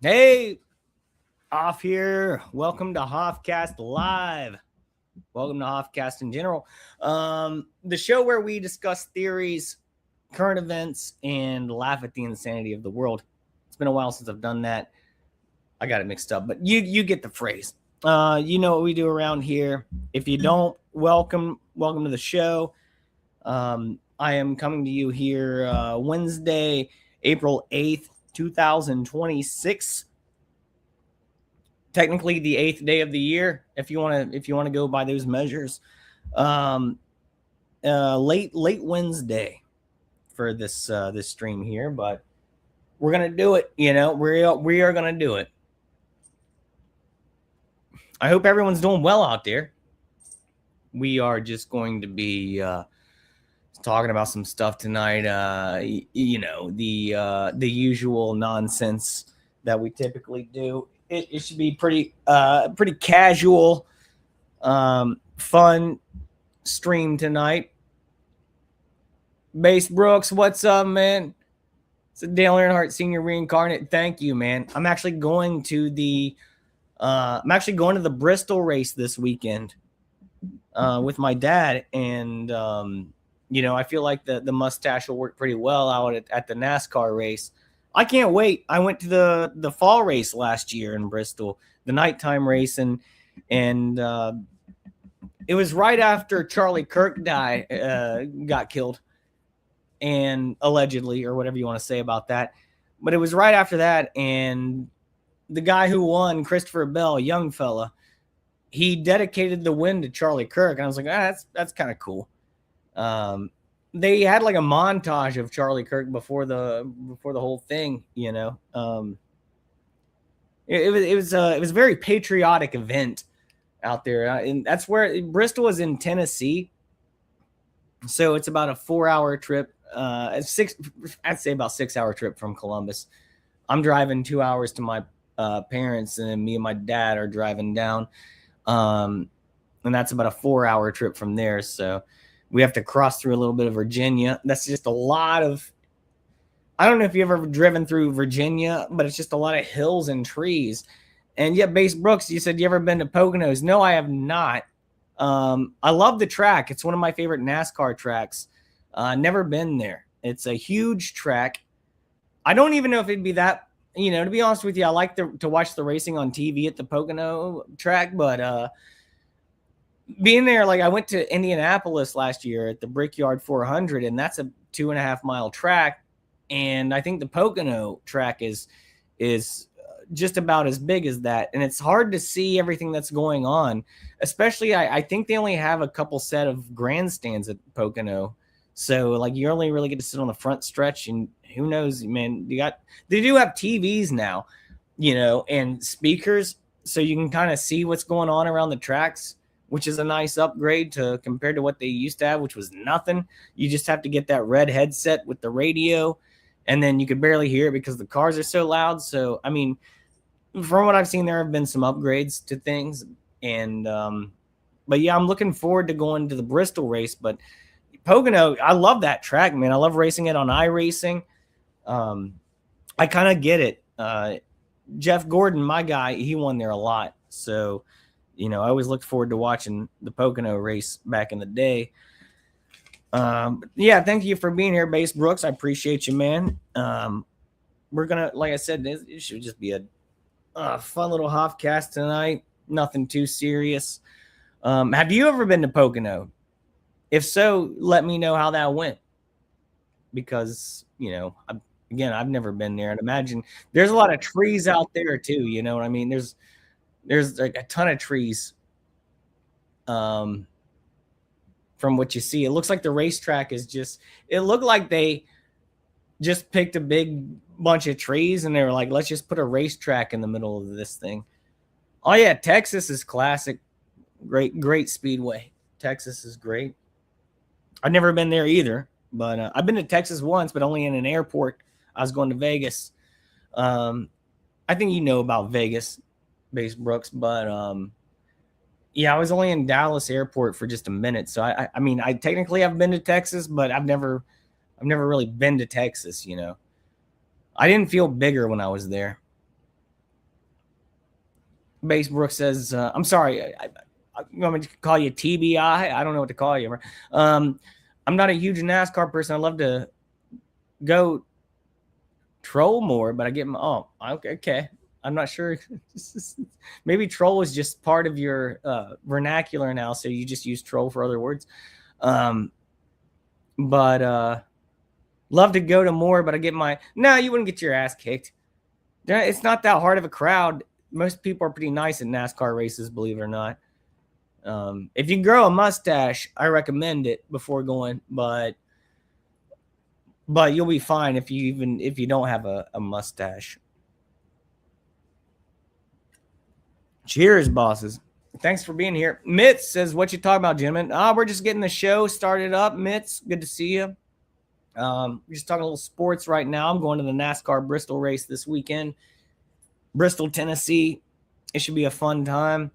Hey, off here. Welcome to Hoffcast Live. Welcome to Hoffcast in general. The show where we discuss theories, current events, and laugh at the insanity of the world. It's been a while since I've done that. I got it mixed up, but you get the phrase. You know what we do around here. If you don't, welcome to the show. I am coming to you here Wednesday, April 8th, 2026. Technically the eighth day of the year, if you want to go by those measures. um late Wednesday for this stream here, but we're gonna do it. We are gonna do it. I hope everyone's doing well out there. We are just going to be talking about some stuff tonight. The usual nonsense that we typically do. It should be pretty casual, fun stream tonight. Bass Brooks, what's up, man? It's a Dale Earnhardt Senior Reincarnate. Thank you, man. I'm actually going to the Bristol race this weekend with my dad, and I feel like the mustache will work pretty well out at the NASCAR race. I can't wait. I went to the fall race last year in Bristol, the nighttime race, and it was right after Charlie Kirk got killed, and allegedly, or whatever you want to say about that. But it was right after that, and the guy who won, Christopher Bell, young fella, he dedicated the win to Charlie Kirk, and I was like, that's kind of cool. They had like a montage of Charlie Kirk before the whole thing, It was a very patriotic event out there, and that's where Bristol is in Tennessee, so it's about a 4-hour trip. I'd say about 6-hour trip from Columbus. I'm driving 2 hours to my parents, and then me and my dad are driving down, and that's about a 4-hour trip from there. So we have to cross through a little bit of Virginia. That's just a lot of, I don't know if you've ever driven through Virginia, but it's just a lot of hills and trees. And yeah, Bass Brooks, you said you ever been to Poconos? No, I have not. I love the track. It's one of my favorite NASCAR tracks. Never been there. It's a huge track. I don't even know if it'd be that, to be honest with you, I like to watch the racing on TV at the Pocono track, but being there, like I went to Indianapolis last year at the Brickyard 400, and that's a 2.5 mile track. And I think the Pocono track is just about as big as that. And it's hard to see everything that's going on, especially I think they only have a couple set of grandstands at Pocono. So like you only really get to sit on the front stretch, and who knows, man, they do have TVs now, and speakers, so you can kind of see what's going on around the tracks, which is a nice upgrade compared to what they used to have, which was nothing. You just have to get that red headset with the radio, and then you could barely hear it because the cars are so loud. So, I mean, from what I've seen, there have been some upgrades to things. And, but yeah, I'm looking forward to going to the Bristol race. But Pocono, I love that track, man. I love racing it on iRacing. I kind of get it. Jeff Gordon, my guy, he won there a lot. So, I always looked forward to watching the Pocono race back in the day. Yeah, thank you for being here, Bass Brooks. I appreciate you, man. We're gonna, like I said, it should just be a fun little Hoffcast tonight. Nothing too serious. Have you ever been to Pocono? If so, let me know how that went, because I've never been there, and imagine there's a lot of trees out there too. You know what I mean? There's like a ton of trees. From what you see, it looks like the racetrack it looked like they just picked a big bunch of trees and they were like, let's just put a racetrack in the middle of this thing. Oh yeah, Texas is classic. Great speedway. Texas is great. I've never been there either, but I've been to Texas once, but only in an airport. I was going to Vegas. I think you know about Vegas, Bass Brooks, but yeah, I was only in Dallas airport for just a minute. So I mean, I technically have been to Texas, but I've never really been to Texas. I didn't feel bigger when I was there. Base Brooks says, I'm sorry. You want me to call you TBI? I don't know what to call you. I'm not a huge NASCAR person. I love to go troll more, but I get okay. I'm not sure. Maybe troll is just part of your vernacular now, so you just use troll for other words. But love to go to more, but I get you wouldn't get your ass kicked. It's not that hard of a crowd. Most people are pretty nice at NASCAR races, believe it or not. If you grow a mustache, I recommend it before going, but you'll be fine if you don't have a mustache. Cheers, bosses. Thanks for being here. Mitz says, what you talking about, gentlemen? We're just getting the show started up. Mitz, good to see you. We're just talking a little sports right now. I'm going to the NASCAR Bristol race this weekend. Bristol, Tennessee. It should be a fun time.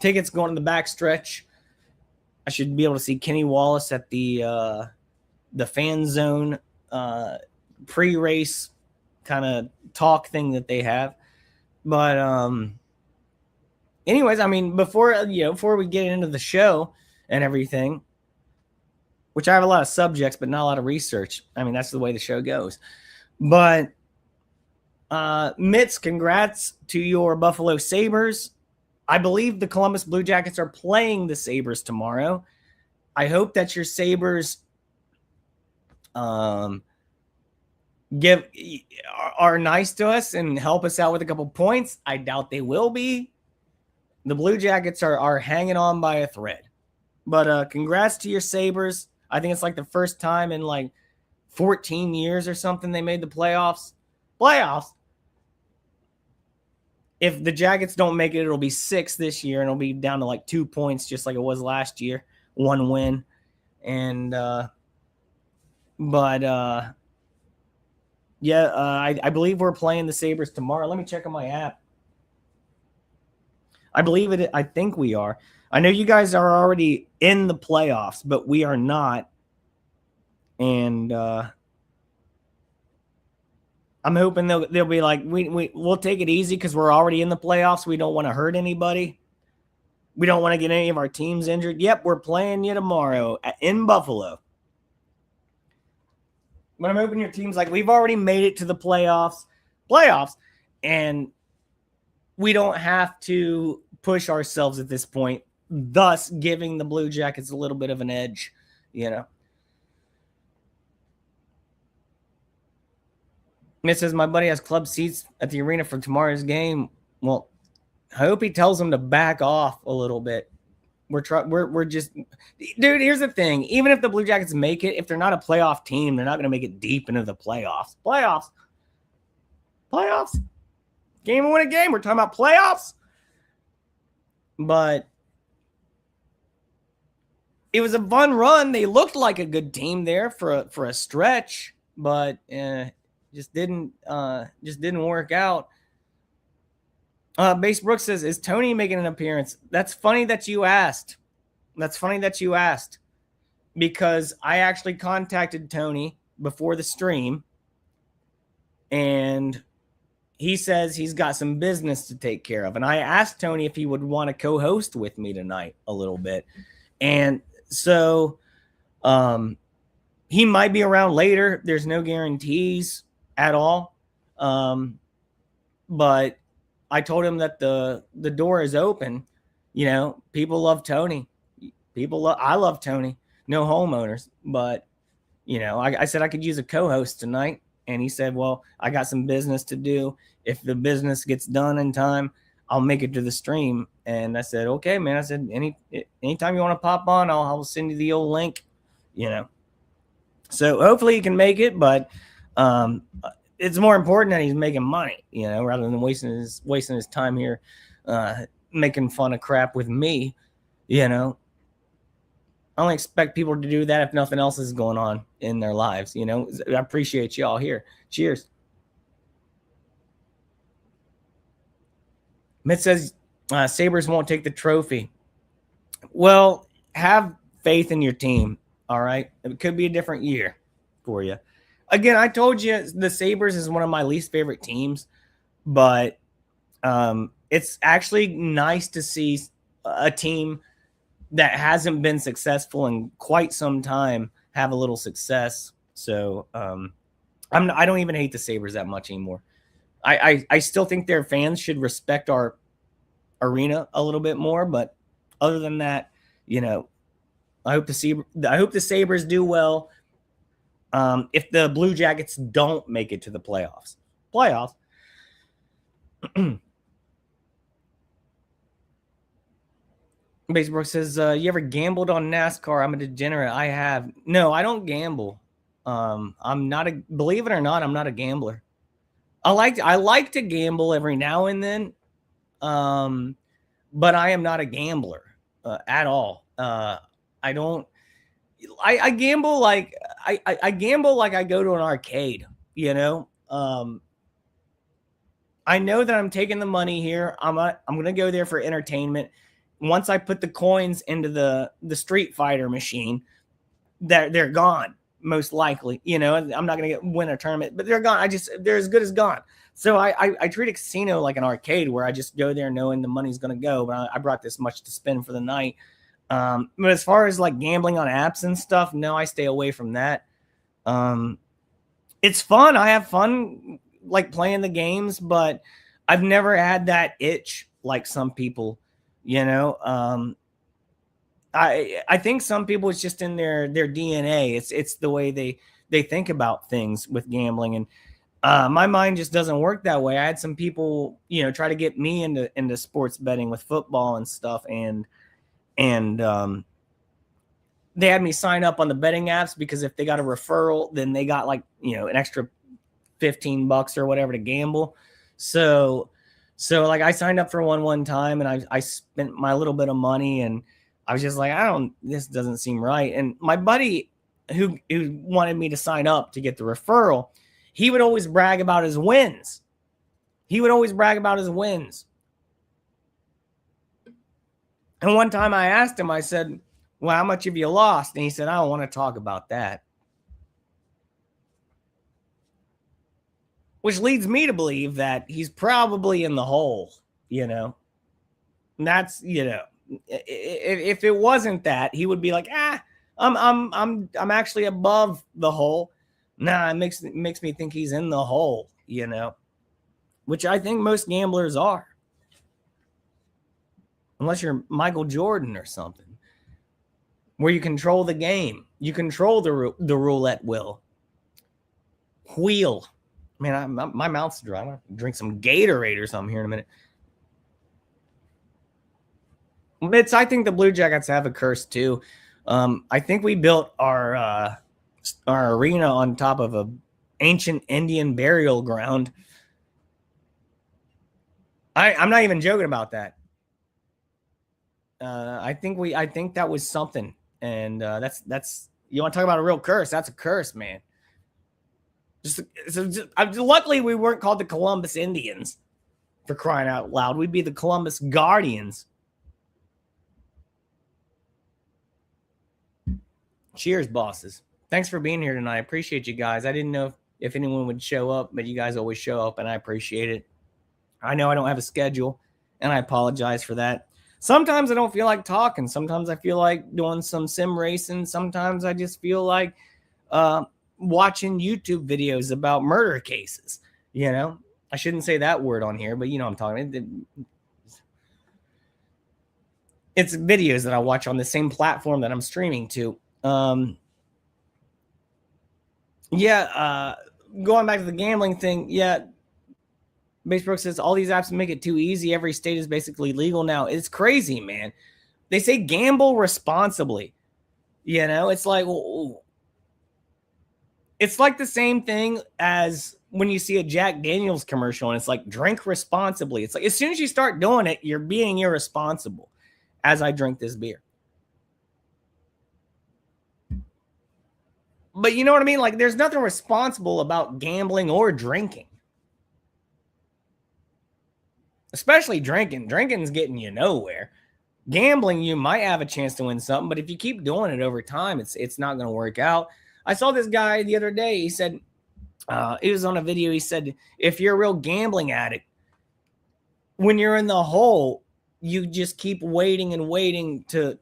Tickets going to the backstretch. I should be able to see Kenny Wallace at the fan zone pre-race kind of talk thing that they have. But anyways, I mean, before we get into the show and everything, which I have a lot of subjects but not a lot of research. I mean, that's the way the show goes. But Mitz, congrats to your Buffalo Sabres. I believe the Columbus Blue Jackets are playing the Sabres tomorrow. I hope that your Sabres are nice to us and help us out with a couple points. I doubt they will be. The Blue Jackets are hanging on by a thread. But congrats to your Sabres. I think it's like the first time in like 14 years or something they made the playoffs. If the Jackets don't make it, it'll be 6 this year, and it'll be down to like 2 points, just like it was last year. 1 win. And I believe we're playing the Sabres tomorrow. Let me check on my app. I believe it. I think we are. I know you guys are already in the playoffs, but we are not. And I'm hoping they'll be like, we'll take it easy because we're already in the playoffs. We don't want to hurt anybody. We don't want to get any of our teams injured. Yep, we're playing you tomorrow in Buffalo. But I'm hoping your team's like, we've already made it to the playoffs, and we don't have to push ourselves at this point, thus giving the Blue Jackets a little bit of an edge, And it says, my buddy has club seats at the arena for tomorrow's game. Well, I hope he tells them to back off a little bit. We're just, dude, here's the thing. Even if the Blue Jackets make it, if they're not a playoff team, they're not going to make it deep into the playoffs. Playoffs. Game to win a game. We're talking about playoffs. But it was a fun run. They looked like a good team there for a stretch, but just didn't work out. Base Brooks says, is Tony making an appearance? That's funny that you asked. Because I actually contacted Tony before the stream, and he says he's got some business to take care of. And I asked Tony if he would want to co-host with me tonight a little bit. And so he might be around later. There's no guarantees at all. But I told him that the door is open. People love Tony. I love Tony. No homeowners. But, I said I could use a co-host tonight. And he said, well, I got some business to do. If the business gets done in time, I'll make it to the stream. And I said, okay, man. I said, anytime you want to pop on, I'll send you the old link, So hopefully he can make it, but it's more important that he's making money, rather than wasting his time here making fun of crap with me, I only expect people to do that if nothing else is going on in their lives, I appreciate you all here. Cheers. Mitt says Sabres won't take the trophy. Well, have faith in your team, all right? It could be a different year for you. Again, I told you the Sabres is one of my least favorite teams. but it's actually nice to see a team that hasn't been successful in quite some time have a little success. So I don't even hate the Sabres that much anymore. I still think their fans should respect our arena a little bit more, but other than that, you know, I hope the Sabres do well. If the Blue Jackets don't make it to the playoffs. Basebrook says, you ever gambled on NASCAR? I'm a degenerate. I have. No, I don't gamble. I'm not believe it or not, I'm not a gambler. I like to gamble every now and then. But I am not a gambler at all. I don't. I gamble like I gamble like I go to an arcade. You know. I know that I'm taking the money here. I'm gonna go there for entertainment. Once I put the coins into the Street Fighter machine, they're gone most likely. You know, I'm not gonna win a tournament, but they're gone. They're as good as gone. So I treat a casino like an arcade where I just go there knowing the money's gonna go. But I brought this much to spend for the night. But as far as like gambling on apps and stuff, no, I stay away from that. It's fun. I have fun like playing the games, but I've never had that itch like some people, you know. I think some people, it's just in their DNA. It's the way they think about things with gambling, and my mind just doesn't work that way. I had some people, you know, try to get me into sports betting with football and stuff, and they had me sign up on the betting apps because if they got a referral, then they got like, you know, an extra $15 or whatever to gamble. So like I signed up for one time and I spent my little bit of money and I was just like, this doesn't seem right. And my buddy who wanted me to sign up to get the referral, he would always brag about his wins. And one time I asked him, I said, well, how much have you lost? And he said, I don't want to talk about that. Which leads me to believe that he's probably in the hole, you know. And that's, you know, if it wasn't that, he would be like, I'm actually above the hole. Nah, it makes me think he's in the hole, you know, which I think most gamblers are. Unless you're Michael Jordan or something, where you control the game. You control the roulette wheel. Man, my mouth's dry. I'm going to drink some Gatorade or something here in a minute. I think the Blue Jackets have a curse too. I think we built our arena on top of a ancient Indian burial ground. I'm not even joking about that. I think that was something, and that's you want to talk about a real curse? That's a curse, man. Luckily we weren't called the Columbus Indians, for crying out loud. We'd be the Columbus Guardians. Cheers, bosses. Thanks for being here tonight. I appreciate you guys. I didn't know if anyone would show up, but you guys always show up, and I appreciate it. I know I don't have a schedule, and I apologize for that. Sometimes I don't feel like talking. Sometimes I feel like doing some sim racing. Sometimes I just feel like watching YouTube videos about murder cases. You know, I shouldn't say that word on here, but you know what I'm talking about. It's videos that I watch on the same platform that I'm streaming to. Going back to the gambling thing. Yeah. Basebrook says all these apps make it too easy. Every state is basically legal now. It's crazy, man. They say gamble responsibly. You know, it's like the same thing as when you see a Jack Daniels commercial and it's like drink responsibly. It's like as soon as you start doing it, you're being irresponsible. As I drink this beer. But you know what I mean? Like there's nothing responsible about gambling or drinking. Especially drinking. Drinking's getting you nowhere. Gambling, you might have a chance to win something, but if you keep doing it over time, it's not going to work out. I saw this guy the other day. He said, he was on a video. He said, if you're a real gambling addict, when you're in the hole, you just keep waiting and waiting to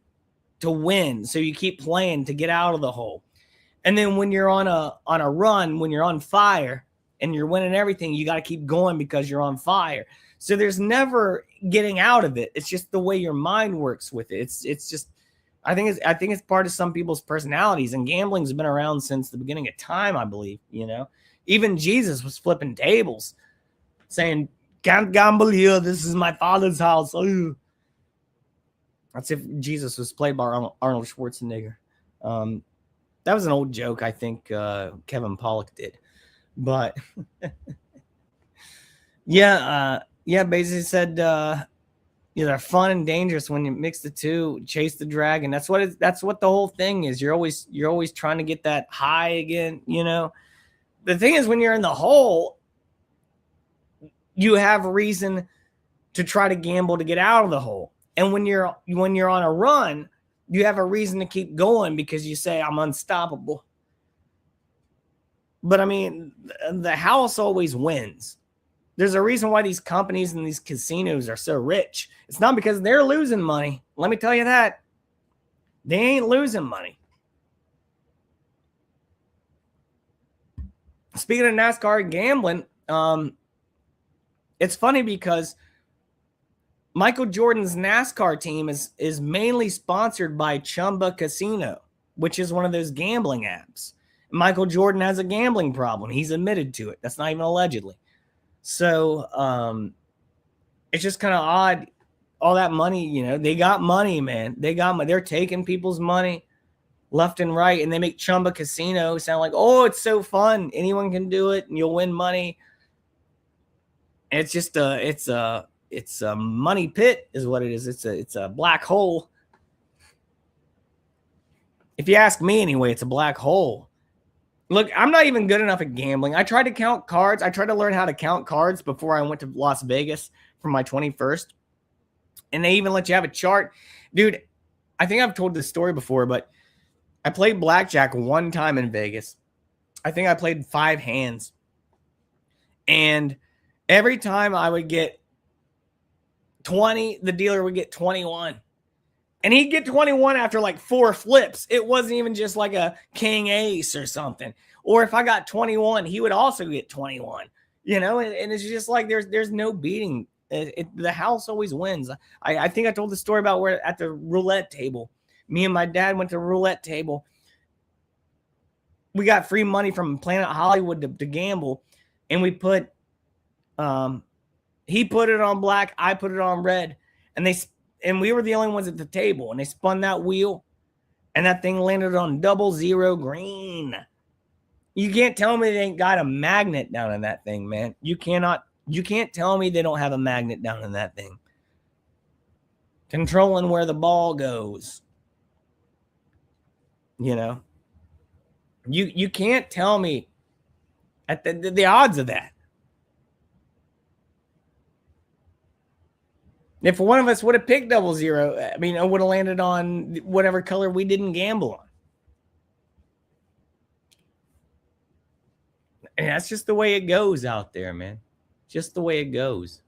win. So you keep playing to get out of the hole. And then when you're on a run, when you're on fire and you're winning everything, you got to keep going because you're on fire. So there's never getting out of it. It's just the way your mind works with it. It's just I think it's part of some people's personalities, and gambling's been around since the beginning of time, I believe, you know. Even Jesus was flipping tables, saying, "Can't gamble here. This is my father's house." Ooh. That's if Jesus was played by Arnold Schwarzenegger. That was an old joke, I think Kevin Pollak did. But yeah, basically said they're fun and dangerous when you mix the two. Chase the dragon. That's what the whole thing is. You're always trying to get that high again, you know. The thing is, when you're in the hole, you have a reason to try to gamble to get out of the hole. And when you're on a run, you have a reason to keep going because you say, I'm unstoppable. But I mean, the house always wins. There's a reason why these companies and these casinos are so rich. It's not because they're losing money. Let me tell you that. They ain't losing money. Speaking of NASCAR and gambling, it's funny because Michael Jordan's NASCAR team is mainly sponsored by Chumba Casino, which is one of those gambling apps. Michael Jordan has a gambling problem. He's admitted to it. That's not even allegedly. So it's just kind of odd. All that money, you know, they got money, man. They got money. They're taking people's money left and right, and they make Chumba Casino sound like, oh, it's so fun. Anyone can do it, and you'll win money. And it's just it's a money pit, is what it is. It's a black hole. If you ask me, anyway, it's a black hole. Look, I'm not even good enough at gambling. I tried to count cards. I tried to learn how to count cards before I went to Las Vegas for my 21st. And they even let you have a chart. Dude, I think I've told this story before, but I played blackjack one time in Vegas. I think I played 5 hands. And every time I would get 20, the dealer would get 21. And he'd get 21 after like 4 flips. It wasn't even just like a king ace or something. Or if I got 21, he would also get 21. You know, and it's just like there's no beating. The house always wins. I think I told the story about where at the roulette table, me and my dad went to the roulette table. We got free money from Planet Hollywood to gamble. And we put, he put it on black, I put it on red. And we were the only ones at the table. And they spun that wheel. And that thing landed on 00 green. You can't tell me they ain't got a magnet down in that thing, man. You can't tell me they don't have a magnet down in that thing. Controlling where the ball goes. You know. You can't tell me at the odds of that. If one of us would have picked 00, I mean, it would have landed on whatever color we didn't gamble on. And that's just the way it goes out there, man. Just the way it goes.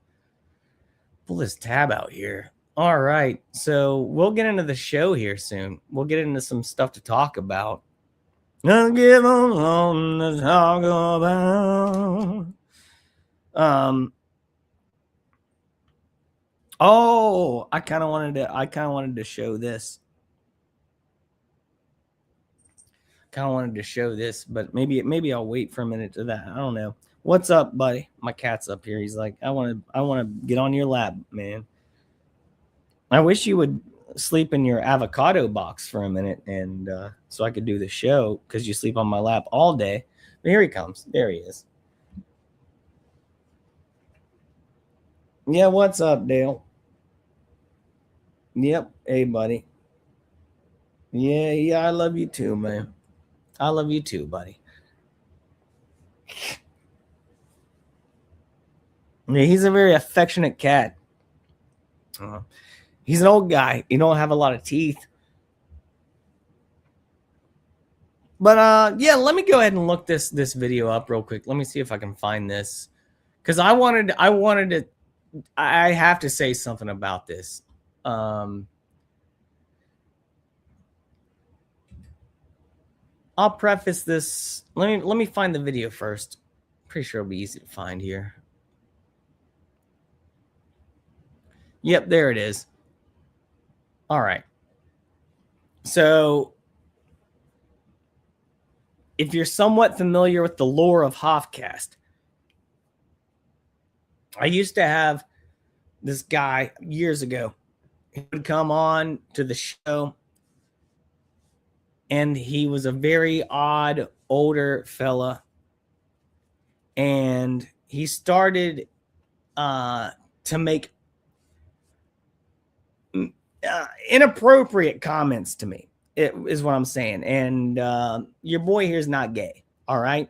Pull this tab out here. All right. So we'll get into the show here soon. We'll get into some stuff to talk about. I'll give on to talk about. Oh, I kind of wanted to show this. But maybe I'll wait for a minute to that. I don't know. What's up, buddy? My cat's up here. He's like, I want to get on your lap, man. I wish you would sleep in your avocado box for a minute, and so I could do the show, because you sleep on my lap all day. But here he comes. There he is. Yeah, what's up, Dale? Yep. Hey, buddy. Yeah, I love you too, man. I love you too, buddy. Yeah, he's a very affectionate cat. He's an old guy. He don't have a lot of teeth. But yeah, let me go ahead and look this video up real quick. Let me see if I can find this, because I wanted to I have to say something about this. I'll preface this. Let me find the video first. Pretty sure it'll be easy to find here. Yep, there it is. All right. So, if you're somewhat familiar with the lore of Hoffcast, I used to have this guy years ago. He would come on to the show, and he was a very odd older fella, and he started to make inappropriate comments to me. It is what I'm saying. And your boy here's not gay. All right,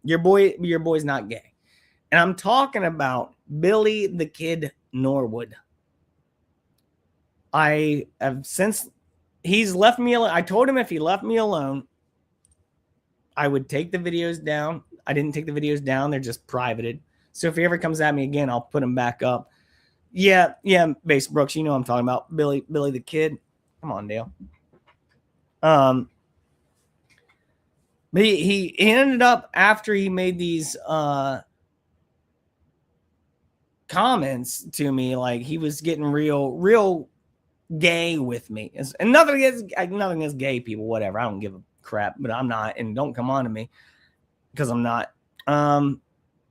your boy's not gay, and I'm talking about Billy the Kid Norwood. I have since he's left me alone. I told him if he left me alone, I would take the videos down. I didn't take the videos down. They're just privated. So if he ever comes at me again, I'll put him back up. Yeah, Base Brooks, you know what I'm talking about. Billy the Kid. Come on, Dale. But he ended up, after he made these comments to me, like he was getting real gay with me. And nothing against gay people, whatever. I don't give a crap, but I'm not, and don't come on to me because I'm not.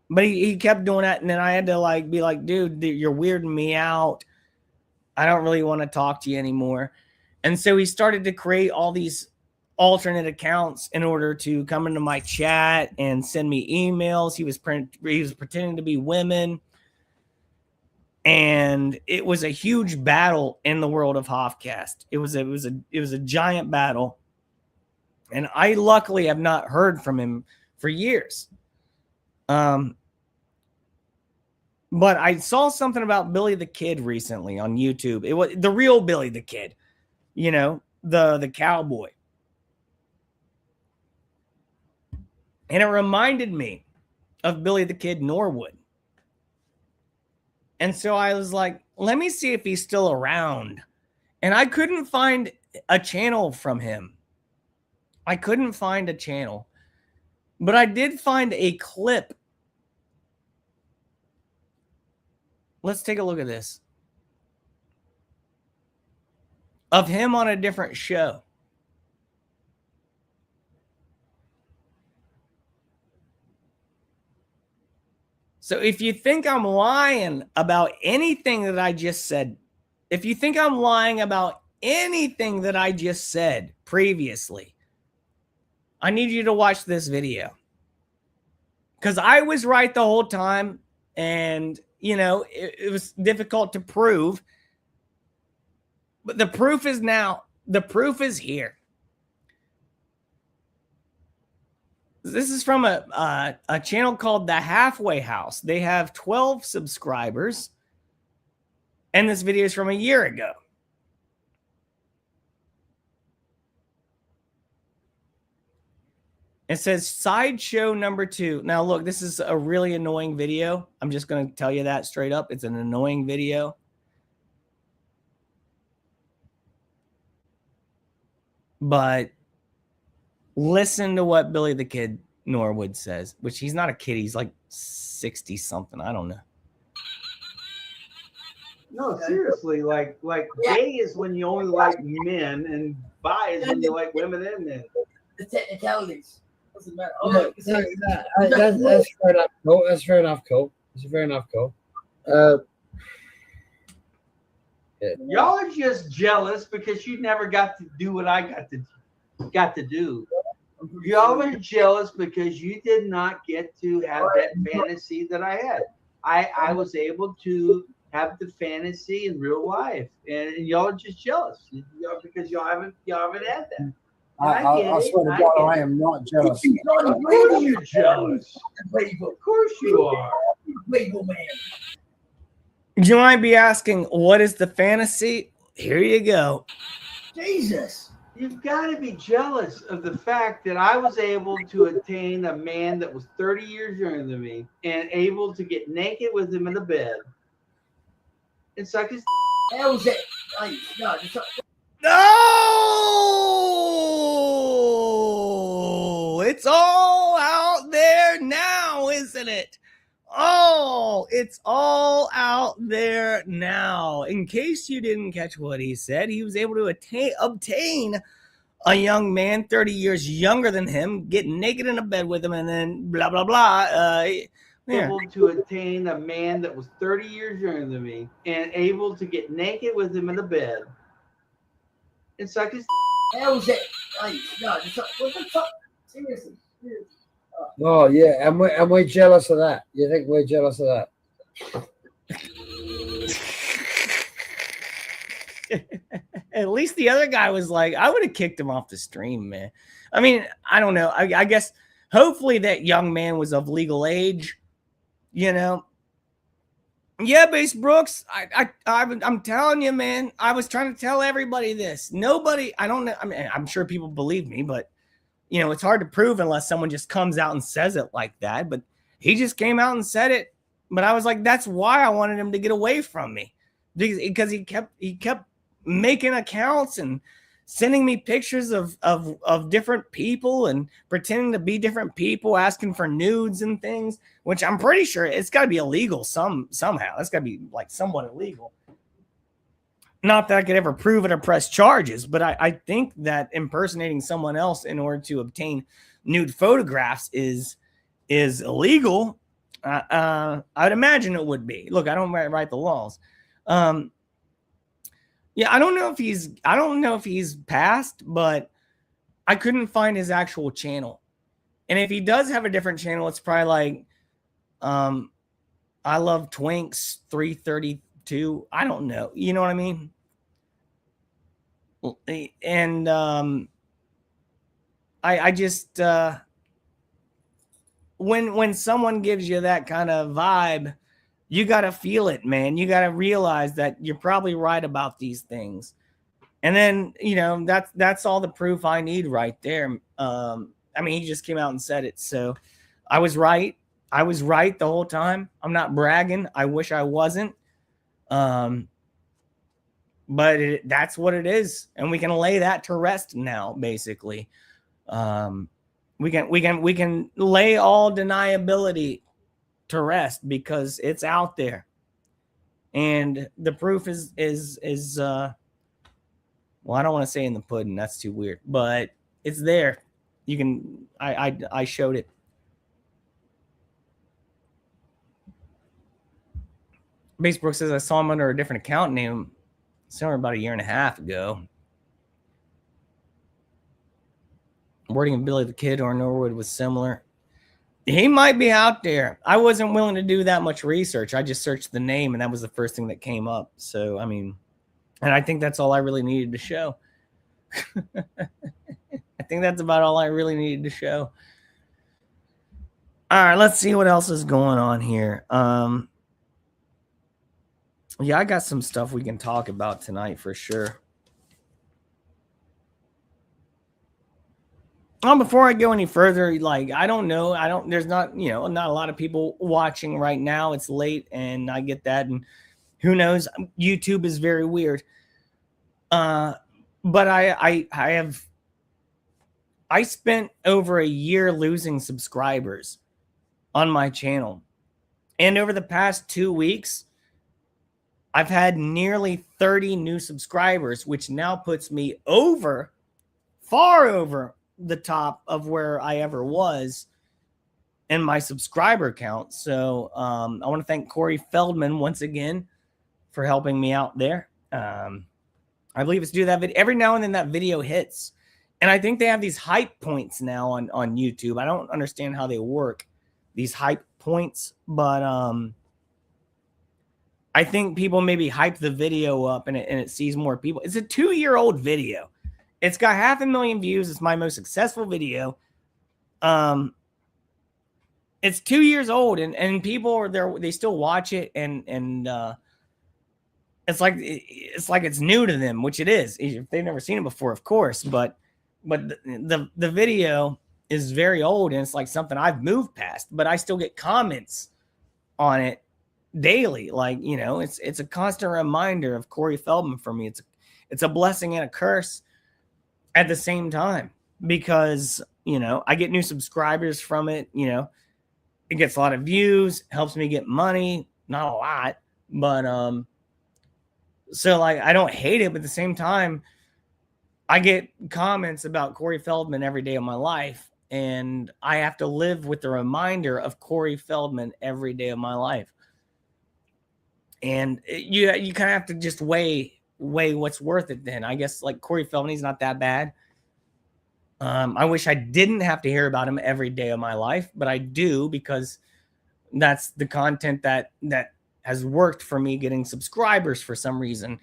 But he kept doing that, and then I had to like be like, dude, you're weirding me out. I don't really want to talk to you anymore. And so he started to create all these alternate accounts in order to come into my chat and send me emails. He was pretending to be women. And it was a huge battle in the world of Hoffcast. It was a giant battle. And I luckily have not heard from him for years. But I saw something about Billy the Kid recently on YouTube. It was the real Billy the Kid, you know, the cowboy. And it reminded me of Billy the Kid Norwood. And so I was like, let me see if he's still around. And I couldn't find a channel from him. I couldn't find a channel. But I did find a clip. Let's take a look at this. Of him on a different show. So if you think I'm lying about anything that I just said, if you think I'm lying about anything that I just said previously, I need you to watch this video. Because I was right the whole time, and, you know, it was difficult to prove. But the proof is now. The proof is here. This is from a channel called The Halfway House. They have 12 subscribers. And this video is from a year ago. It says sideshow number 2. Now, look, this is a really annoying video. I'm just going to tell you that straight up. It's an annoying video. But listen to what Billy the Kid Norwood says, which he's not a kid. He's like 60 something. I don't know. No, seriously, like gay is when you only like men, and bi is when you like women and men. The technicalities. Doesn't matter. Oh, that's fair enough. Cool. That's fair enough. Cool. That's fair enough. Cool. Y'all are just jealous because you never got to do what I got to do. Y'all are jealous because you did not get to have that fantasy that I had. I was able to have the fantasy in real life, and y'all are just jealous because y'all haven't had that. I swear to God, I am not jealous. Of course you're jealous. Of course you are. You might be asking, what is the fantasy? Here you go. Jesus. You've got to be jealous of the fact that I was able to attain a man that was 30 years younger than me and able to get naked with him in the bed and suck his. That was it. Nice. No, just No, it's all out there now, isn't it? Oh, it's all out there now. In case you didn't catch what he said, he was able to obtain a young man 30 years younger than him, get naked in a bed with him, and then blah, blah, blah. Able to attain a man that was 30 years younger than me and able to get naked with him in the bed and suck his. that was it. Nice. No, just what the fuck? Seriously. Oh yeah, and we're jealous of that. You think we're jealous of that? At least the other guy was like, I would have kicked him off the stream, man. I mean, I don't know. I guess hopefully that young man was of legal age, you know. Yeah, Base Brooks, I'm telling you, man. I was trying to tell everybody this. Nobody, I don't know. I mean, I'm sure people believe me, but you know, it's hard to prove unless someone just comes out and says it like that. But he just came out and said it. But I was like, that's why I wanted him to get away from me, because he kept making accounts and sending me pictures of different people and pretending to be different people, asking for nudes and things, which I'm pretty sure it's got to be illegal somehow. That's got to be like somewhat illegal. Not that I could ever prove it or press charges, but I think that impersonating someone else in order to obtain nude photographs is illegal. I'd imagine it would be. Look, I don't write the laws. Yeah, I don't know if he's passed, but I couldn't find his actual channel. And if he does have a different channel, it's probably like I Love Twinks 332. I don't know. You know what I mean? And I just when someone gives you that kind of vibe, you got to feel it, man. You got to realize that you're probably right about these things. And then, you know, that's all the proof I need right there. I mean, he just came out and said it. So I was right. I was right the whole time. I'm not bragging. I wish I wasn't. But that's what it is. And we can lay that to rest now, basically. We can lay all deniability to rest because it's out there. And the proof is well, I don't want to say in the pudding. That's too weird, but it's there. You can, I showed it. Basebrook says I saw him under a different account name somewhere about a year and a half ago. Wording of Billy the Kid or Norwood was similar. He might be out there. I wasn't willing to do that much research. I just searched the name, and that was the first thing that came up. So, I mean, and I think that's all I really needed to show. I think that's about all I really needed to show. All right, let's see what else is going on here. Yeah, I got some stuff we can talk about tonight for sure. Before I go any further, like, I don't know. There's not a lot of people watching right now. It's late and I get that. And who knows? YouTube is very weird. But I spent over a year losing subscribers on my channel. And over the past 2 weeks, I've had nearly 30 new subscribers, which now puts me far over the top of where I ever was in my subscriber count. So I want to thank Corey Feldman once again for helping me out there. I believe it's due to that video. Every now and then that video hits. And I think they have these hype points now on YouTube. I don't understand how they work, these hype points, but I think people maybe hype the video up and it sees more people. It's a 2-year-old video. It's got 500,000 views. It's my most successful video. It's 2 years old and people are there. They still watch it and it's like it's new to them, which it is. If they've never seen it before, of course. But the video is very old and it's like something I've moved past. But I still get comments on it daily. Like, you know, it's a constant reminder of Corey Feldman for me. It's a blessing and a curse at the same time, because, you know, I get new subscribers from it. You know, it gets a lot of views, helps me get money, not a lot, but so like I don't hate it, but at the same time, I get comments about Corey Feldman every day of my life, and I have to live with the reminder of Corey Feldman every day of my life. And you kind of have to just weigh what's worth it. Then I guess like Corey Feldman, he's not that bad. I wish I didn't have to hear about him every day of my life, but I do, because that's the content that has worked for me, getting subscribers for some reason.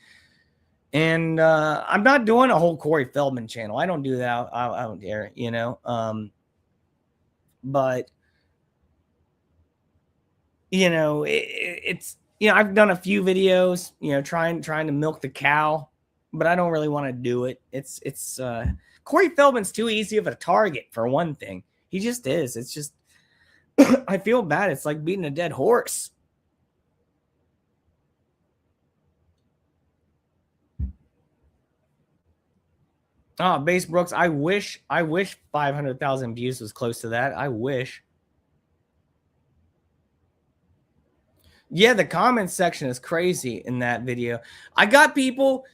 And I'm not doing a whole Corey Feldman channel. I don't do that. I don't dare, you know. But you know, it's, you know, I've done a few videos, you know, trying to milk the cow, but I don't really want to do it. It's Corey Feldman's too easy of a target, for one thing. He just is. It's just I feel bad. It's like beating a dead horse. Oh, Base Brooks, I wish 500,000 views was close to that. I wish. Yeah, the comment section is crazy in that video. I got people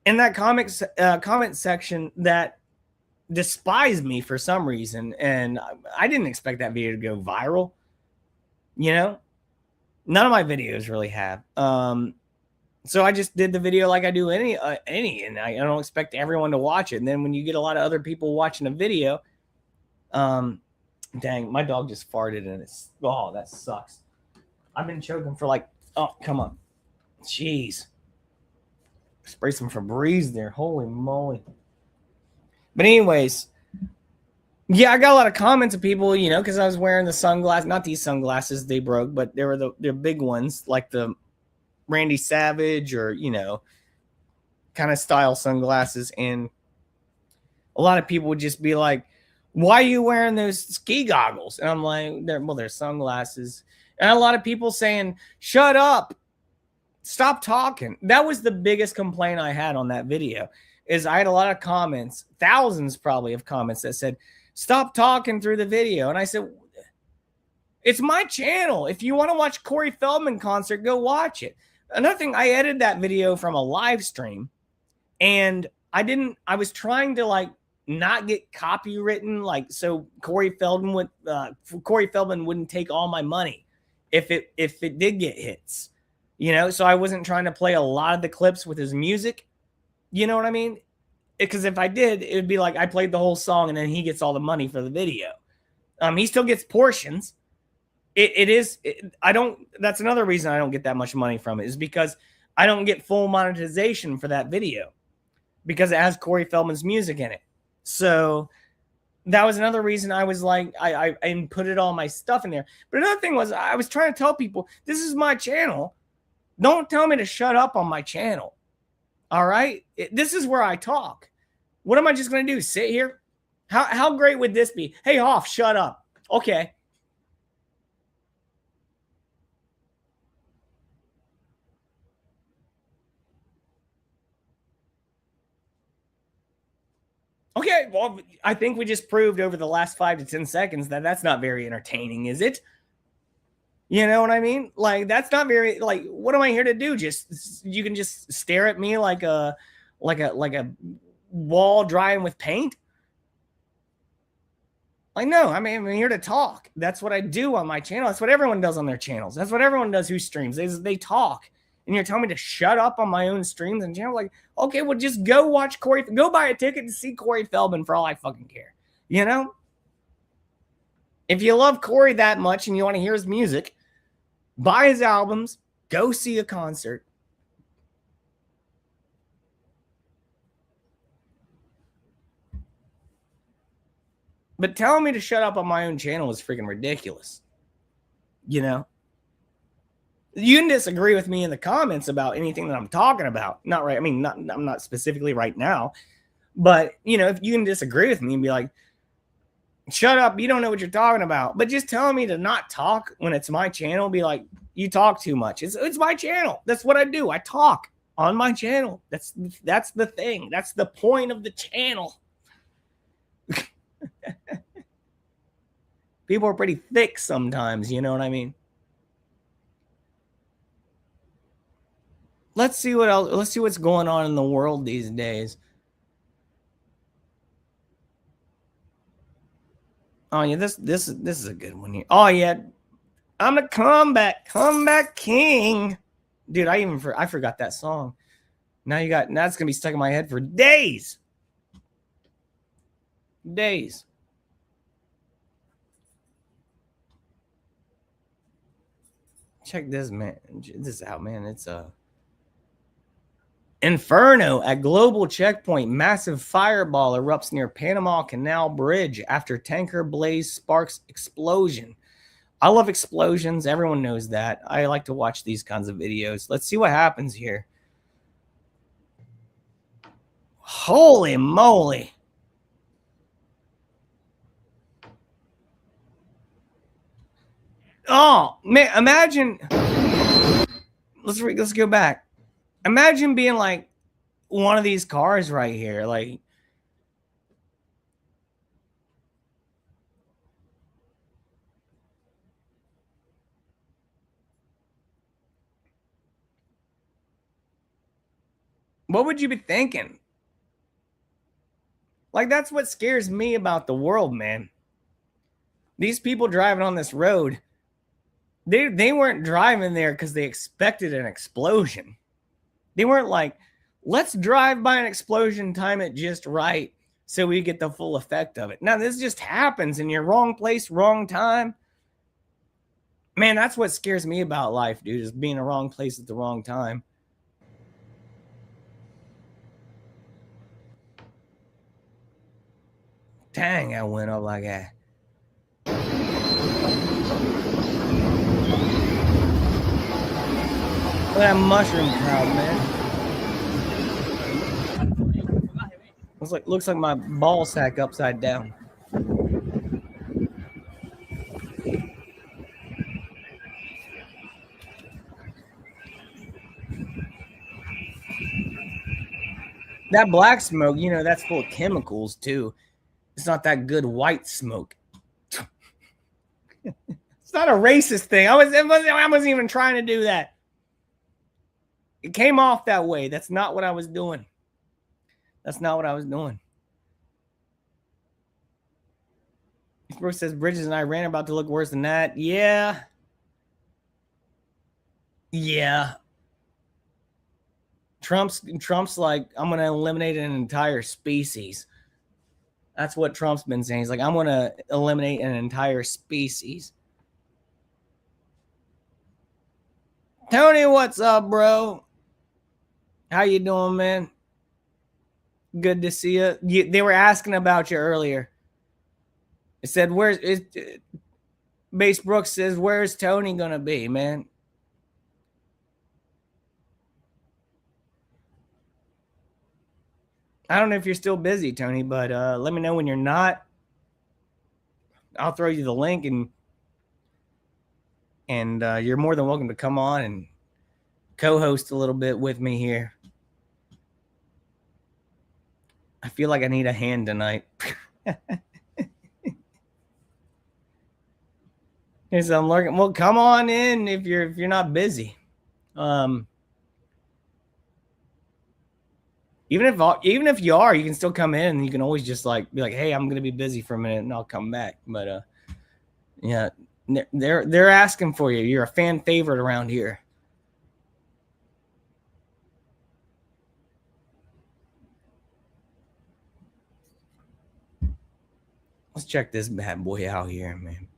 in that comment section that despise me for some reason, and I didn't expect that video to go viral. You know, none of my videos really have. So I just did the video like I do any, and I don't expect everyone to watch it. And then when you get a lot of other people watching a video, dang, my dog just farted and it's, oh, that sucks. I've been choking for like, oh, come on. Jeez. Spray some Febreze there. Holy moly. But anyways, yeah, I got a lot of comments of people, you know, because I was wearing the sunglasses, not these sunglasses, they broke, but they were the big ones, like the Randy Savage or, you know, kind of style sunglasses. And a lot of people would just be like, why are you wearing those ski goggles? And I'm like, they're sunglasses. And a lot of people saying, shut up, stop talking. That was the biggest complaint I had on that video, is I had a lot of comments, thousands probably of comments that said, stop talking through the video. And I said, it's my channel. If you want to watch Corey Feldman concert, go watch it. Another thing, I edited that video from a live stream, and I was trying to like not get copywritten, like, so Corey Feldman wouldn't take all my money if it did get hits, you know? So I wasn't trying to play a lot of the clips with his music. You know what I mean? Because if I did, it would be like I played the whole song and then he gets all the money for the video. He still gets portions. That's another reason I don't get that much money from it, is because I don't get full monetization for that video because it has Corey Feldman's music in it. So that was another reason I was like, I inputted all my stuff in there. But another thing was, I was trying to tell people, this is my channel. Don't tell me to shut up on my channel. All right? This is where I talk. What am I just going to do? Sit here? How great would this be? Hey, Hoff, shut up. Okay. Okay, well, I think we just proved over the last 5 to 10 seconds that that's not very entertaining, is it? You know what I mean? Like, that's not very, like, what am I here to do? Just, you can just stare at me like a wall drying with paint? Like, no, I mean, I'm here to talk. That's what I do on my channel. That's what everyone does on their channels. That's what everyone does who streams. They talk. And you're telling me to shut up on my own streams and channel? Like, okay, well, just go watch Corey. Go buy a ticket to see Corey Feldman for all I fucking care. You know? If you love Corey that much and you want to hear his music, buy his albums, go see a concert. But telling me to shut up on my own channel is freaking ridiculous. You know? You can disagree with me in the comments about anything that I'm talking about. Not right. I mean, I'm not specifically right now. But, you know, if you can disagree with me and be like, shut up, you don't know what you're talking about. But just telling me to not talk when it's my channel, be like, You talk too much. It's my channel. That's what I do. I talk on my channel. That's the thing. That's the point of the channel. People are pretty thick sometimes, you know what I mean? Let's see what else. Let's see what's going on in the world these days. Oh yeah, this is a good one here. Oh yeah, I'm a comeback king, dude. I forgot that song. Now it's gonna be stuck in my head for days. Days. Check this, man. This is out, man. It's Inferno at global checkpoint. Massive fireball erupts near Panama Canal Bridge after tanker blaze sparks explosion. I love explosions. Everyone knows that. I like to watch these kinds of videos. Let's see what happens here. Holy moly. Oh, man, imagine. Let's go back. Imagine being like one of these cars right here. Like, what would you be thinking? Like, that's what scares me about the world, man. These people driving on this road, they weren't driving there because they expected an explosion. They weren't like, let's drive by an explosion, time it just right so we get the full effect of it. Now, this just happens in your wrong place, wrong time. Man, that's what scares me about life, dude, is being in the wrong place at the wrong time. Dang, I went up like that. Look at that mushroom crowd, man. Looks like my ball sack upside down. That black smoke, you know, that's full of chemicals too. It's not that good white smoke. It's not a racist thing. I wasn't even trying to do that. It came off that way. That's not what I was doing. That's not what I was doing. Brooks says Bridges and Iran are about to look worse than that. Yeah. Yeah. Trump's like, I'm going to eliminate an entire species. That's what Trump's been saying. He's like, I'm going to eliminate an entire species. Tony, what's up, bro? How you doing, man? Good to see you. They were asking about you earlier. It said, Base Brooks says, where's Tony going to be, man? I don't know if you're still busy, Tony, but let me know when you're not. I'll throw you the link, and you're more than welcome to come on and co-host a little bit with me here. I feel like I need a hand tonight. Here's I'm lurking. Well, come on in if you're not busy. Even if you are, you can still come in and you can always just like be like, hey, I'm gonna be busy for a minute and I'll come back. But yeah, they're asking for you. You're a fan favorite around here. Let's check this bad boy out here, man.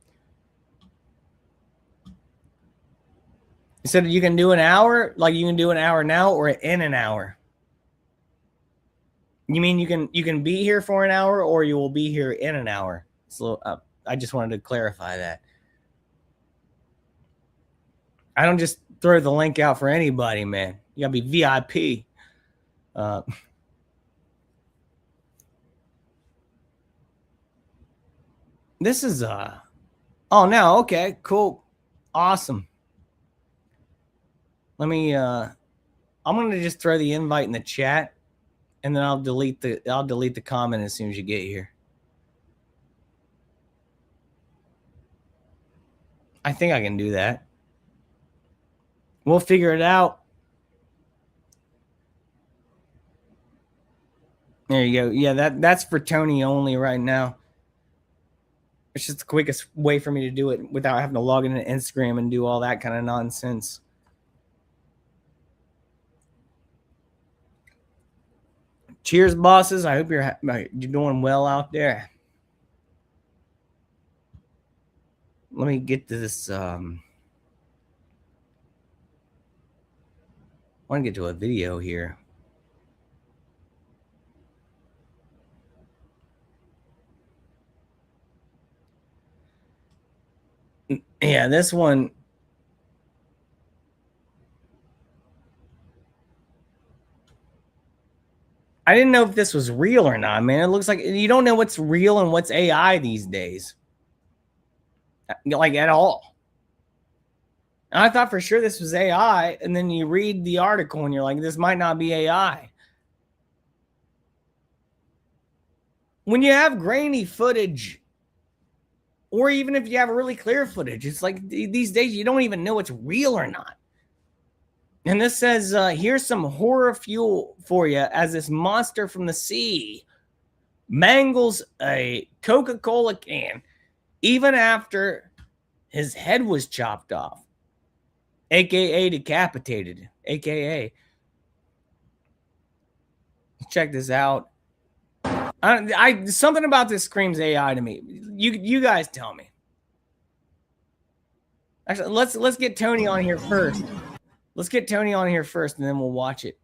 You said you can do an hour, like you can do an hour now or in an hour. You mean you can be here for an hour or you will be here in an hour? So I just wanted to clarify that. I don't just throw the link out for anybody, man. You gotta be VIP. This is oh no, okay, cool, awesome. Let me. I'm gonna just throw the invite in the chat, and then I'll delete the comment as soon as you get here. I think I can do that. We'll figure it out. There you go. Yeah, that's for Tony only right now. It's just the quickest way for me to do it without having to log into Instagram and do all that kind of nonsense. Cheers, bosses. I hope you're doing well out there. Let me get to this. I want to get to a video here. Yeah, this one. I didn't know if this was real or not, man. It looks like you don't know what's real and what's AI these days. Like at all. And I thought for sure this was AI, and then you read the article and you're like, this might not be AI. When you have grainy footage, or even if you have really clear footage, it's like these days you don't even know it's real or not. And this says, here's some horror fuel for you as this monster from the sea mangles a Coca-Cola can even after his head was chopped off, aka decapitated, aka. Check this out. Something about this screams AI to me. You guys tell me. Actually, let's get Tony on here first. Let's get Tony on here first, and then we'll watch it.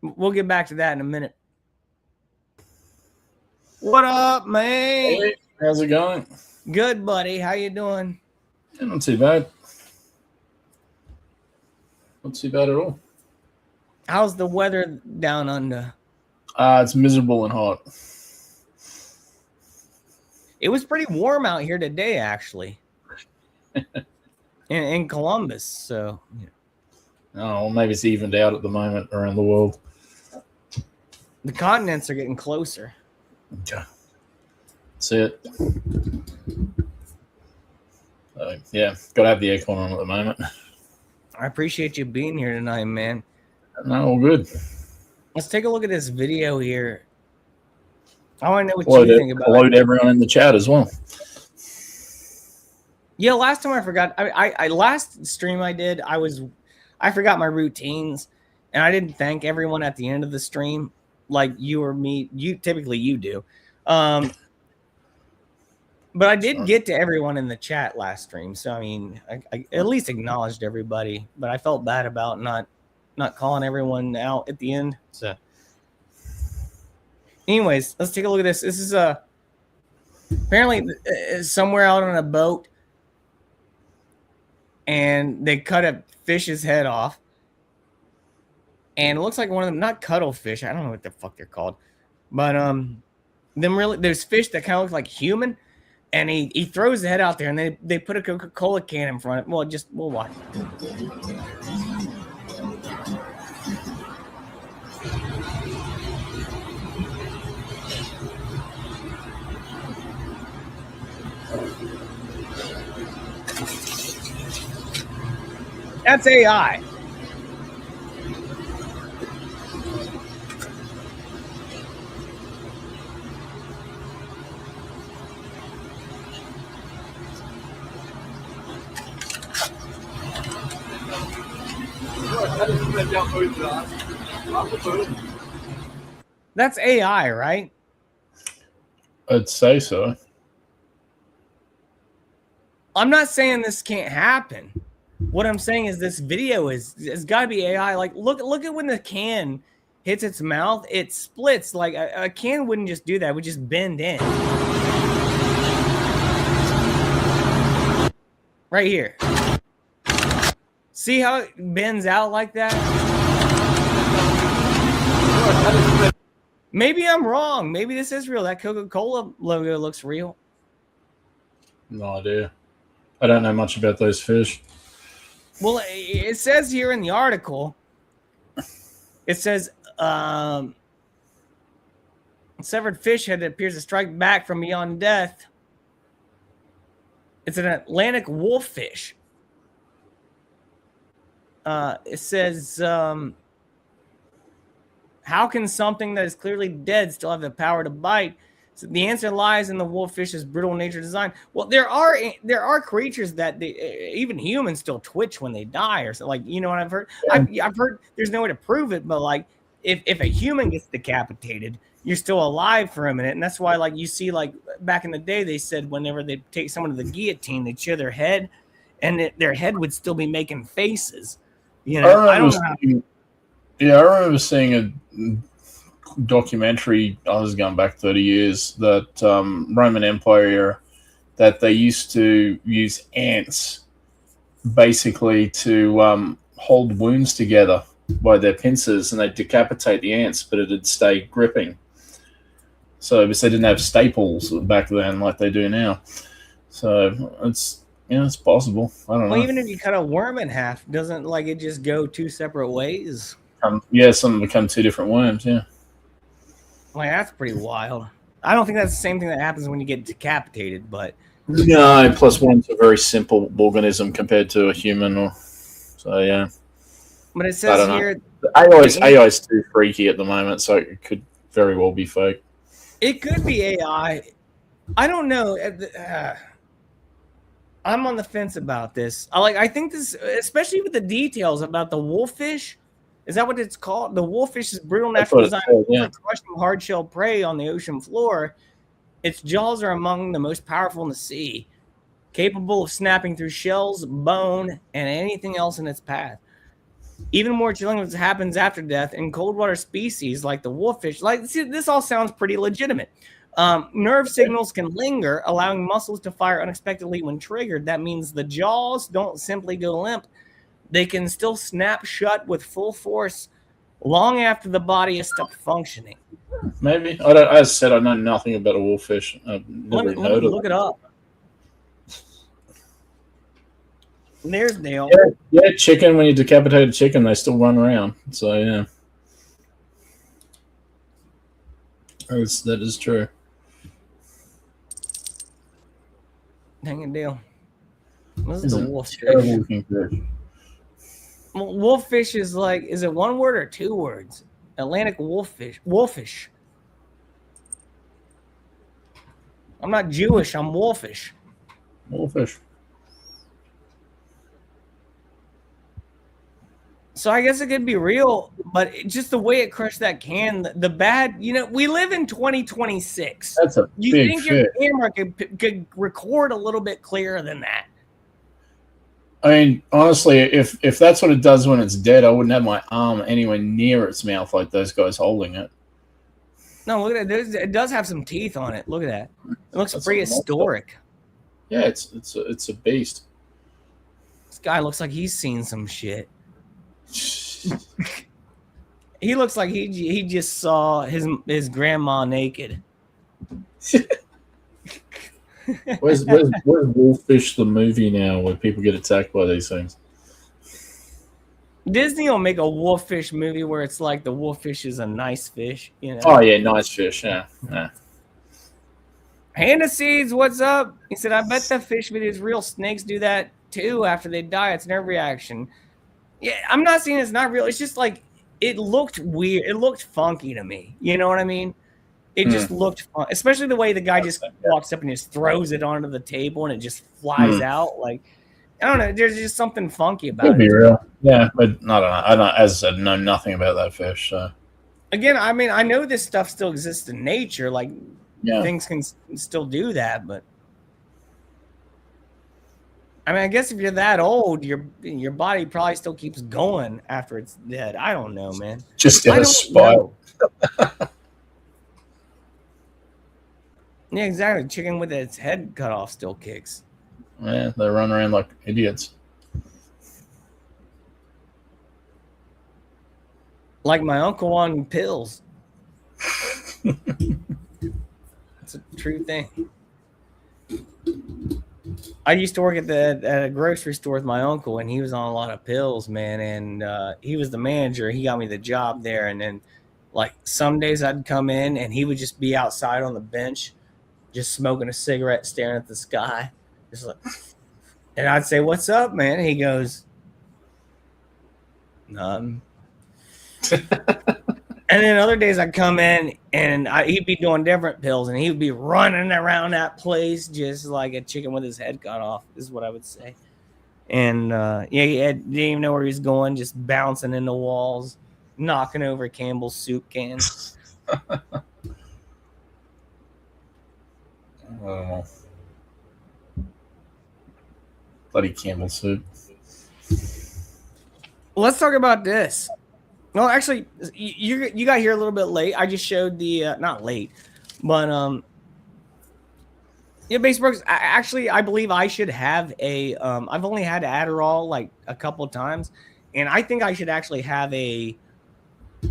We'll get back to that in a minute. What up, man? Hey, how's it going? Good, buddy. How you doing? Yeah, not too bad. Not too bad at all. How's the weather down under? It's miserable and hot. It was pretty warm out here today, actually. in Columbus, so. Yeah. Oh, well, maybe it's evened out at the moment around the world. The continents are getting closer. Okay. That's it. Yeah, got to have the aircon on at the moment. I appreciate you being here tonight, man. No, all good. Let's take a look at this video here. I want to know what you think about it. Load everyone in the chat as well. Yeah, last time I forgot. I last stream I did, I forgot my routines, and I didn't thank everyone at the end of the stream like you or me. You do. But I did get to everyone in the chat last stream, so I mean, I at least acknowledged everybody. But I felt bad about not calling everyone out at the end. So, anyways, let's take a look at this. This is apparently somewhere out on a boat, and they cut a fish's head off, and it looks like one of them, not cuttlefish. I don't know what the fuck they're called, but there's fish that kind of look like human. And he throws the head out there, and they put a Coca-Cola can in front of it. Well, we'll watch. That's AI. That's AI, right? I'd say so. I'm not saying this can't happen. What I'm saying is this video it's got to be AI. Like, look at when the can hits its mouth, it splits. Like a can wouldn't just do that; it would just bend in. Right here. See how it bends out like that? Maybe I'm wrong. Maybe this is real. That Coca-Cola logo looks real. No idea. I don't know much about those fish. Well, it says here in the article, it says severed fish head that appears to strike back from beyond death. It's an Atlantic wolffish. It says, how can something that is clearly dead still have the power to bite? So the answer lies in the wolffish's brutal nature design. Well, there are creatures that even humans still twitch when they die, or so. Like, you know what I've heard? I've heard there's no way to prove it, but like if a human gets decapitated, you're still alive for a minute, and that's why like you see like back in the day they said whenever they take someone to the guillotine, they'd shear their head, and their head would still be making faces. You know, I don't know. Yeah, I remember seeing a documentary. I was going back 30 years. That Roman Empire era, that they used to use ants basically to hold wounds together by their pincers, and they'd decapitate the ants, but it'd stay gripping. So because they didn't have staples back then like they do now. So it's possible. I don't know. Well, even if you cut a worm in half, doesn't like it just go two separate ways? Some of them become two different worms. Yeah. Like that's pretty wild. I don't think that's the same thing that happens when you get decapitated, but no. Plus, one's a very simple organism compared to a human, so yeah. But it says here, AI is too freaky at the moment, so it could very well be fake. It could be AI. I don't know. I'm on the fence about this. I think this, especially with the details about the wolffish. Is that what it's called? The wolffish's brutal natural design for crushing hard-shell prey on the ocean floor. Its jaws are among the most powerful in the sea, capable of snapping through shells, bone, and anything else in its path. Even more chilling what happens after death in cold water species like the wolffish. This all sounds pretty legitimate. Nerve signals can linger, allowing muscles to fire unexpectedly when triggered. That means the jaws don't simply go limp. They can still snap shut with full force long after the body has stopped functioning. Maybe. As I said, I know nothing about a wolffish. I've never heard of it. Look it up. There's Dale. Yeah, chicken. When you decapitate a chicken, they still run around. So yeah, that is true. Dang it, Dale. This is the wolffish. Terrible looking fish. Wolffish is like, is it one word or two words? Atlantic wolffish. Wolfish. I'm not Jewish. I'm wolfish. Wolffish. So I guess it could be real, but just the way it crushed that can, the bad, we live in 2026. That's a you big think fish. Your camera could record a little bit clearer than that? I mean, honestly, if that's what it does when it's dead, I wouldn't have my arm anywhere near its mouth like those guys holding it. No, look at it. It does have some teeth on it. Look at that. It looks prehistoric. Yeah, it's a beast. This guy looks like he's seen some shit. He looks like he just saw his grandma naked. Where's Wolffish the movie now, where people get attacked by these things? Disney will make a wolffish movie where it's like the wolffish is a nice fish, Oh yeah, nice fish. Yeah. Hannah Seeds, what's up? He said, I bet the fish videos real. Snakes do that too after they die. It's nerve reaction. Yeah, I'm not saying it's not real. It's just like it looked weird. It looked funky to me. You know what I mean? It just looked fun, especially the way the guy just walks up and just throws it onto the table and it just flies out. Like, I don't know. There's just something funky about it. Could be real. Yeah, but I don't. As I said, know nothing about that fish. So again, I mean, I know this stuff still exists in nature. Like, things can still do that, but I mean, I guess if you're that old, your body probably still keeps going after it's dead. I don't know, man. Just in a spot. Yeah, exactly. Chicken with its head cut off still kicks. Yeah, they run around like idiots. Like my uncle on pills. It's a true thing. I used to work at a grocery store with my uncle, and he was on a lot of pills, man. And he was the manager. He got me the job there. And then, like, some days I'd come in, and he would just be outside on the bench, just smoking a cigarette, staring at the sky, just like. And I'd say, "What's up, man?" And he goes, "None." And then other days I'd come in and he'd be doing different pills, and he would be running around that place just like a chicken with his head cut off, is what I would say. And didn't even know where he was going, just bouncing into walls, knocking over Campbell's soup cans. Oh. Bloody Campbell soup. Let's talk about this. No, actually, you got here a little bit late. I just showed the not late, but Base Brooks. I believe I should have a. I've only had Adderall like a couple of times, and I think I should actually have a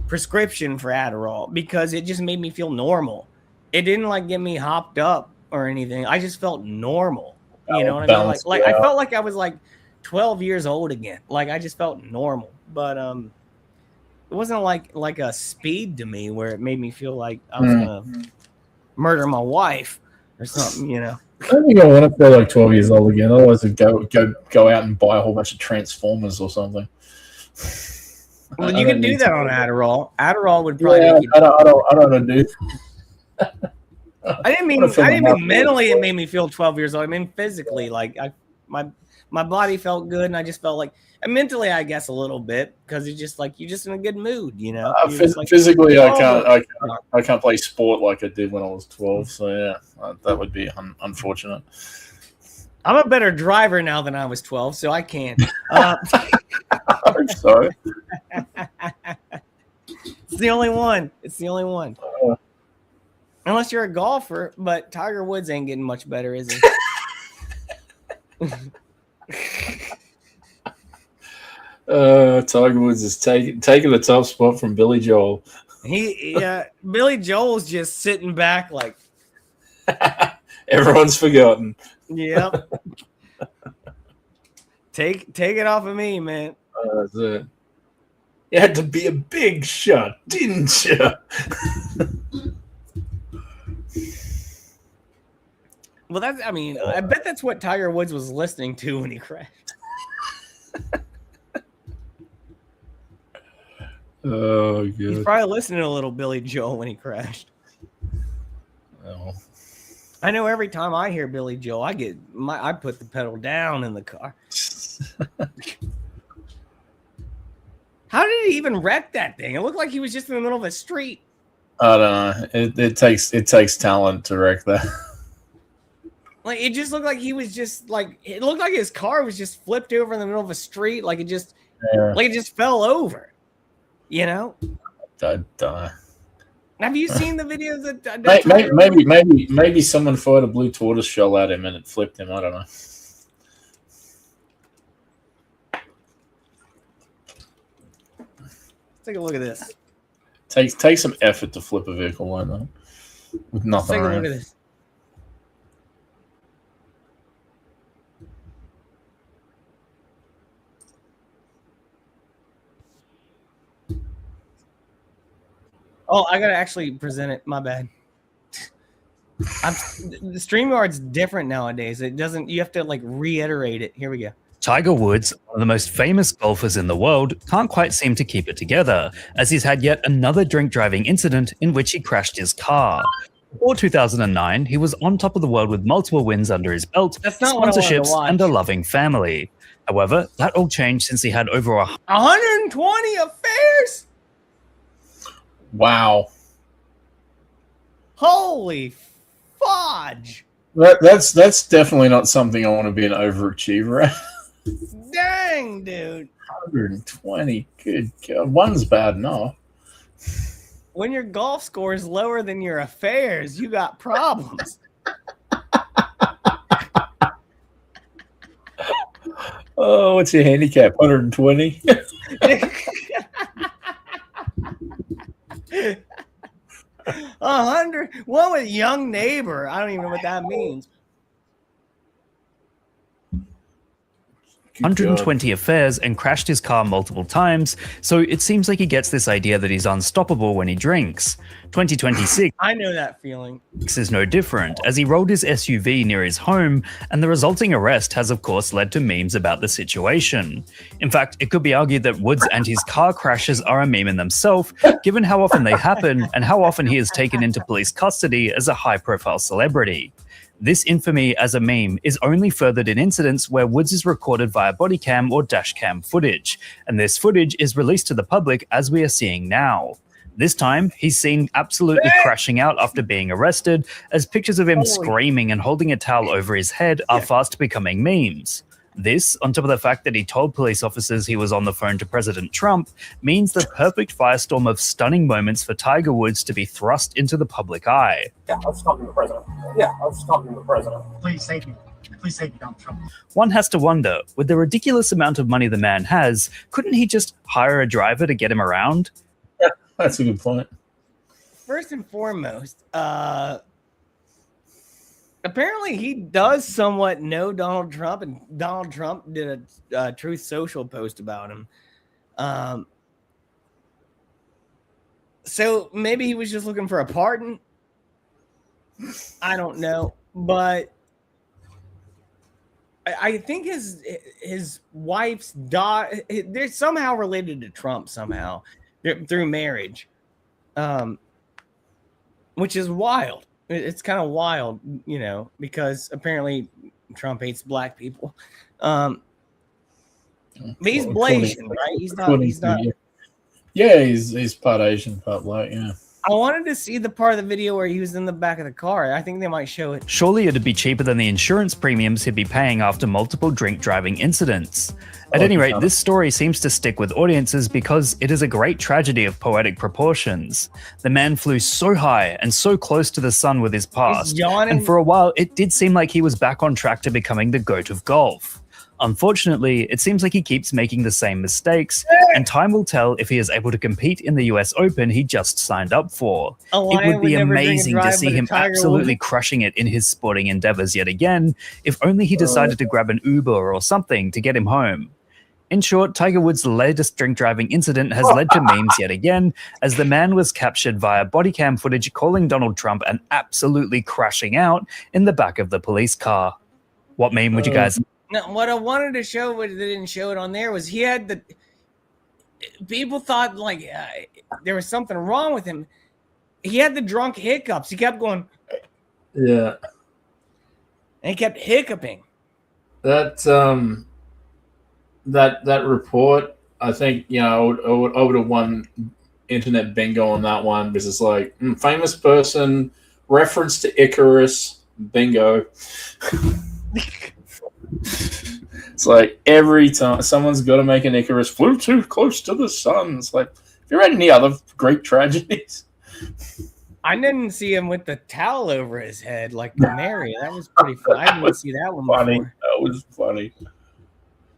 prescription for Adderall because it just made me feel normal. It didn't like get me hopped up or anything. I just felt normal. You know what I mean? Like I felt like I was like 12 years old again. Like I just felt normal, but it wasn't like a speed to me where it made me feel like I was gonna murder my wife or something, you know. I don't think I want to feel like 12 years old again. Otherwise, I'd go out and buy a whole bunch of Transformers or something. Well, you could do that on Adderall. Adderall would probably. Yeah, I don't want to do. I didn't mean mentally. It made me feel 12 years old. I mean physically, like my body felt good, and I just felt like. And mentally, I guess a little bit because it's just like you're just in a good mood, you know. Physically, I can't play sport like I did when I was 12. So yeah, that would be unfortunate. I'm a better driver now than I was 12, so I can. I'm sorry. It's the only one. It's the only one. Unless you're a golfer, but Tiger Woods ain't getting much better, is he? Tiger Woods is taking the top spot from Billy Joel. Billy Joel's just sitting back like everyone's forgotten. Yep. Take it off of me, man. That's it. You had to be a big shot, didn't you? Well, I bet that's what Tiger Woods was listening to when he crashed. Oh, good. He's probably listening to a little Billy Joel when he crashed. Oh. I know every time I hear Billy Joel, I put the pedal down in the car. How did he even wreck that thing? It looked like he was just in the middle of a street. I don't know. It takes talent to wreck that. Like it just looked like he was just like it looked like his car was just flipped over in the middle of a street, like it just fell over. You know? I don't know. Have you seen the videos that maybe someone fired a blue tortoise shell at him and it flipped him. I don't know. Let's take a look at this. Take some effort to flip a vehicle like that with nothing. Let's take a look at this. Oh, I gotta actually present it. My bad. The StreamYard's different nowadays. It doesn't. You have to like reiterate it. Here we go. Tiger Woods, one of the most famous golfers in the world, can't quite seem to keep it together, as he's had yet another drink driving incident in which he crashed his car. Before 2009, he was on top of the world with multiple wins under his belt, sponsorships, and a loving family. However, that all changed since he had over 120 affairs. Wow. Holy fudge. That's definitely not something I want to be an overachiever at. Dang, dude. 120. Good God. One's bad enough. When your golf score is lower than your affairs, you got problems. Oh, what's your handicap? 120? 100. One with young neighbor. I don't even know what that means. 120 affairs and crashed his car multiple times, so it seems like he gets this idea that he's unstoppable when he drinks. 2026 I know that feeling. is no different, as he rolled his SUV near his home, and the resulting arrest has of course led to memes about the situation. In fact, it could be argued that Woods and his car crashes are a meme in themselves, given how often they happen and how often he is taken into police custody as a high-profile celebrity. This infamy as a meme is only furthered in incidents where Woods is recorded via body cam or dash cam footage, and this footage is released to the public as we are seeing now. This time, he's seen absolutely crashing out after being arrested, as pictures of him screaming and holding a towel over his head are fast becoming memes. This, on top of the fact that he told police officers he was on the phone to President Trump, means the perfect firestorm of stunning moments for Tiger Woods to be thrust into the public eye. Yeah, I was talking to the president. Yeah, I was talking to the president. Please take me. Please take me, Donald Trump. One has to wonder, with the ridiculous amount of money the man has, couldn't he just hire a driver to get him around? Yeah, that's a good point. First and foremost, apparently he does somewhat know Donald Trump, and Donald Trump did a Truth Social post about him. So maybe he was just looking for a pardon. I don't know, but I think his wife's daughter, they're somehow related to Trump somehow through marriage, which is wild. It's kind of wild, you know, because apparently Trump hates black people. But he's Blasian, right? He's not. Yeah, he's part Asian, part black. Yeah. I wanted to see the part of the video where he was in the back of the car. I think they might show it. Surely it'd be cheaper than the insurance premiums he'd be paying after multiple drink driving incidents. At any rate, this story seems to stick with audiences because it is a great tragedy of poetic proportions. The man flew so high and so close to the sun with his past, and for a while it did seem like he was back on track to becoming the GOAT of golf. Unfortunately, it seems like he keeps making the same mistakes, and time will tell if he is able to compete in the US Open he just signed up for. It would be amazing to see him absolutely crushing it in his sporting endeavors yet again, if only he decided to grab an Uber or something to get him home. In short, Tiger Woods' latest drink driving incident has led to memes yet again, as the man was captured via body cam footage calling Donald Trump and absolutely crashing out in the back of the police car. What meme would you guys... No, what I wanted to show, but they didn't show it on there, was he had the... People thought, like, there was something wrong with him. He had the drunk hiccups. He kept going... Yeah. And he kept hiccuping. That report, I think, you know, I would have won internet bingo on that one, because it's like, famous person, reference to Icarus, bingo. It's like every time someone's got to make an Icarus flew too close to the sun. It's like, have you read any other great tragedies? I didn't see him with the towel over his head like the Mary. That was pretty funny. I didn't see that one funny. before. That was funny.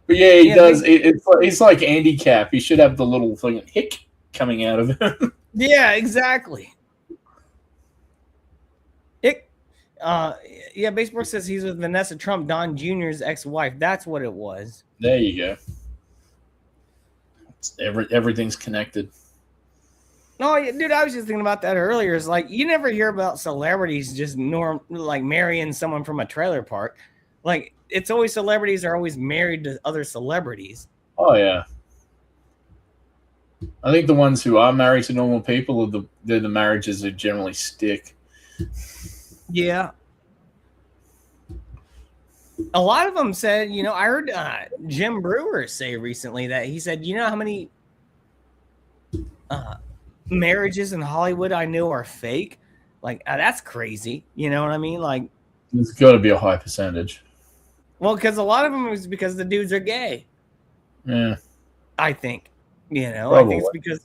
But yeah, he does. It's like Andy Cap. He should have the little thing hick coming out of him. Yeah, exactly. Yeah, Baseball says he's with Vanessa Trump, Don Jr.'s ex-wife. That's what it was. There you go. Everything's connected. No, dude, I was just thinking about that earlier. It's like you never hear about celebrities just like marrying someone from a trailer park. Like it's always celebrities are always married to other celebrities. Oh yeah. I think the ones who are married to normal people are they're the marriages that generally stick. Yeah. A lot of them said, you know, I heard Jim Brewer say recently that he said, you know how many marriages in Hollywood I know are fake? Like, that's crazy. You know what I mean? Like, there's got to be a high percentage. Well, because a lot of them is because the dudes are gay. Yeah. I think. You know, Probably. I think it's because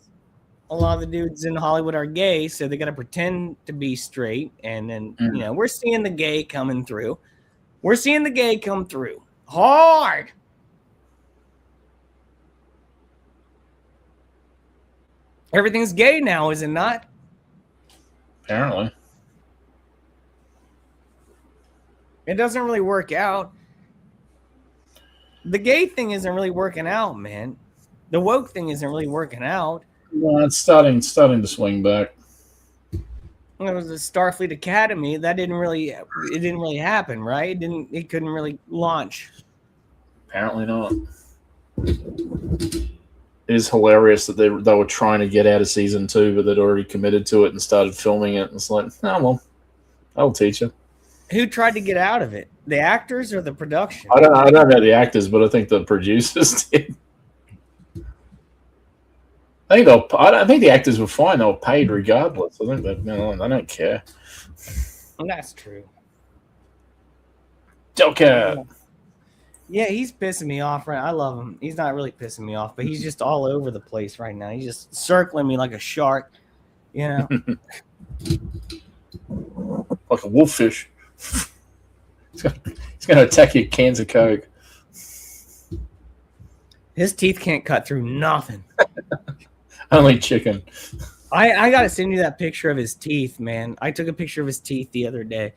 a lot of the dudes in Hollywood are gay, so they got to pretend to be straight. And then, you know, we're seeing the gay coming through. We're seeing the gay come through hard. Everything's gay now, is it not? Apparently. It doesn't really work out. The gay thing isn't really working out, man. The woke thing isn't really working out. Well, it's starting to swing back. It was the Starfleet Academy that didn't really happen, right? It couldn't really launch. Apparently not. It is hilarious that they were trying to get out of season 2, but they'd already committed to it and started filming it. And it's like, oh well, I'll teach you. Who tried to get out of it? The actors or the production? I don't know the actors, but I think the producers did. I think the actors were fine. They were paid regardless. I think they don't care. That's true. Joker. Yeah, he's pissing me off right now. I love him. He's not really pissing me off, but he's just all over the place right now. He's just circling me like a shark, you know. Like a wolffish. He's going to attack you, cans of Coke. His teeth can't cut through nothing. Only chicken. I got to send you that picture of his teeth, man. I took a picture of his teeth the other day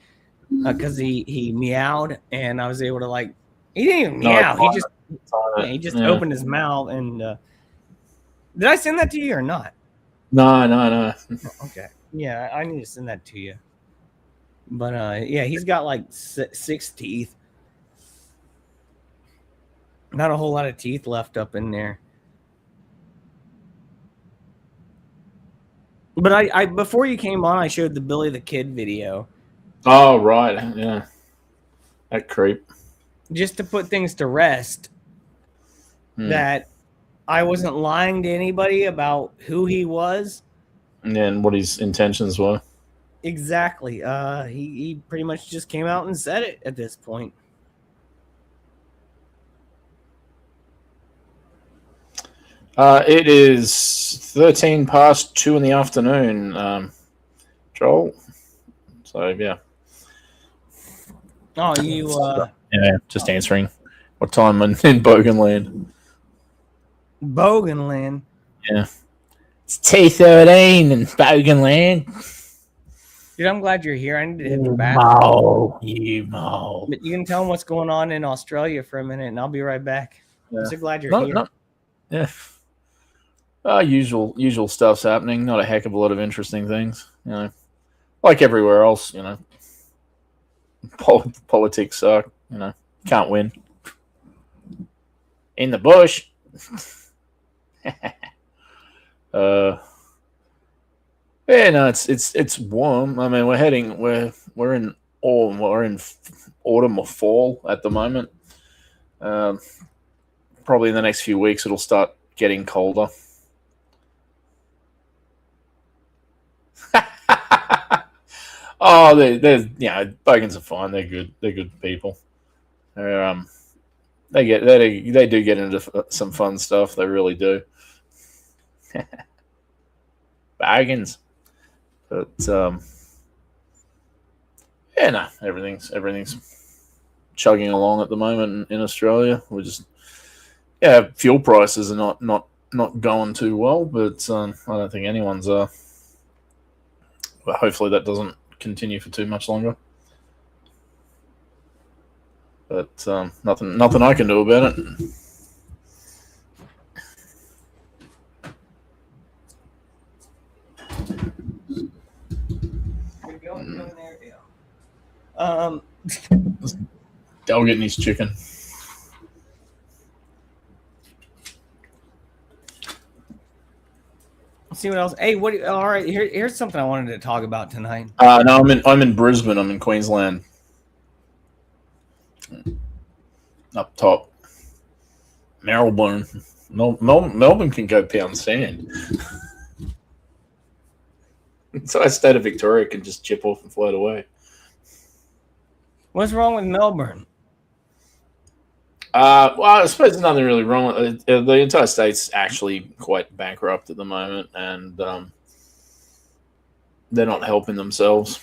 because he meowed, and I was able to he didn't even meow. He just opened his mouth and did I send that to you or not? No. Okay. Yeah, I need to send that to you. But yeah, he's got 6 teeth. Not a whole lot of teeth left up in there. But I before you came on, I showed the Billy the Kid video. Oh right, yeah. That creep. Just to put things to rest, that I wasn't lying to anybody about who he was. And what his intentions were. Exactly. He pretty much just came out and said it at this point. It is 13 past 2 in the afternoon, Joel. So, yeah. Oh, you... Yeah, just answering. What time in Boganland? Boganland? Yeah. It's T13 in Boganland. Dude, I'm glad you're here. I need to hit the back. You mo. But you can tell them what's going on in Australia for a minute, and I'll be right back. Yeah. I'm so glad you're here. No. Yeah. Usual stuff's happening. Not a heck of a lot of interesting things, like everywhere else. Politics suck. Can't win. In the bush. Yeah, no, it's warm. I mean, we're in autumn or fall at the moment. Probably in the next few weeks it'll start getting colder. Oh, they're Bogans are fine. They're good. They're good people. They do get into some fun stuff. They really do. Bogans, but yeah, no, everything's chugging along at the moment in Australia. We're just fuel prices are not going too well, but I don't think anyone's But hopefully that doesn't continue for too much longer. But nothing I can do about it. Dell getting his chicken. Let's see what else. Hey, all right, here's something I wanted to talk about tonight. No, I'm in Brisbane. I'm in Queensland. Up top. Melbourne. Melbourne can go pound sand. So our state of Victoria can just chip off and float away. What's wrong with Melbourne? Well, I suppose there's nothing really wrong with it. The entire state's actually quite bankrupt at the moment, and they're not helping themselves.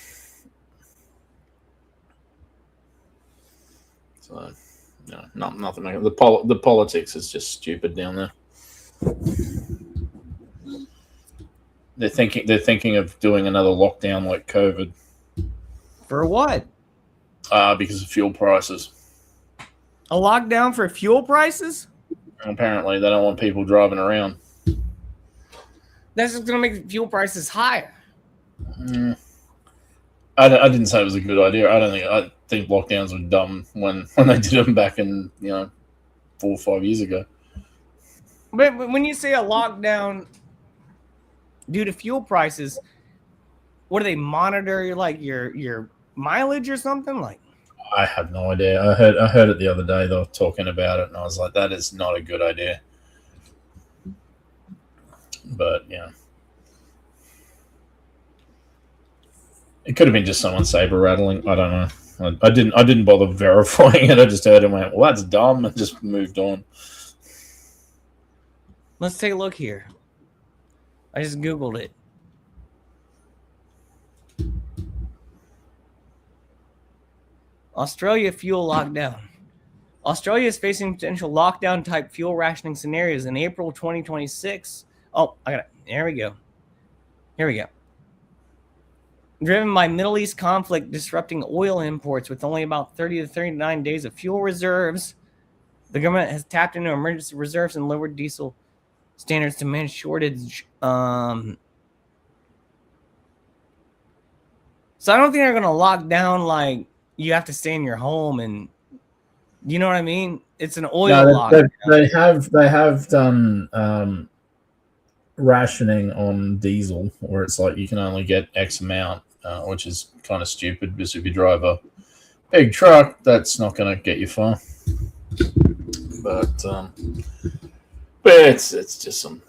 So, nothing. The politics is just stupid down there. They're thinking of doing another lockdown like COVID. For what? Because of fuel prices. A lockdown for fuel prices? Apparently, they don't want people driving around. That's just going to make fuel prices higher. I didn't say it was a good idea. I think lockdowns were dumb when they did them back in 4 or 5 years ago. But when you say a lockdown due to fuel prices, what do they monitor? Your mileage or something? Like, I have no idea. I heard it the other day. They were talking about it, and I was like, that is not a good idea. But yeah, it could have been just someone saber rattling. I don't know. I didn't bother verifying it. I just heard it and went, well, that's dumb, and just moved on. let's take a look here. I just Googled it. Australia fuel lockdown. Australia is facing potential lockdown type fuel rationing scenarios in April 2026. Oh, I got it. There we go. Here we go. Driven by Middle East conflict disrupting oil imports with only about 30 to 39 days of fuel reserves, the government has tapped into emergency reserves and lowered diesel standards to manage shortage. So I don't think they're going to lock down like you have to stay in your home, and you know what I mean? It's an oil lockdown. They have done rationing on diesel, where it's like you can only get X amount, which is kind of stupid because if you drive a big truck, that's not going to get you far. But it's just some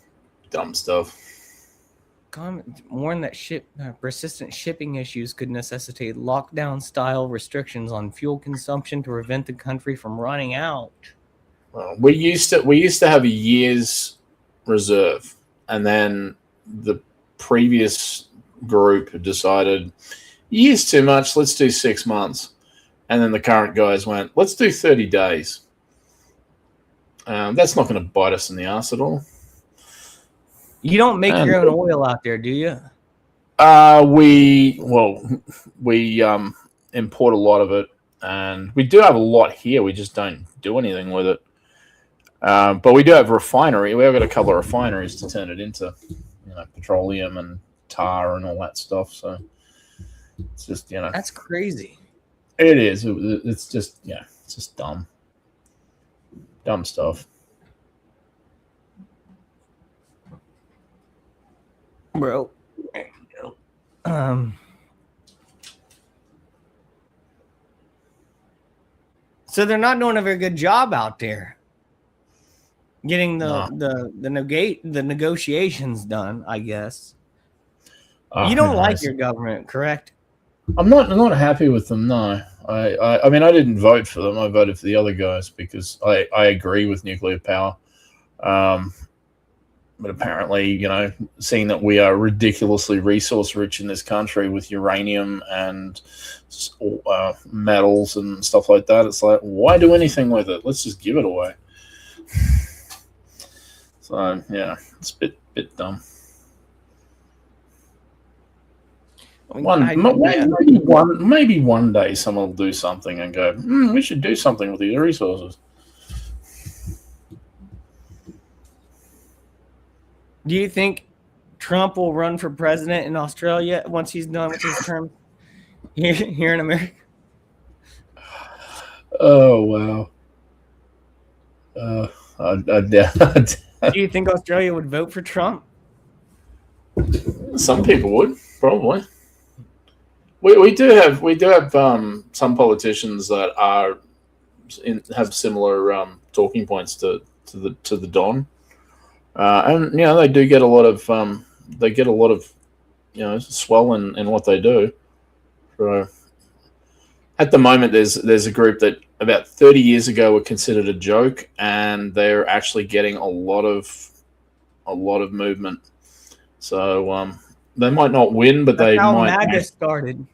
dumb stuff. Warn that persistent shipping issues could necessitate lockdown-style restrictions on fuel consumption to prevent the country from running out. Well, we used to have a year's reserve, and then the previous group decided year's too much. Let's do 6 months, and then the current guys went, let's do 30 days. That's not going to bite us in the ass at all. You don't make your own oil out there, do you? We import a lot of it, and we do have a lot here. We just don't do anything with it. But we do have a refinery. We have got a couple of refineries to turn it into, petroleum and tar and all that stuff. So it's just, that's crazy. It is. It's just, it's just dumb stuff. Bro, so they're not doing a very good job out there getting the negotiations done, I guess. You don't like your government, correct? I'm not happy with them. No, I mean I didn't vote for them. I voted for the other guys because I agree with nuclear power. But apparently, seeing that we are ridiculously resource rich in this country with uranium and metals and stuff like that, it's like, why do anything with it? Let's just give it away. So yeah, it's a bit dumb. Maybe one day someone will do something and go, we should do something with these resources. Do you think Trump will run for president in Australia once he's done with his term here in America? Oh, wow. Do you think Australia would vote for Trump? Some people would, probably. We do have some politicians that have similar talking points to the Don. And they do get a lot of swell in what they do. So at the moment, there's a group that about 30 years ago were considered a joke, and they're actually getting a lot of movement. So they might not win, but they might. MAGA started.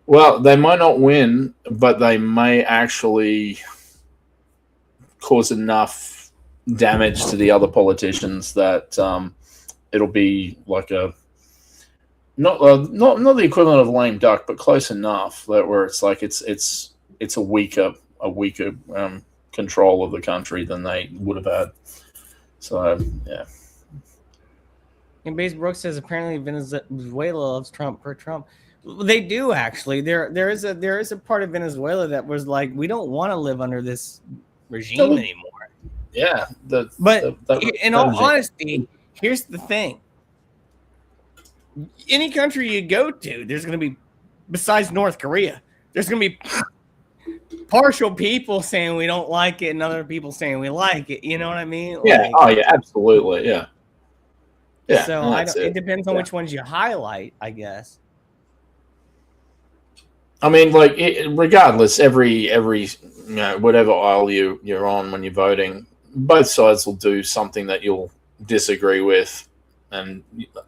Well, they might not win, but they may actually cause enough damage to the other politicians that it'll be like a not the equivalent of a lame duck, but close enough that where it's like it's a weaker control of the country than they would have had. So yeah. And Base Brooks says apparently Venezuela loves Trump per Trump. They do actually. There is a part of Venezuela that was like, we don't want to live under this regime anymore. Yeah, in all honesty, here's the thing. Any country you go to, there's going to be, besides North Korea, there's going to be partial people saying we don't like it and other people saying we like it. You know what I mean? Yeah. Oh, yeah, absolutely. Yeah. Yeah. So it depends on which ones you highlight, I guess. I mean, like, regardless, every whatever aisle you're on when you're voting, both sides will do something that you'll disagree with, and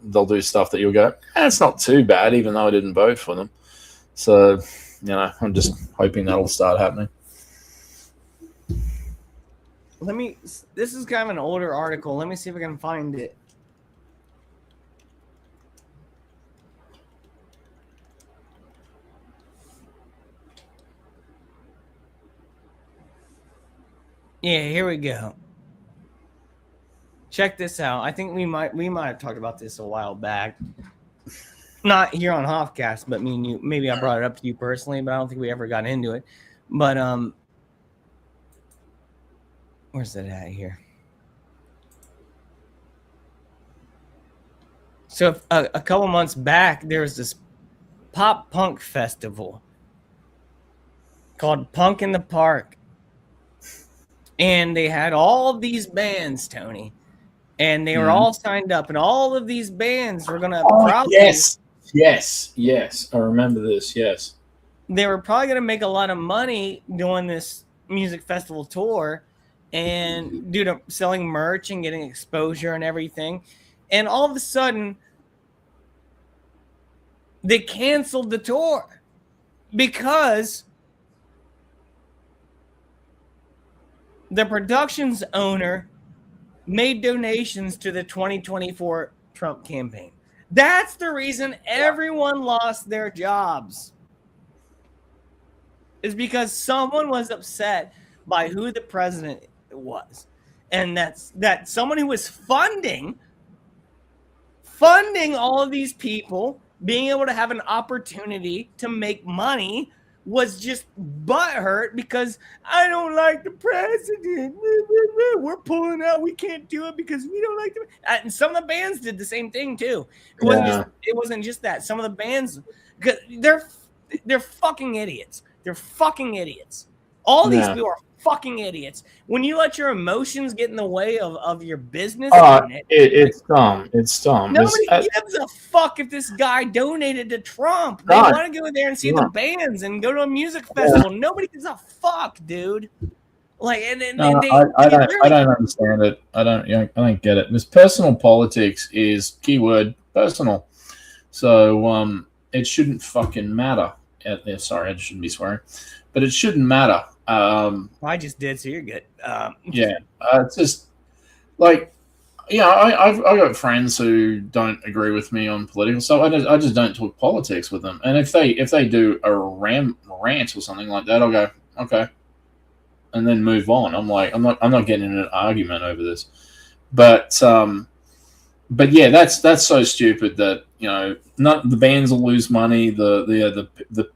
they'll do stuff that you'll go, it's not too bad, even though I didn't vote for them. So, I'm just hoping that'll start happening. This is kind of an older article. Let me see if I can find it. Yeah, here we go. Check this out. I think we might have talked about this a while back. Not here on Hoffcast, but me and you. Maybe I brought it up to you personally, but I don't think we ever got into it. But where's that at here? So a couple months back, there was this pop punk festival called Punk in the Park. And they had all of these bands, Tony, and they were all signed up, and all of these bands were going to probably... Yes. I remember this, yes. They were probably going to make a lot of money doing this music festival tour and selling merch and getting exposure and everything. And all of a sudden, they canceled the tour because... the production's owner made donations to the 2024 Trump campaign. That's the reason everyone lost their jobs. Is because someone was upset by who the president was. And that someone who was funding all of these people, being able to have an opportunity to make money, was just butthurt because I don't like the president. We're pulling out. We can't do it because we don't like the. And some of the bands did the same thing too. It wasn't just that. Some of the bands, they're fucking idiots. They're fucking idiots. All these people are fucking idiots. When you let your emotions get in the way of your business, it's dumb. It's dumb. Nobody gives a fuck if this guy donated to Trump. They want to go there and see the bands and go to a music festival. Nobody gives a fuck, dude. Like, I don't understand it. I don't get it. This personal politics is keyword personal. So it shouldn't fucking matter. Sorry, I shouldn't be swearing, but it shouldn't matter. I just did, so you're good. It's just like, I've got friends who don't agree with me on political stuff. I just don't talk politics with them. And if they do a rant or something like that, I'll go, okay, and then move on. I'm not getting in an argument over this. But yeah, that's so stupid that not the bands will lose money. The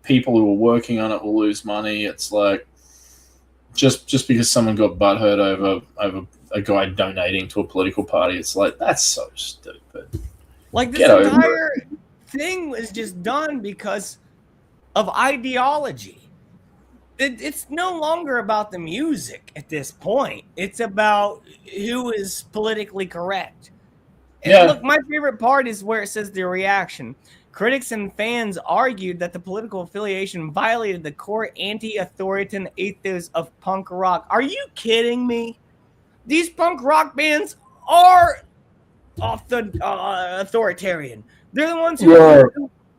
people who are working on it will lose money. It's like, just because someone got butthurt over a guy donating to a political party, it's like, that's so stupid. Like, this entire thing was just done because of ideology. It's no longer about the music at this point. It's about who is politically correct. And look, my favorite part is where it says the reaction. Critics and fans argued that the political affiliation violated the core anti-authoritarian ethos of punk rock. Are you kidding me? These punk rock bands are authoritarian. They're the ones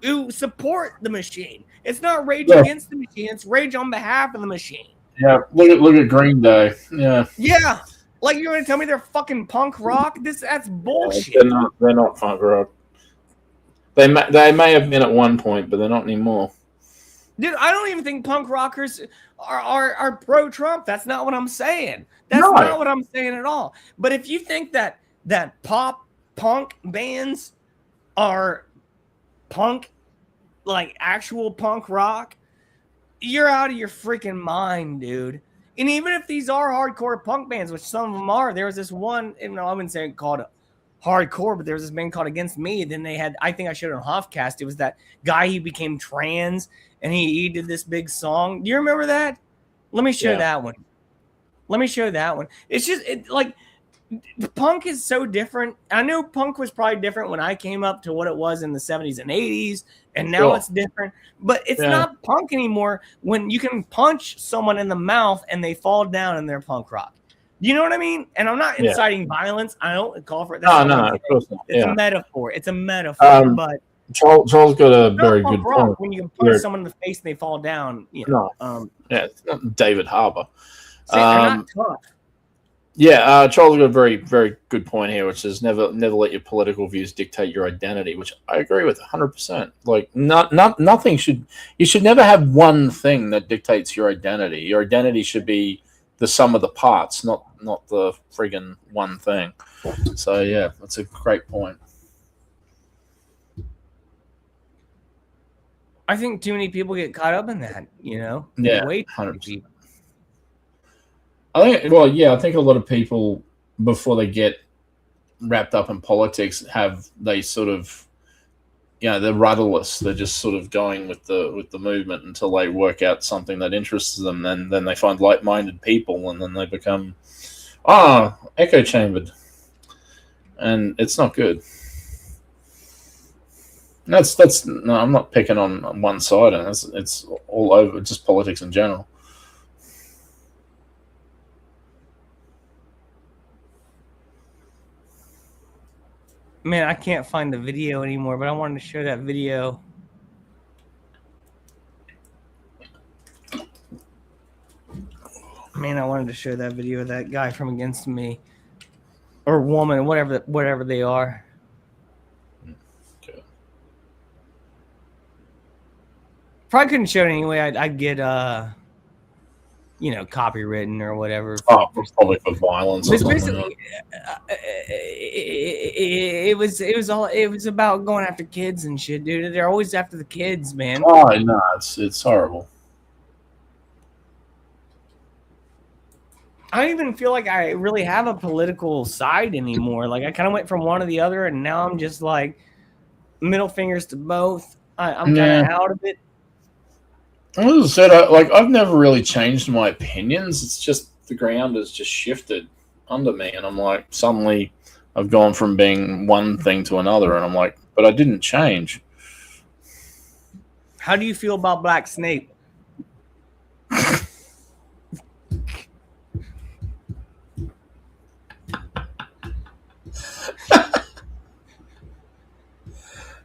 who support the machine. It's not rage against the machine. It's rage on behalf of the machine. Yeah, look at Green Day. Yeah. Yeah. Like, you're going to tell me they're fucking punk rock? That's bullshit. They're not punk rock. They may have been at one point, but they're not anymore. Dude, I don't even think punk rockers are pro-Trump. That's not what I'm saying. That's No. not what I'm saying at all. But if you think that pop punk bands are punk, like actual punk rock, you're out of your freaking mind, dude. And even if these are hardcore punk bands, which some of them are, there was this one, I wouldn't say it called hardcore, but there was this band called Against Me. Then they had, I think I showed it on Hoffcast. It was that guy, he became trans and he did this big song. Do you remember that? Let me show that one. Let me show that one. It's just like punk is so different. I know punk was probably different when I came up to what it was in the 70s and 80s, and now it's different. But it's not punk anymore when you can punch someone in the mouth and they fall down and they're punk rock. You know what I mean? And I'm not inciting violence. I don't call for it. No, of course not. It's a metaphor. It's a metaphor. But Charles got a very good point. When you can punch someone in the face and they fall down, you know. It's not David Harbour. They're not tough. Yeah, Charles got a very, very good point here, which is never let your political views dictate your identity, which I agree with 100%. Like, nothing should. You should never have one thing that dictates your identity. Your identity should be the sum of the parts, not the friggin' one thing. So yeah, that's a great point. I think too many people get caught up in that, you know? Yeah, way 100%. I think a lot of people, before they get wrapped up in politics, they sort of, they're rudderless. They're just sort of going with the movement until they work out something that interests them. And then they find like-minded people, and then they become, echo chambered, and it's not good. That's no, I'm not picking on one side, and it's all over, just politics in general. Man, I can't find the video anymore, but I wanted to show that video. Man, I wanted to show that video of that guy from Against Me, or woman, whatever they are. Okay. Probably couldn't show it anyway. I'd get copywritten or whatever. Probably for violence. It's basically, it was about going after kids and shit, dude. They're always after the kids, man. Oh no, it's horrible. I don't even feel like I really have a political side anymore. Like, I kind of went from one to the other, and now I'm just like middle fingers to both. I'm kind of out of it. As I said, I've never really changed my opinions. It's just the ground has just shifted under me, and I'm like, suddenly I've gone from being one thing to another, and I'm like, but I didn't change. How do you feel about Black Snape?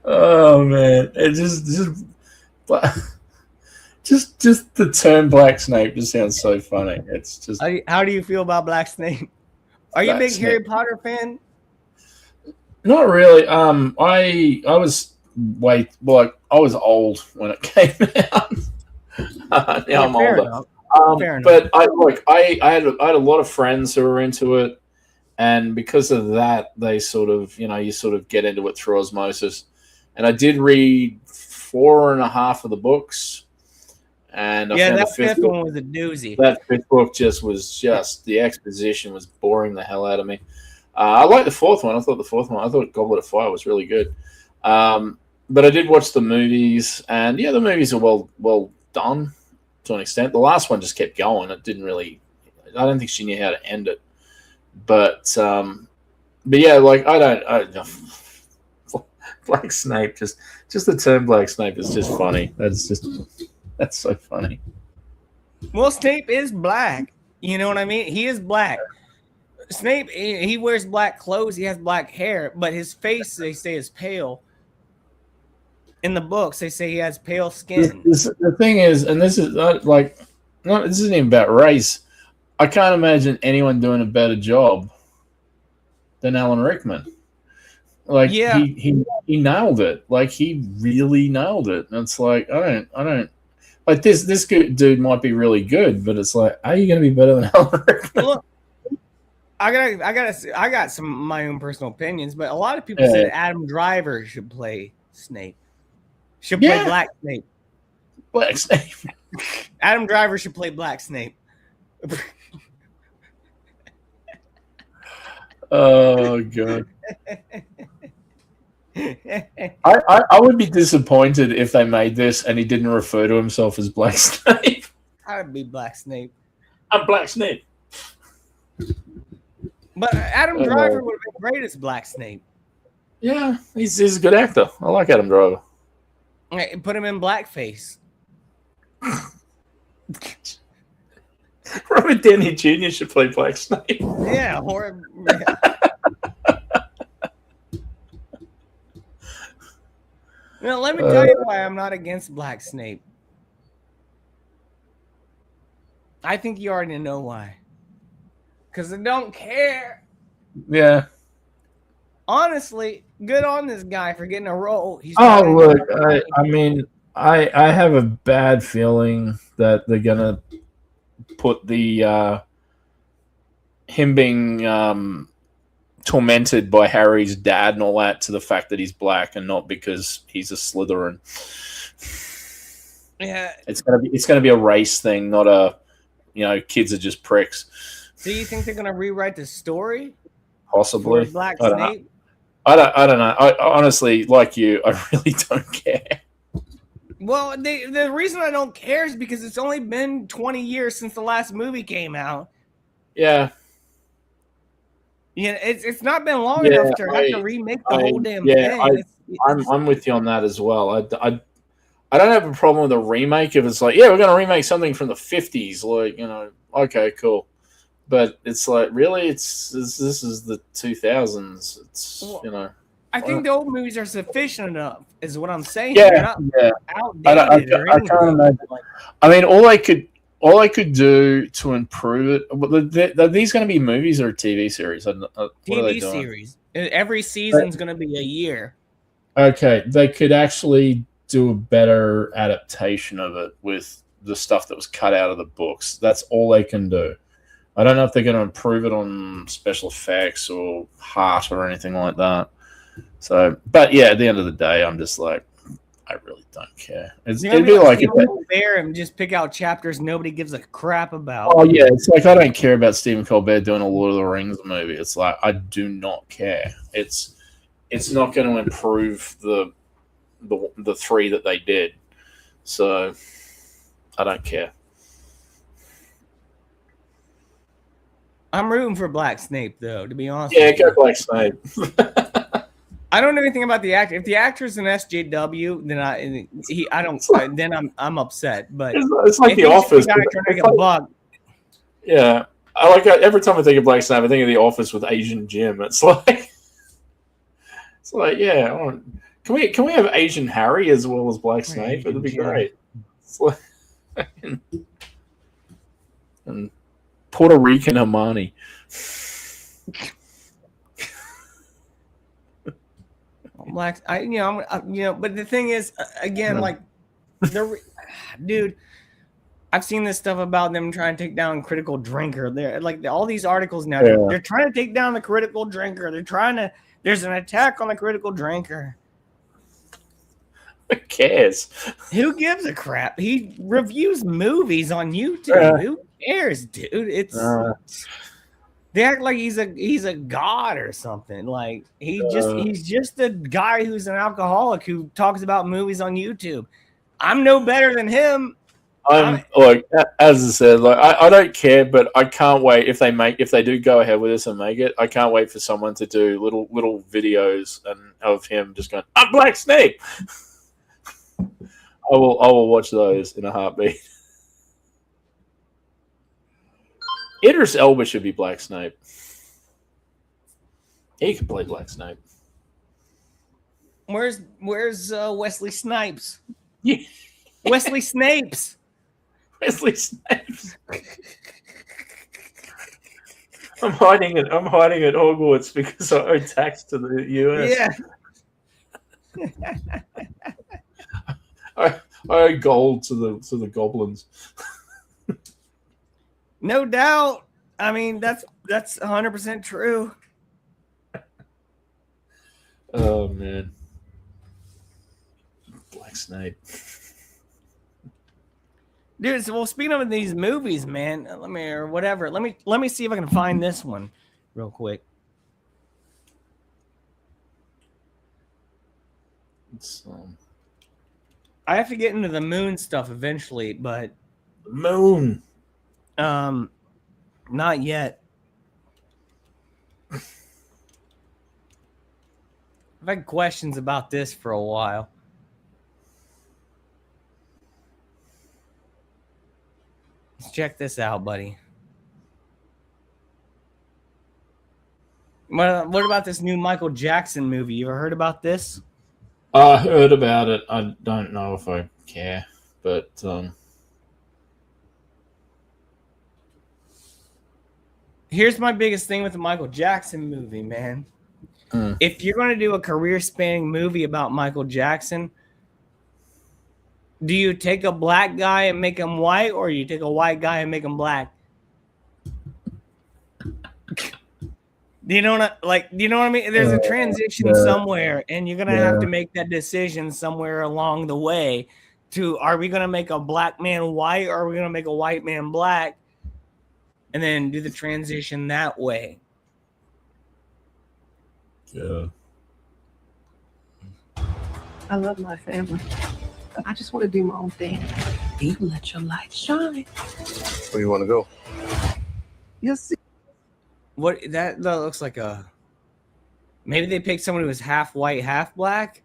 Oh man, it just the term Black Snape just sounds so funny. It's just. How do you feel about Black Snape? Are you a big Harry Potter fan? Not really. I was I was old when it came out. Now I'm older. But I had a lot of friends who were into it, and because of that, they sort of you sort of get into it through osmosis. And I did read 4.5 of the books. And that fifth one was a doozy. That fifth book the exposition was boring the hell out of me. I liked the fourth one. I thought Goblet of Fire was really good. But I did watch the movies, and the movies are well done to an extent. The last one just kept going. It didn't really. I don't think she knew how to end it. But yeah, Black Snape, just the term Black Snape is just funny. That's so funny. Well, Snape is black. You know what I mean? He is black. Snape, he wears black clothes. He has black hair, but his face, they say, is pale. In the books, they say he has pale skin. The thing is, and this is this isn't even about race. I can't imagine anyone doing a better job than Alan Rickman. He nailed it. Like, he really nailed it. And it's like, I don't Like this dude might be really good, but it's like, are you going to be better than Alan Rickman? Look, I got some of my own personal opinions, but a lot of people said Adam Driver should play Snape. Should play Black Snape. Black Snape. Adam Driver should play Black Snape. Oh god. I would be disappointed if they made this and he didn't refer to himself as Black Snape. I'd be Black Snape. I'm Black Snape. But Adam Driver would have been great as Black Snape. Yeah, he's a good actor. I like Adam Driver. Put him in blackface. Robert Downey Jr. should play Black Snape. Yeah, or Now, let me tell you why I'm not against Black Snape. I think you already know why. Because I don't care. Yeah. Honestly, good on this guy for getting a role. Look, I mean, I have a bad feeling that they're gonna put the him being tormented by Harry's dad and all that to the fact that he's black and not because he's a Slytherin. Yeah, it's gonna be a race thing, not a kids are just pricks. Do you think they're gonna rewrite the story? Possibly. For Black Snape? I don't know. I honestly, like you, I really don't care. Well, the reason I don't care is because it's only been 20 years since the last movie came out. Yeah. Yeah, it's not been long enough to have to remake the whole damn thing. I'm with you on that as well. I don't have a problem with a remake if it's like, yeah, we're going to remake something from the 50s. Like, okay, cool. But it's like, really, this is the 2000s. It's, I think the old movies are sufficient enough, is what I'm saying. Yeah. Outdated I can't imagine. I mean, all I could do to improve it. Are these going to be movies or a TV series? TV series. Every season's going to be a year. Okay, they could actually do a better adaptation of it with the stuff that was cut out of the books. That's all they can do. I don't know if they're going to improve it on special effects or heart or anything like that. So, but yeah, at the end of the day, I'm just like, I really don't care. It'd be like there and just pick out chapters nobody gives a crap about. Oh yeah, it's like I don't care about Stephen Colbert doing a Lord of the Rings movie. It's like I do not care. It's not going to improve the three that they did. So I don't care. I'm rooting for Black Snape, though, to be honest. Yeah, go Black Snape. I don't know anything about the actor. If the actor's an SJW, then I'm upset. But it's like The Office. Yeah, I like every time I think of Black Snape, I think of The Office with Asian Jim. It's like, yeah. Can we have Asian Harry as well as Black Snape? It'd be great. It's like, and Puerto Rican Hermione. But the thing is, again, dude, I've seen this stuff about them trying to take down Critical Drinker. They're like all these articles now. Yeah. They're trying to take down the Critical Drinker. There's an attack on the Critical Drinker. Who cares? Who gives a crap? He reviews movies on YouTube. Who cares, dude? They act like he's a god or something. Like he's just a guy who's an alcoholic who talks about movies on YouTube. I'm no better than him. Like as I said, like I don't care, but I can't wait if they do go ahead with this and make it. I can't wait for someone to do little videos of him just going, "I'm Black Snape." I will watch those in a heartbeat. Idris Elba should be Black Snape. He can play Black Snape. Where's Wesley Snipes? Yeah. Wesley Snipes. Wesley Snipes. I'm hiding at Hogwarts because I owe tax to the US. Yeah. I owe gold to the goblins. No doubt. I mean, that's 100% true. Oh man, Black Snake. Dude, so, well, speaking of these movies, man, let me see if I can find this one real quick. I have to get into the moon stuff eventually, but Moon. not yet. I've had questions about this for a while. Let's check this out, buddy. What about this new Michael Jackson movie? You ever heard about this? I heard about it. I don't know if I care, but here's my biggest thing with the Michael Jackson movie, man. If you're going to do a career-spanning movie about Michael Jackson, do you take a black guy and make him white, or you take a white guy and make him black? Do you know what I mean? There's a transition somewhere, and you're gonna have to make that decision somewhere along the way. Are we gonna make a black man white, or are we gonna make a white man black, and then do the transition that way? Yeah. I love my family. I just want to do my own thing. You let your light shine. Where you want to go? You'll see. What that looks like maybe they picked someone who was half white, half black.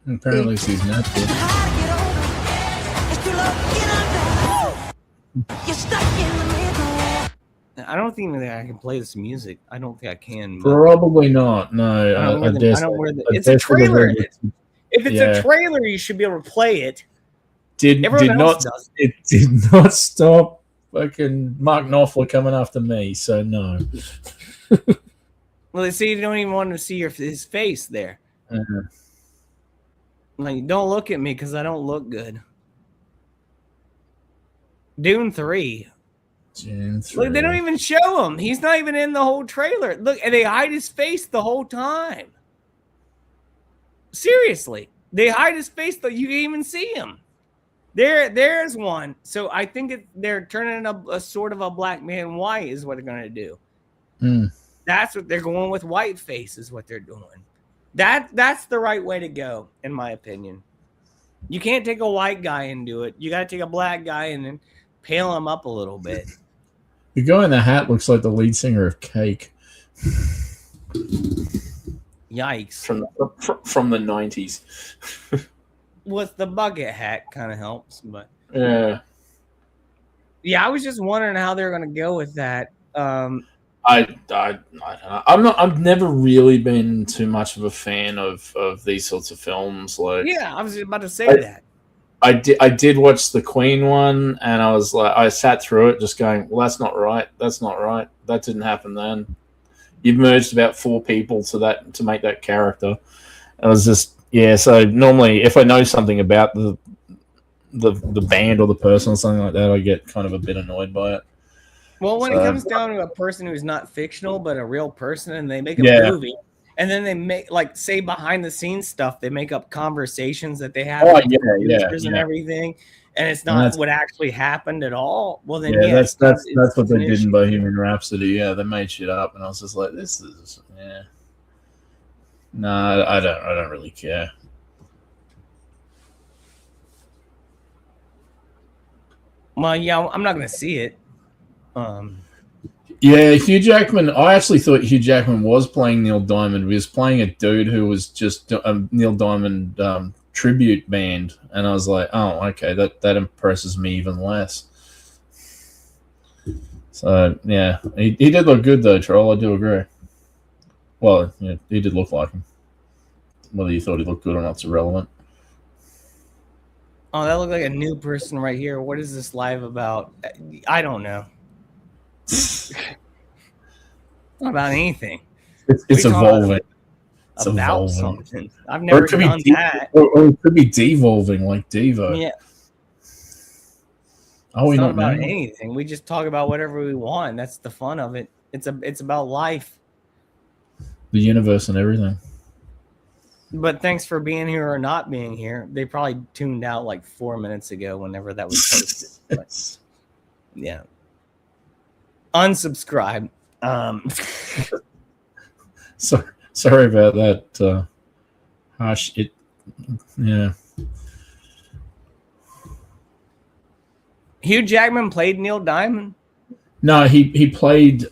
Apparently she's natural. I don't think that I can play this music. I don't think I can. But Probably not. No, it's a trailer. If it's a trailer, you should be able to play it. It did not stop fucking Mark Knopfler coming after me, so no. Well, they say you don't even want to see his face there. Like, don't look at me because I don't look good. Dune 3. Look, they don't even show him. He's not even in the whole trailer. Look, and they hide his face the whole time. Seriously, they hide his face though. You can't even see him. There's one. So I think they're turning a sort of a black man white is what they're gonna do. That's what they're going with. White face is what they're doing. That's the right way to go, in my opinion. You can't take a white guy and do it. You got to take a black guy and then pale him up a little bit. The guy in the hat looks like the lead singer of Cake. Yikes! From the 90s. With the bucket hat, kind of helps, but yeah. I was just wondering how they're going to go with that. I don't know. I've never really been too much of a fan of these sorts of films. Like, yeah, I was about to say that. I did watch the Queen one, and I was like, I sat through it, just going, well, that's not right. That's not right. That didn't happen then. You've merged about 4 people to make that character. I was just So normally, if I know something about the band or the person or something like that, I get kind of a bit annoyed by it. Well, when it comes down to a person who's not fictional but a real person, and they make a movie, and then they make, like, say, behind the scenes stuff, they make up conversations that they have and everything, and it's not what actually happened at all. Well, then that's what they did in Bohemian Rhapsody. Yeah, they made shit up, and I was just like, this is no, I don't really care. Well, yeah, I'm not gonna see it. Hugh Jackman. I actually thought Hugh Jackman was playing Neil Diamond. He was playing a dude who was just a Neil Diamond tribute band, and I was like, oh, okay, that impresses me even less. So yeah, he did look good though, Troll. I do agree. Well, yeah, he did look like him. Whether you thought he looked good or not's irrelevant. Oh, that looked like a new person right here. What is this live about? I don't know. Not about anything. It's evolving. about evolving. something. I've never done that. Or it could be devolving like Devo. Yeah. Oh, we It's not not about know. anything. We just talk about whatever we want. That's the fun of it. It's about life. The universe and everything. But thanks for being here or not being here. They probably tuned out like 4 minutes ago whenever that was posted. But, yeah. Unsubscribe. Sorry about that. Yeah. Hugh Jackman played Neil Diamond. No, he played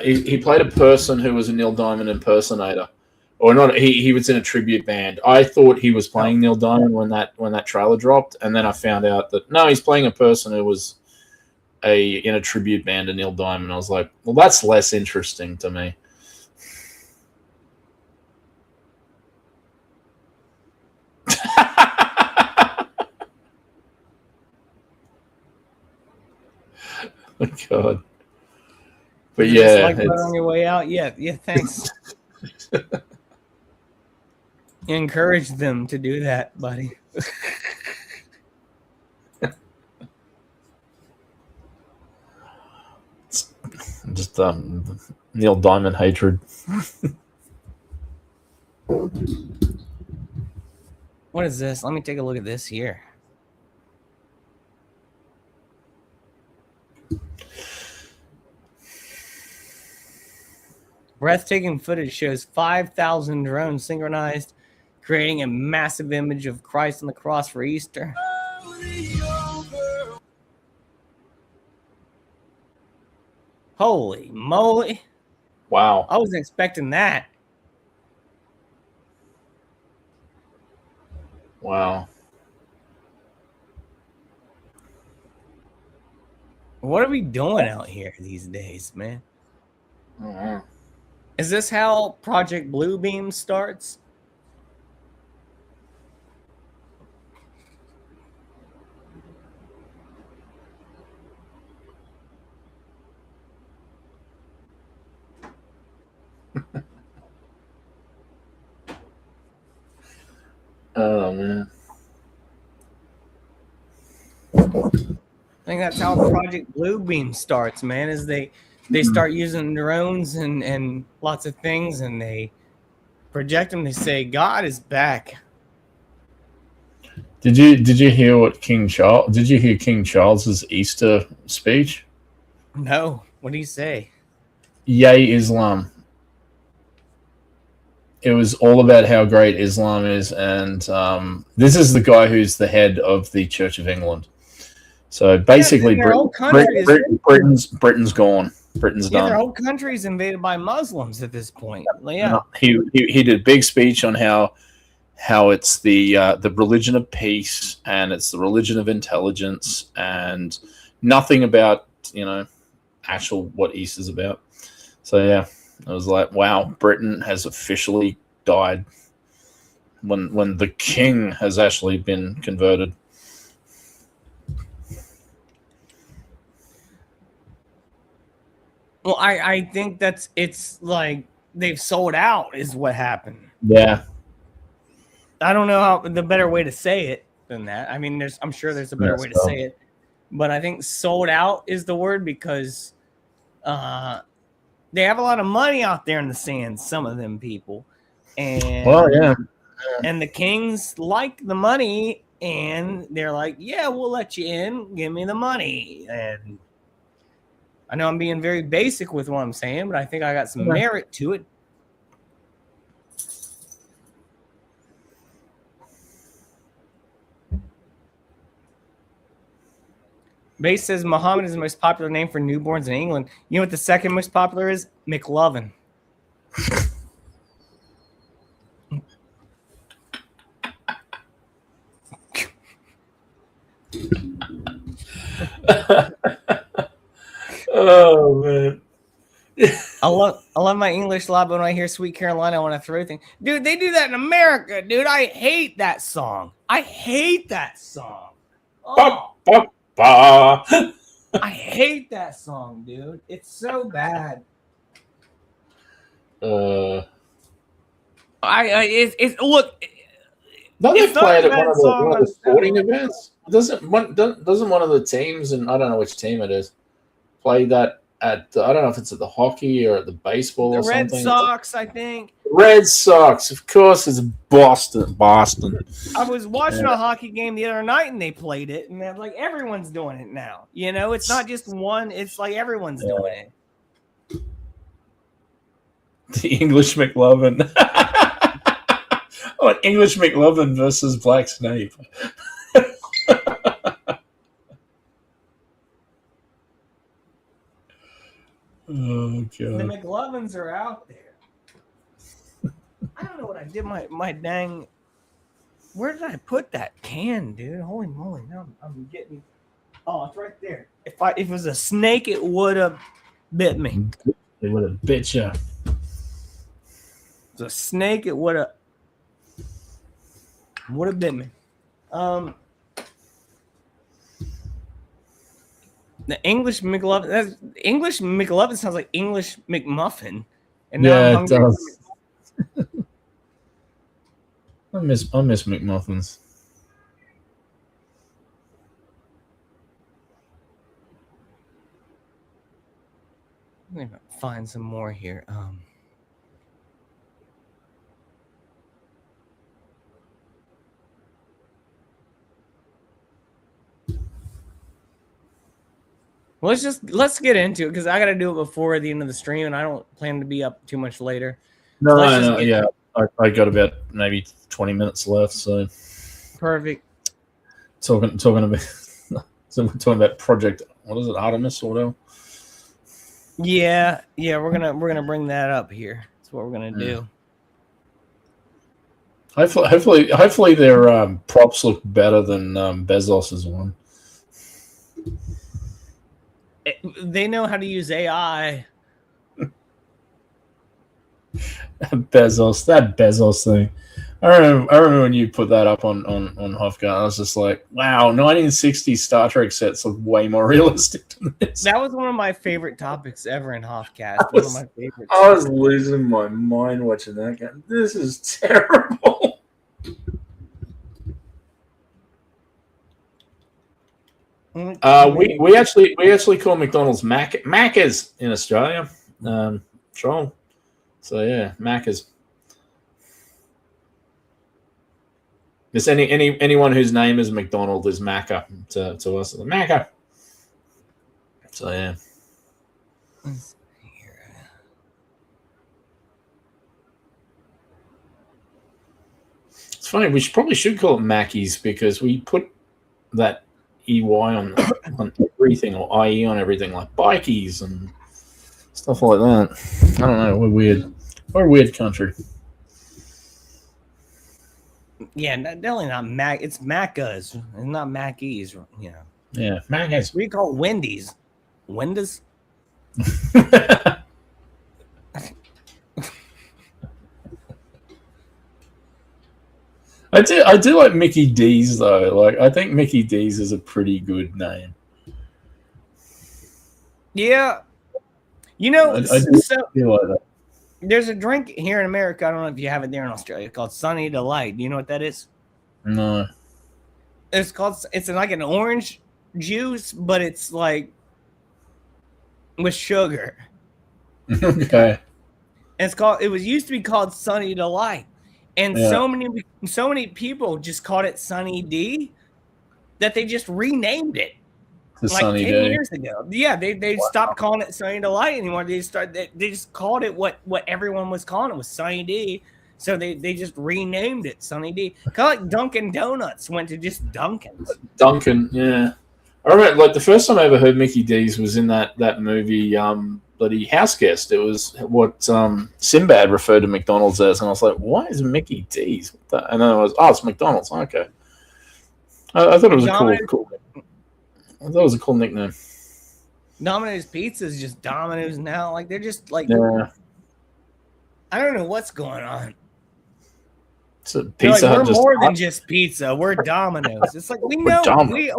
he played a person who was a Neil Diamond impersonator, or not. He was in a tribute band. I thought he was playing Neil Diamond when that trailer dropped, and then I found out that no, he's playing a person who was in a tribute band to Neil Diamond. I was like, well, that's less interesting to me. Oh, God. But yeah, like on your way out. Yeah, thanks. Encourage them to do that, buddy. Just Neil Diamond hatred. What is this? Let me take a look at this here. Breathtaking footage shows 5,000 drones synchronized, creating a massive image of Christ on the cross for Easter. Holy moly. Wow. I wasn't expecting that. Wow. What are we doing out here these days, man? Mm-hmm. Is this how Project Bluebeam starts? Oh, man. I think that's how Project Bluebeam starts, man, is they start using drones and lots of things, and they project them. They say, God is back. Did you hear King Charles's Easter speech? No. What do you say? Yay, Islam. It was all about how great Islam is, and this is the guy who's the head of the Church of England. So basically, Britain's gone. Britain's done. Their whole country's invaded by Muslims at this point. Yeah. No, he did a big speech on how it's the religion of peace and it's the religion of intelligence and nothing about actual what Easter's about. So yeah, I was like, wow, Britain has officially died when the king has actually been converted. Well, I think it's like they've sold out is what happened. Yeah. I don't know how the better way to say it than that. I mean, I'm sure there's a better way to say it, but I think sold out is the word because they have a lot of money out there in the sands, some of them people. And and the kings like the money and they're like, yeah, we'll let you in, give me the money. And I know I'm being very basic with what I'm saying, but I think I got some merit to it. Base says Muhammad is the most popular name for newborns in England. You know what the second most popular is? McLovin. Oh man. I love my English a lot, but when I hear Sweet Carolina, I want to throw things. Dude, they do that in America, dude. I hate that song. I hate that song. Oh. I hate that song, dude. It's so bad. Look. Don't they It's not play it a at one bad of the song on sporting Saturday. events? Doesn't one of the teams, and I don't know which team it is, play that at I don't know if it's at the hockey or at the baseball The or Red something. Sox, I think. Red Sox, of course, it's Boston. I was watching a hockey game the other night and they played it, and they're like, everyone's doing it now. You know, it's not just one; it's like everyone's doing it. The English McLovin. Oh, English McLovin versus Black Snape. Oh god. The McLovins are out there. I don't know what I did. My dang. Where did I put that can, dude? Holy moly! Now I'm getting. Oh, it's right there. If it was a snake, it would have bit me. It would have bit you. If it was a snake, it would have bit me. The English McLovin. English McLovin sounds like English McMuffin. And now Yeah, I'm it hungry. does. I miss McMuffins. Let me find some more here. Let's get into it because I got to do it before the end of the stream, and I don't plan to be up too much later. Yeah, I got about maybe 20 minutes left, so Perfect. talking about so we're talking about Project, what is it, Artemis or whatever? Yeah, we're gonna bring that up here. That's what we're gonna do. Hopefully their props look better than Bezos's one. They know how to use AI. That Bezos thing. I remember when you put that up on Hoffcast. I was just like, wow, 1960s Star Trek sets look way more realistic than this. That was one of my favorite topics ever in Hoffcast. One of my favorites. I was losing my mind watching that game. This is terrible. We actually call McDonald's Macca's in Australia. Troll. So yeah, Macca's. There's anyone whose name is McDonald is Macca to us. Macca. So yeah. It's funny. We probably should call it Mackey's because we put that EY on everything, or IE on everything, like bikies and stuff like that. I don't know. We're weird. We're a weird country. Yeah, definitely not Mac. It's Macca's, it's not Mackey's. You know. Yeah, Macca's. We call Wendy's. Wendy's. I do like Mickey D's though. Like I think Mickey D's is a pretty good name. Yeah, you know, I do feel like that. There's a drink here in America. I don't know if you have it there in Australia called Sunny Delight. Do you know what that is? No. It's like an orange juice, but it's like with sugar. Okay. And it was used to be called Sunny Delight. And so many people just called it Sunny D that they just renamed it. Like 10 years ago. Yeah, they stopped calling it Sunny Delight anymore. They just called it what everyone was calling it, was Sunny D. So they just renamed it Sunny D. Kind of like Dunkin' Donuts went to just Dunkin's. Dunkin', yeah. I remember, like, the first time I ever heard Mickey D's was in that movie, bloody House Guest. It was what Sinbad referred to McDonald's as, and I was like, why is Mickey D's? And then I was, it's McDonald's. Okay. I thought it was cool. I thought it was a cool nickname. Domino's Pizza is just Domino's now. Like, they're just like, I don't know what's going on. So Pizza Hut we're more than just pizza. We're Domino's. It's like, we know.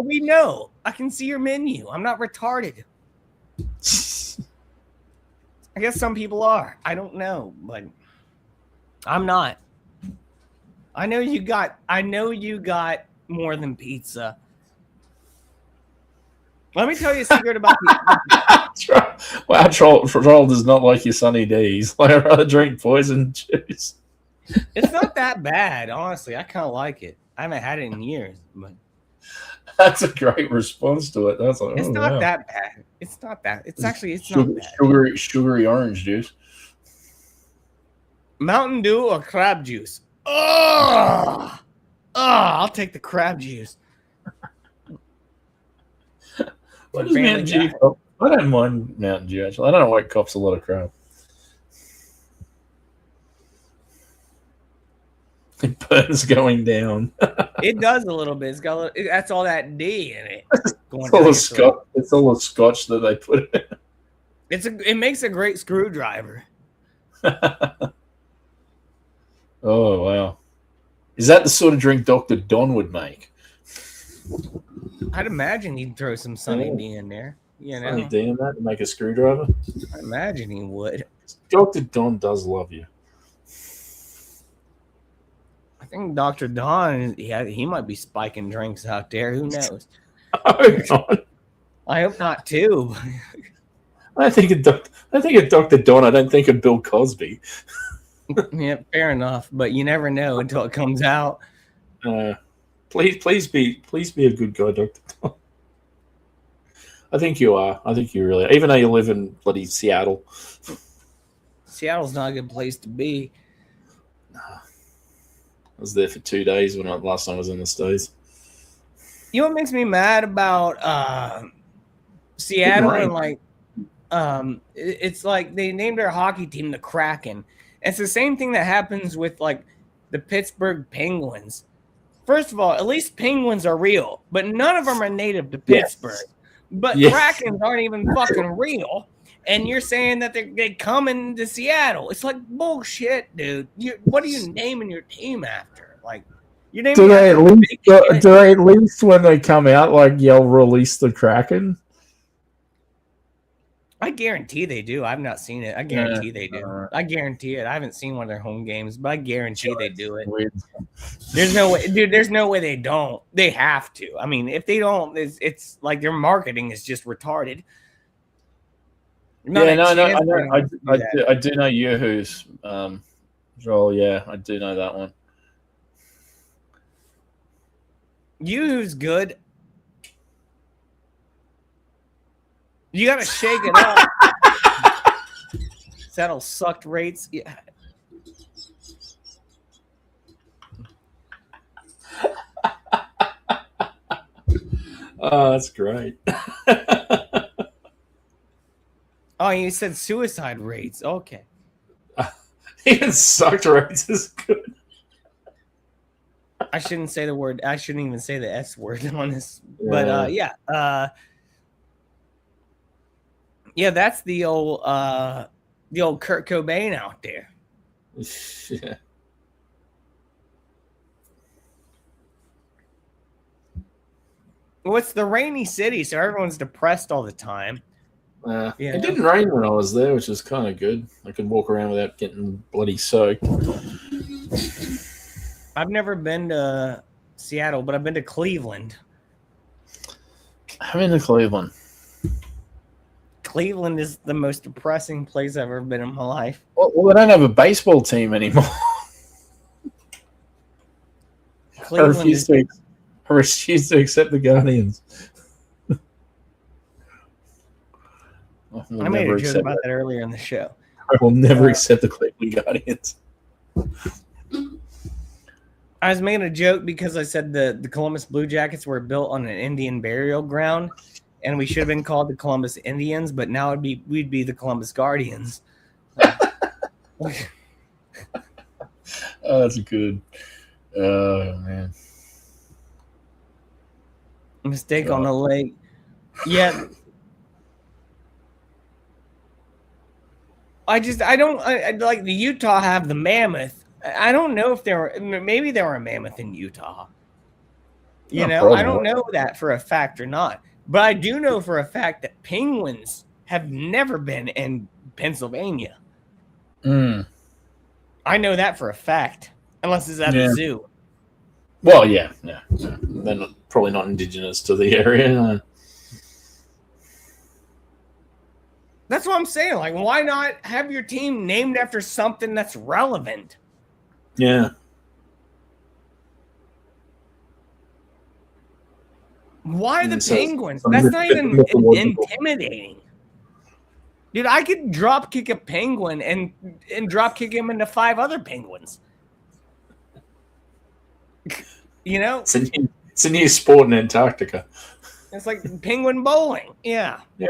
We know. I can see your menu. I'm not retarded. I guess some people are. I don't know, but I'm not. I know you got more than pizza. Let me tell you a secret about pizza. Wow, Troll does not like your Sunny D's. I'd rather drink poison juice. It's not that bad, honestly. I kind of like it. I haven't had it in years, but that's a great response to it. That's like, it's not that bad. It's not that. It's not bad. Sugary orange juice. Mountain Dew or crab juice? I'll take the crab juice. What is Mountain Dew? I don't mind Mountain Dew, actually. I don't know why it cops a lot of crap. It burns going down. It does a little bit. It's got that's all that D in it. It's all the scotch that they put in. It makes a great screwdriver. Oh wow. Is that the sort of drink Dr. Don would make? I'd imagine he'd throw some Sunny D in there. You know, Sunny D in that to make a screwdriver? I imagine he would. Dr. Don does love you. I think Dr. Don, he might be spiking drinks out there. Who knows? I hope not too. I think of Dr. Don. I don't think of Bill Cosby. Yeah, fair enough. But you never know until it comes out. Please be a good guy, Dr. Don. I think you are. I think you really are. Even though you live in bloody Seattle. Seattle's not a good place to be. I was there for 2 days when last time I was in the States. You know what makes me mad about Seattle and like it's like they named their hockey team the Kraken. It's the same thing that happens with like the Pittsburgh Penguins. First of all, at least penguins are real, but none of them are native to Pittsburgh. Yes. But Krakens aren't even fucking real. And you're saying that they come into Seattle. It's like bullshit, dude. What are you naming your team after? Like, you naming do they at least when they come out like yell "release the Kraken"? I guarantee they do. I've not seen it. I guarantee they do. I guarantee it. I haven't seen one of their home games, but I guarantee they do it. There's no way, dude. There's no way they don't. They have to. I mean, if they don't, it's like their marketing is just retarded. I do know Yoo-Hoo's. Joel, yeah, I do know that one. Yoo-Hoo's good. You gotta shake it up. That'll sucked rates. Yeah. Oh, that's great. Oh, you said suicide rates. Okay. Even sucked rates is good. I shouldn't say the word. I shouldn't even say the S word on this. But yeah. Yeah, that's the old Kurt Cobain out there. Yeah. Well, it's the rainy city, so everyone's depressed all the time. It didn't rain when I was there, which is kind of good. I could walk around without getting bloody soaked. I've never been to Seattle, but I've been to Cleveland. I'm in Cleveland. Cleveland is the most depressing place I've ever been in my life. Well, they don't have a baseball team anymore. I refuse to accept the Guardians. I made a joke about that earlier in the show. I will never accept the Cleveland Guardians. I was making a joke because I said the Columbus Blue Jackets were built on an Indian burial ground, and we should have been called the Columbus Indians, but now we'd be the Columbus Guardians. Oh, that's good. Oh man. Mistake on the lake. Yeah. I like the Utah have the mammoth. I don't know if maybe there were a mammoth in Utah. You know, I don't know that for a fact or not. But I do know for a fact that penguins have never been in Pennsylvania. I know that for a fact. unless it's at Yeah. the zoo. Well, yeah. They're probably not indigenous to the area. That's what I'm saying. Like, why not have your team named after something that's relevant? Yeah. Why the And so- Penguins? That's not even intimidating. Dude, I could drop kick a penguin and drop kick him into 5 other penguins. You know? It's a new sport in Antarctica. It's like penguin bowling. Yeah. Yeah.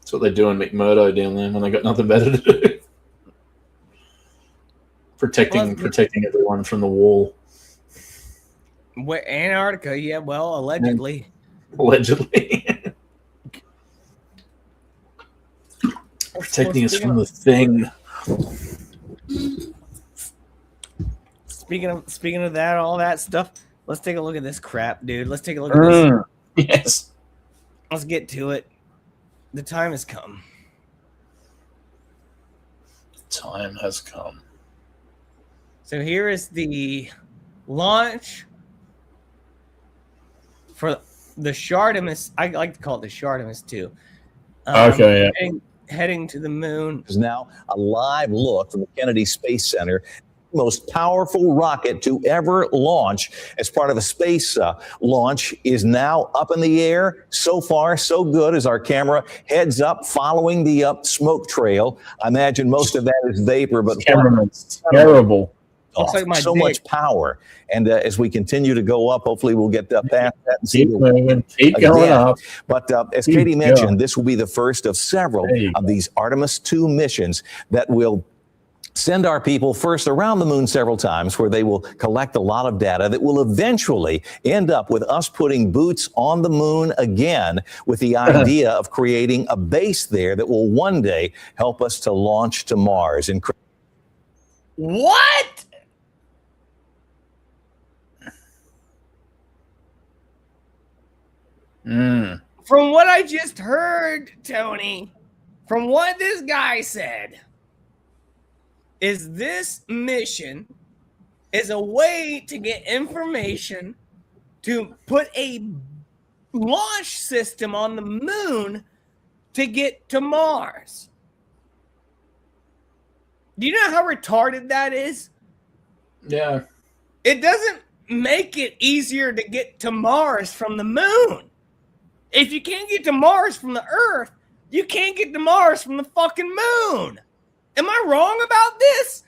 That's what they do in McMurdo down there when they got nothing better to do. Protecting everyone from the wall. Where Antarctica? Yeah. Well, allegedly. Allegedly. Protecting us from the thing. Speaking of that, all that stuff. Let's take a look at this crap, dude. Let's take a look at this. Yes. Let's get to it. The time has come. Time has come. So here is the launch for the Shartemis. I like to call it the Shartemis too. Okay, yeah. Heading to the moon. Is now a live look from the Kennedy Space Center. Most powerful rocket to ever launch as part of a space launch is now up in the air. So far, so good as our camera heads up following the smoke trail. I imagine most of that is vapor, but Cameraman's terrible. Looks like my so dick. much power. And as we continue to go up, hopefully we'll get past that and see Keep moving. Keep going up. But as Katie mentioned, this will be the first of several of these Artemis 2 missions that will send our people first around the moon several times, where they will collect a lot of data that will eventually end up with us putting boots on the moon again, with the idea of creating a base there that will one day help us to launch to Mars. What? From what I just heard, Tony, from what this guy said, is this mission is a way to get information to put a launch system on the moon to get to Mars. Do you know how retarded that is? Yeah. It doesn't make it easier to get to Mars from the moon. If you can't get to Mars from the Earth, you can't get to Mars from the fucking moon. Am I wrong about this?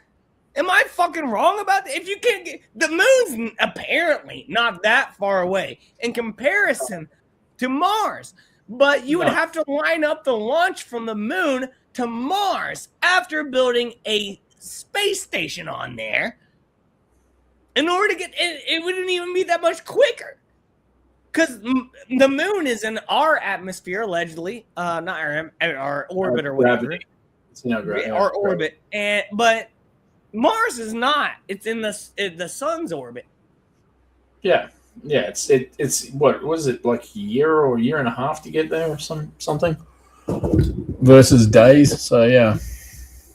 Am I fucking wrong about this? If you can't get... The moon's apparently not that far away in comparison to Mars. But you would have to line up the launch from the moon to Mars after building a space station on there in order to get... It wouldn't even be that much quicker. Because the moon is in our atmosphere, allegedly. Not our orbit or whatever. Gravity. It's gravity. Our orbit. But Mars is not. It's in the sun's orbit. Yeah. Yeah, it's what was it, like a year or a year and a half to get there or something? Versus days. So yeah.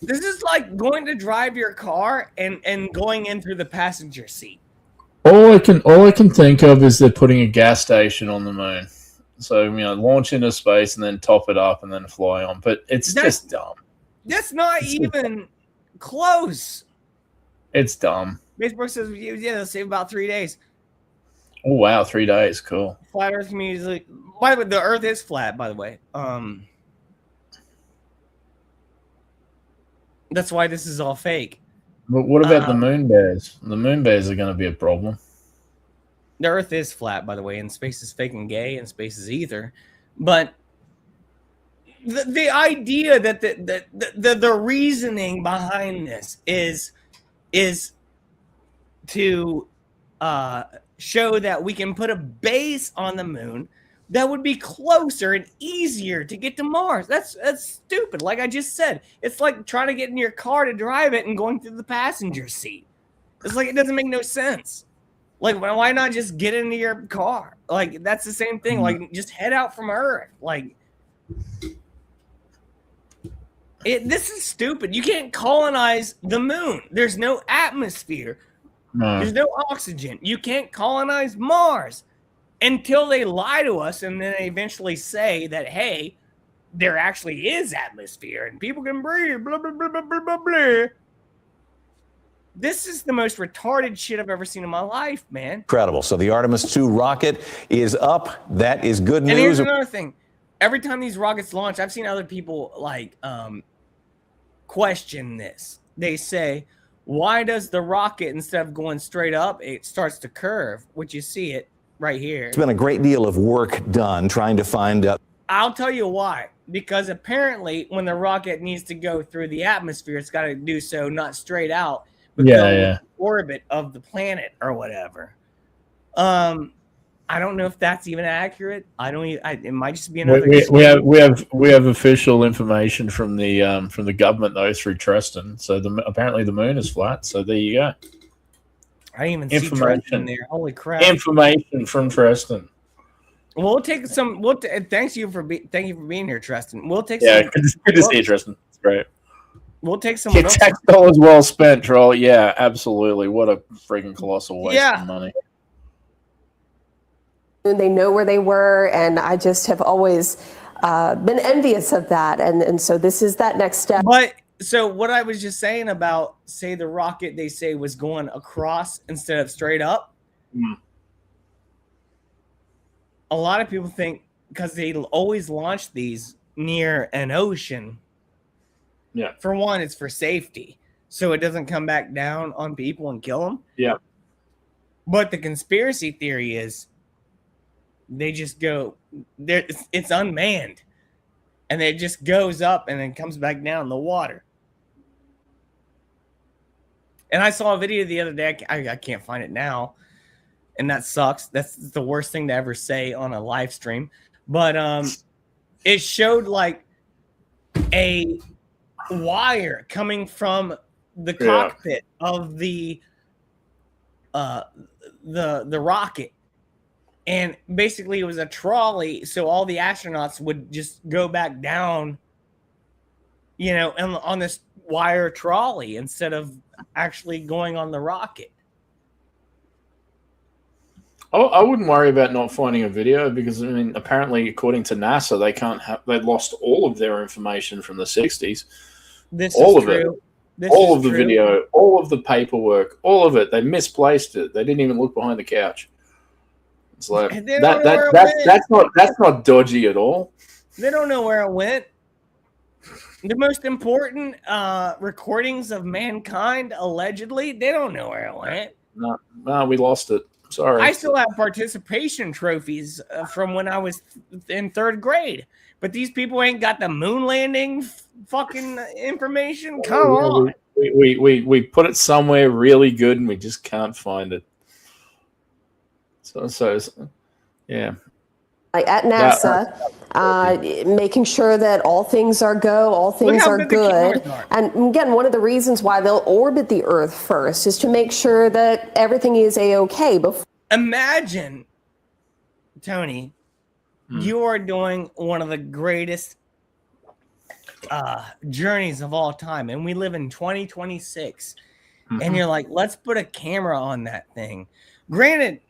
This is like going to drive your car and going in through the passenger seat. All I can think of is they're putting a gas station on the moon. So, launch into space and then top it up and then fly on. But that's just dumb. That's not even close. It's dumb. Facebook says, yeah, they'll save about 3 days. Oh, wow. 3 days. Cool. Flat Earth community. By the way, the Earth is flat, by the way. That's why this is all fake. But what about the moon bears? The moon bears are going to be a problem. The Earth is flat, by the way, and space is fake and gay, and space is ether. But the idea that the reasoning behind this is to show that we can put a base on the moon that would be closer and easier to get to Mars. That's stupid. Like I just said, it's like trying to get in your car to drive it and going through the passenger seat. It's like it doesn't make no sense. Like, why not just get into your car? Like, that's the same thing. Like, just head out from Earth. Like, This is stupid. You can't colonize the moon. There's no atmosphere. No. There's no oxygen. You can't colonize Mars until they lie to us and then they eventually say that, hey, there actually is atmosphere and people can breathe, blah, blah, blah, blah, blah, blah, blah. This is the most retarded shit I've ever seen in my life, man. Incredible. So the Artemis 2 rocket is up. That is good news. And here's another thing. Every time these rockets launch, I've seen other people like question this. They say, why does the rocket, instead of going straight up, it starts to curve, which you see it right here. It's been a great deal of work done trying to find out. I'll tell you why. Because apparently when the rocket needs to go through the atmosphere, it's got to do so not straight out, but go in the orbit of the planet or whatever. I don't know if that's even accurate. It might just be another. We have official information from the government though through Tristan. So apparently the moon is flat. So there you go. I didn't even see Tristan there. Holy crap! Information from Tristan. We'll take some. Thank you for being here, Tristan. We'll take. Yeah, good to see you, Tristan. It's great. We'll take some. Your tax dollars well spent, troll. Yeah, absolutely. What a freaking colossal waste of money. They know where they were, and I just have always been envious of that. And so this is that next step. But so what I was just saying about, say, the rocket they say was going across instead of straight up. Mm. A lot of people think because they always launch these near an ocean. Yeah. For one, it's for safety, so it doesn't come back down on people and kill them. Yeah. But the conspiracy theory is they just go there. It's unmanned, and it just goes up and then comes back down in the water. And I saw a video the other day. I can't find it now, and that sucks. That's the worst thing to ever say on a live stream. But it showed like a wire coming from the cockpit of the rocket, and basically it was a trolley, so all the astronauts would just go back down, on this wire trolley instead of actually going on the rocket. I wouldn't worry about not finding a video because apparently according to NASA they lost all of their information from the 60s. All of it. All of the video, all of the paperwork, all of it. They misplaced it. They didn't even look behind the couch. It's like that's not dodgy at all. They don't know where it went. The most important recordings of mankind, allegedly, they don't know where it went. No, we lost it. Sorry. I still have participation trophies from when I was in 3rd grade. But these people ain't got the moon landing fucking information. Come on. We put it somewhere really good and we just can't find it. So yeah. Like at NASA, making sure that all things are all things are good. And again, one of the reasons why they'll orbit the Earth first is to make sure that everything is A-okay. Imagine, Tony, you are doing one of the greatest journeys of all time, and we live in 2026, and you're like, let's put a camera on that thing. Granted,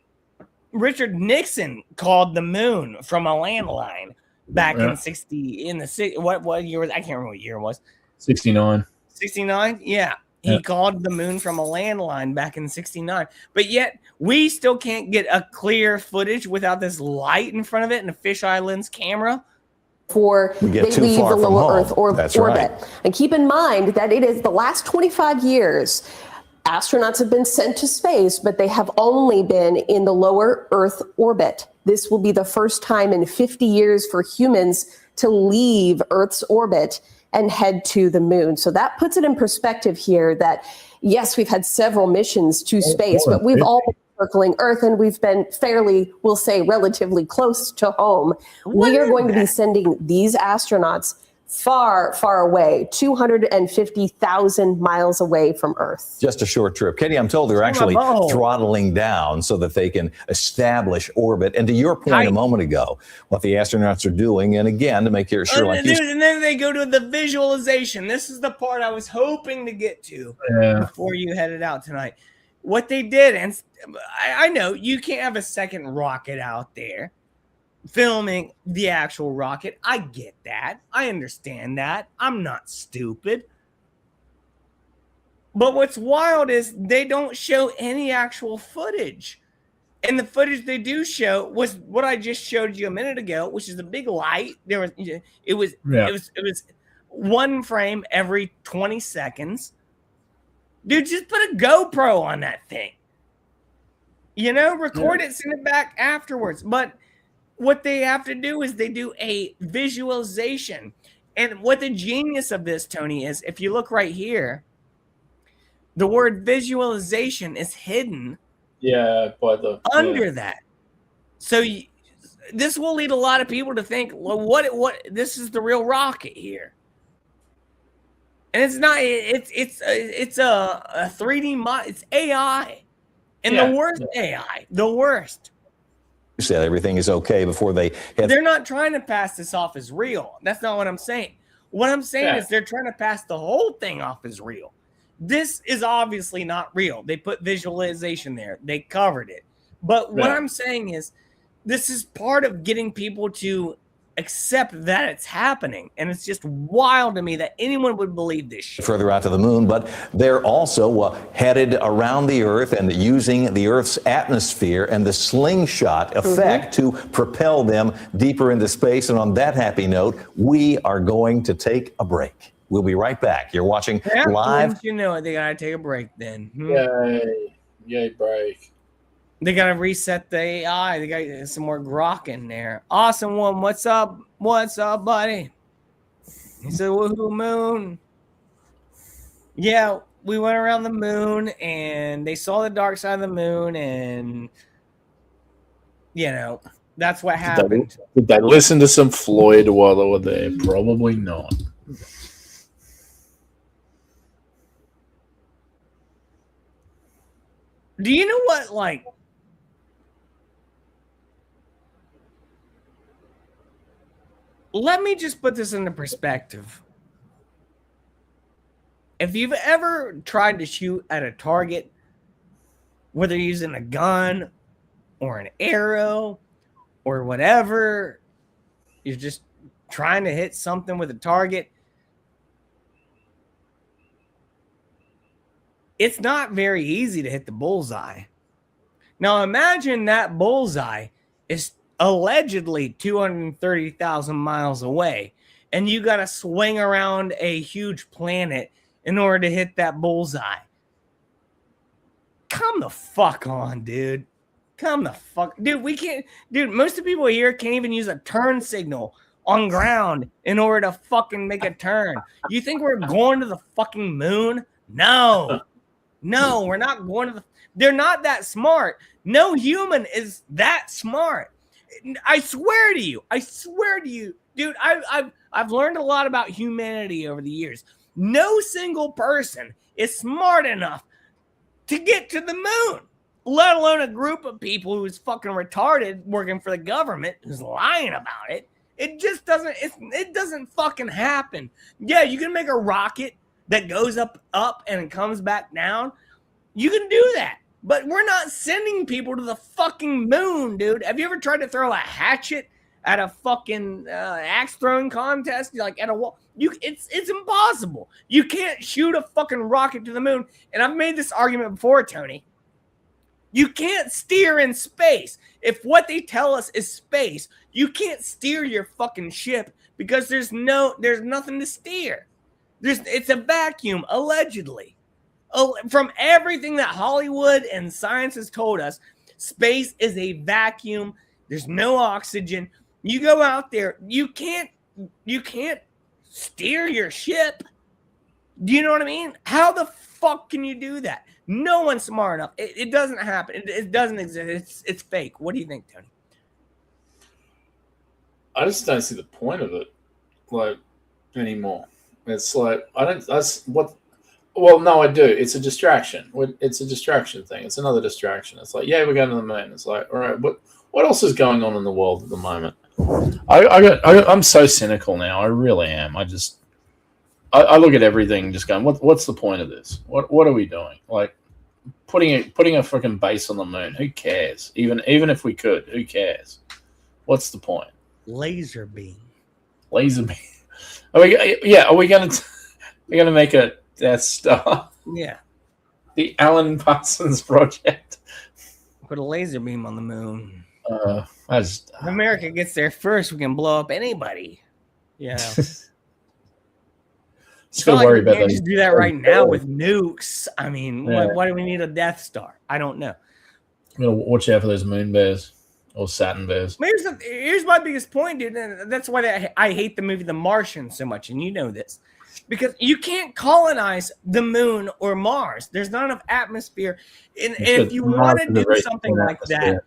Richard Nixon called the moon from a landline back in what year was, I can't remember what year it was. 69. 69? Yeah. He called the moon from a landline back in 69. But yet we still can't get a clear footage without this light in front of it and a fisheye lens camera. Before they leave the low Earth orbit. Right. And keep in mind that it is the last 25 years astronauts have been sent to space, but they have only been in the lower Earth orbit. This will be the first time in 50 years for humans to leave Earth's orbit and head to the moon. So that puts it in perspective here that, yes, we've had several missions to space, but we've all been circling Earth and we've been fairly, we'll say, relatively close to home. We are going to be sending these astronauts far, far away, 250,000 miles away from Earth. Just a short trip. Katie, I'm told they're actually throttling down so that they can establish orbit. And to your point a moment ago, what the astronauts are doing, and again, to make sure, like and then they go to the visualization. This is the part I was hoping to get to before you headed out tonight. What they did, and I know you can't have a second rocket out there filming the actual rocket. I get that. I understand that. I'm not stupid. But what's wild is they don't show any actual footage. And the footage they do show was what I just showed you a minute ago, which is a big light. It was one frame every 20 seconds. Dude, just put a GoPro on that thing. Record it, send it back afterwards. But what they have to do is they do a visualization. And what the genius of this, Tony, is if you look right here, the word visualization is hidden under that. So this will lead a lot of people to think, well, what this is the real rocket here. And it's not, it's a 3D mod, it's AI. And the worst AI, the worst. You said everything is okay before they have. They're not trying to pass this off as real. That's not what I'm saying. What I'm saying is they're trying to pass the whole thing off as real. This is obviously not real. They put visualization there. They covered it. But what I'm saying is this is part of getting people to accept that it's happening. And it's just wild to me that anyone would believe this shit. Further out to the moon, but they're also headed around the Earth and using the Earth's atmosphere and the slingshot effect to propel them deeper into space. And on that happy note, we are going to take a break. We'll be right back. You're watching live. Once you know it, they got to take a break then. Yay, break. They got to reset the AI. They got some more grok in there. Awesome one. What's up? What's up, buddy? He said, woohoo, moon. Yeah, we went around the moon and they saw the dark side of the moon and, that's what happened. Did they listen to some Floyd while they were there? Probably not. Do you know what, let me just put this into perspective. If you've ever tried to shoot at a target, whether you're using a gun or an arrow or whatever, you're just trying to hit something with a target, it's not very easy to hit the bullseye. Now imagine that bullseye is allegedly 230,000 miles away, and you got to swing around a huge planet in order to hit that bullseye. Come the fuck on, dude. Come the fuck. Dude, we can't. Dude, most of the people here can't even use a turn signal on ground in order to fucking make a turn. You think we're going to the fucking moon? No. No, we're not going to the... They're not that smart. No human is that smart. I swear to you, dude, I've learned a lot about humanity over the years. No single person is smart enough to get to the moon, let alone a group of people who's fucking retarded working for the government who's lying about it. It just doesn't, it doesn't fucking happen. Yeah, you can make a rocket that goes up and comes back down. You can do that. But we're not sending people to the fucking moon, dude. Have you ever tried to throw a hatchet at a fucking axe throwing contest? Like at a wall? It's impossible. You can't shoot a fucking rocket to the moon. And I've made this argument before, Tony. You can't steer in space. If what they tell us is space, you can't steer your fucking ship because there's nothing to steer. It's a vacuum, allegedly. From everything that Hollywood and science has told us, space is a vacuum. There's no oxygen. You go out there, you can't steer your ship. Do you know what I mean? How the fuck can you do that? No one's smart enough. It doesn't happen. It doesn't exist. It's fake. What do you think, Tony? I just don't see the point of it. Like, anymore. It's like I don't. That's what. Well, no, I do. It's a distraction. It's a distraction thing. It's another distraction. It's like, yeah, we're going to the moon. It's like, all right, what else is going on in the world at the moment? I'm so cynical now. I really am. I look at everything just going, what's the point of this? What are we doing? Like putting a freaking base on the moon. Who cares? Even if we could, who cares? What's the point? Laser beam. Laser beam. Are we gonna make a Death Star? Yeah. The Alan Parsons project. Put a laser beam on the moon. If America gets there first, we can blow up anybody. Yeah. Still worry about that. Just do that right now with nukes. I mean, why do we need a Death Star? I don't know. I'm gonna watch out for those moon bears or Saturn bears. Here's my biggest point, dude. And that's why I hate the movie The Martian so much, and you know this. Because you can't colonize the moon or Mars. There's not enough atmosphere. And if you want to do something like that,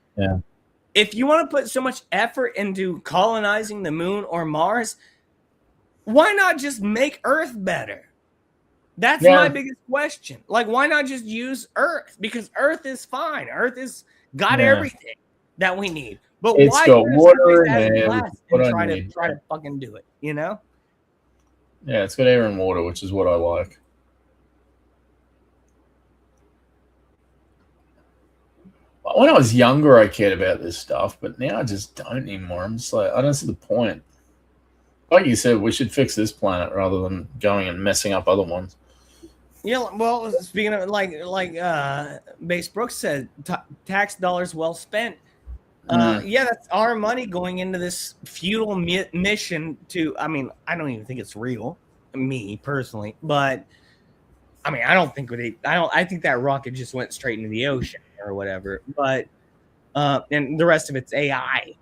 if you want to put so much effort into colonizing the moon or Mars, why not just make Earth better? That's my biggest question. Like, why not just use Earth? Because Earth is fine. Earth has got everything that we need. But it's why got water and try to fucking do it, you know? Yeah, it's got air and water, which is what I like. When I was younger, I cared about this stuff, but now I just don't anymore. I'm just like, I don't see the point. Like you said, we should fix this planet rather than going and messing up other ones. Yeah, well, speaking of like Base Brooks said, tax dollars well spent. Yeah, that's our money going into this futile mission to, I mean, I don't even think it's real, me personally, but I mean, I think that rocket just went straight into the ocean or whatever, but, and the rest of it's AI.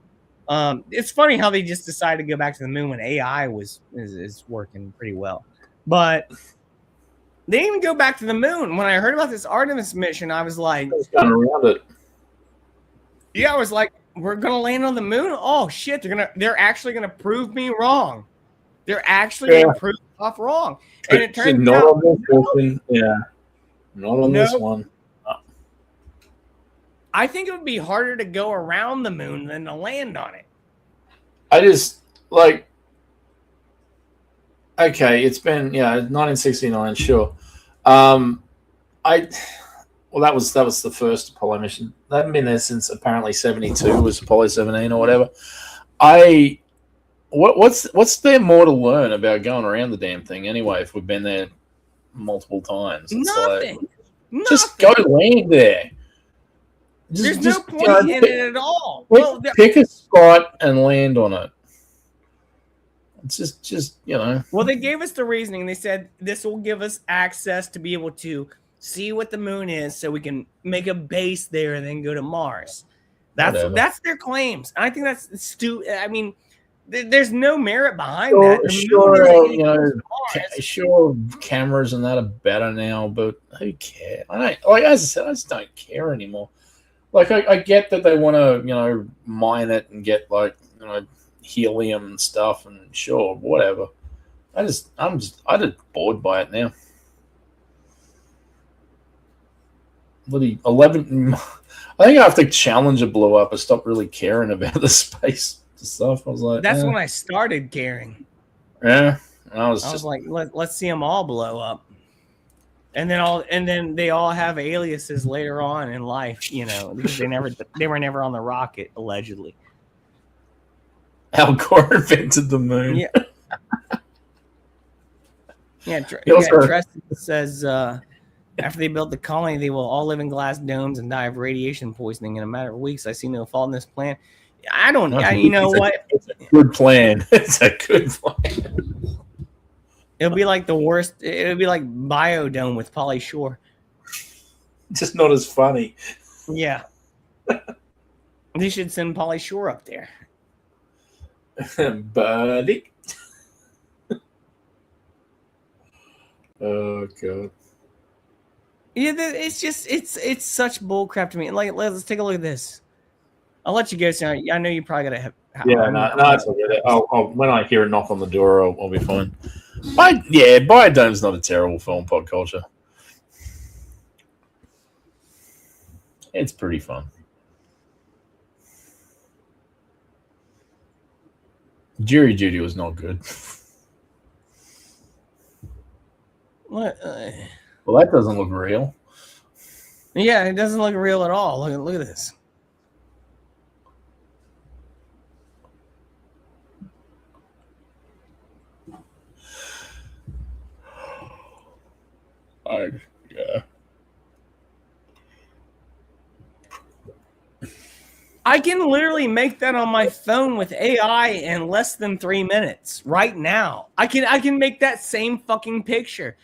It's funny how they just decided to go back to the moon when AI is working pretty well, but they didn't even go back to the moon. When I heard about this Artemis mission, I was like, going around it. Yeah, I was like, we're gonna land on the moon. Oh shit, they're actually gonna prove me wrong. They're actually gonna prove stuff wrong. And it turns not out on this one. Yeah. Not on this one. I think it would be harder to go around the moon than to land on it. I just like it's been 1969, sure. Well, that was the first Apollo mission. They haven't been there since apparently 72 was Apollo 17 or whatever. What's there more to learn about going around the damn thing anyway? If we've been there multiple times, Nothing. Just go land there. There's no point in it at all. Pick a spot and land on it. It's just Well, they gave us the reasoning. They said this will give us access to be able to see what the moon is, so we can make a base there and then go to Mars. That's their claims. I think that's stupid. I mean, there's no merit behind that. Sure, cameras and that are better now, but who cares? As I said, I just don't care anymore. Like, I get that they want to, mine it and get helium and stuff, and sure, whatever. I'm just bored by it now. 11. I think after Challenger blew up, I stopped really caring about the space stuff. I was like, that's when I started caring. Yeah, I was just like, let's see them all blow up, and then they all have aliases later on in life, because they were never on the rocket allegedly. Al Gore invented the moon. Yeah. Treston says. After they built the colony, they will all live in glass domes and die of radiation poisoning in a matter of weeks. I see no fault in this plan. I don't. You know what? It's a good plan. It's a good plan. It'll be like the worst. It'll be like Biodome with Pauly Shore. Just not as funny. Yeah. They should send Pauly Shore up there. Buddy. Oh God. Yeah, it's such bullcrap to me. Like, let's take a look at this. I'll let you go. So I know you probably gotta have. Yeah, no, it's okay. I'll when I hear a knock on the door, I'll be fine. Biodome's not a terrible film, Pod Culture. It's pretty fun. Jury Duty was not good. What? Well, that doesn't look real. Yeah, it doesn't look real at all. Look at this. Yeah. I can literally make that on my phone with AI in less than 3 minutes right now. I can make that same fucking picture.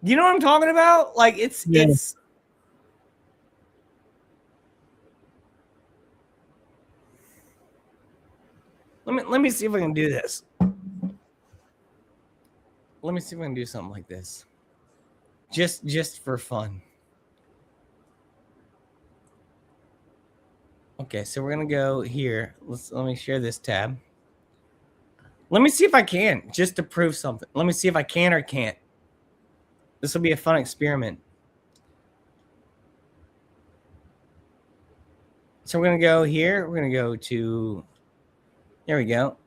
You know what I'm talking about? Like it's Let me see if I can do this. Let me see if I can do something like this. Just for fun. Okay, so we're gonna go here. Let me share this tab. Let me see if I can, just to prove something. Let me see if I can or can't. This will be a fun experiment. So we're gonna go here. We're gonna go to. There we go.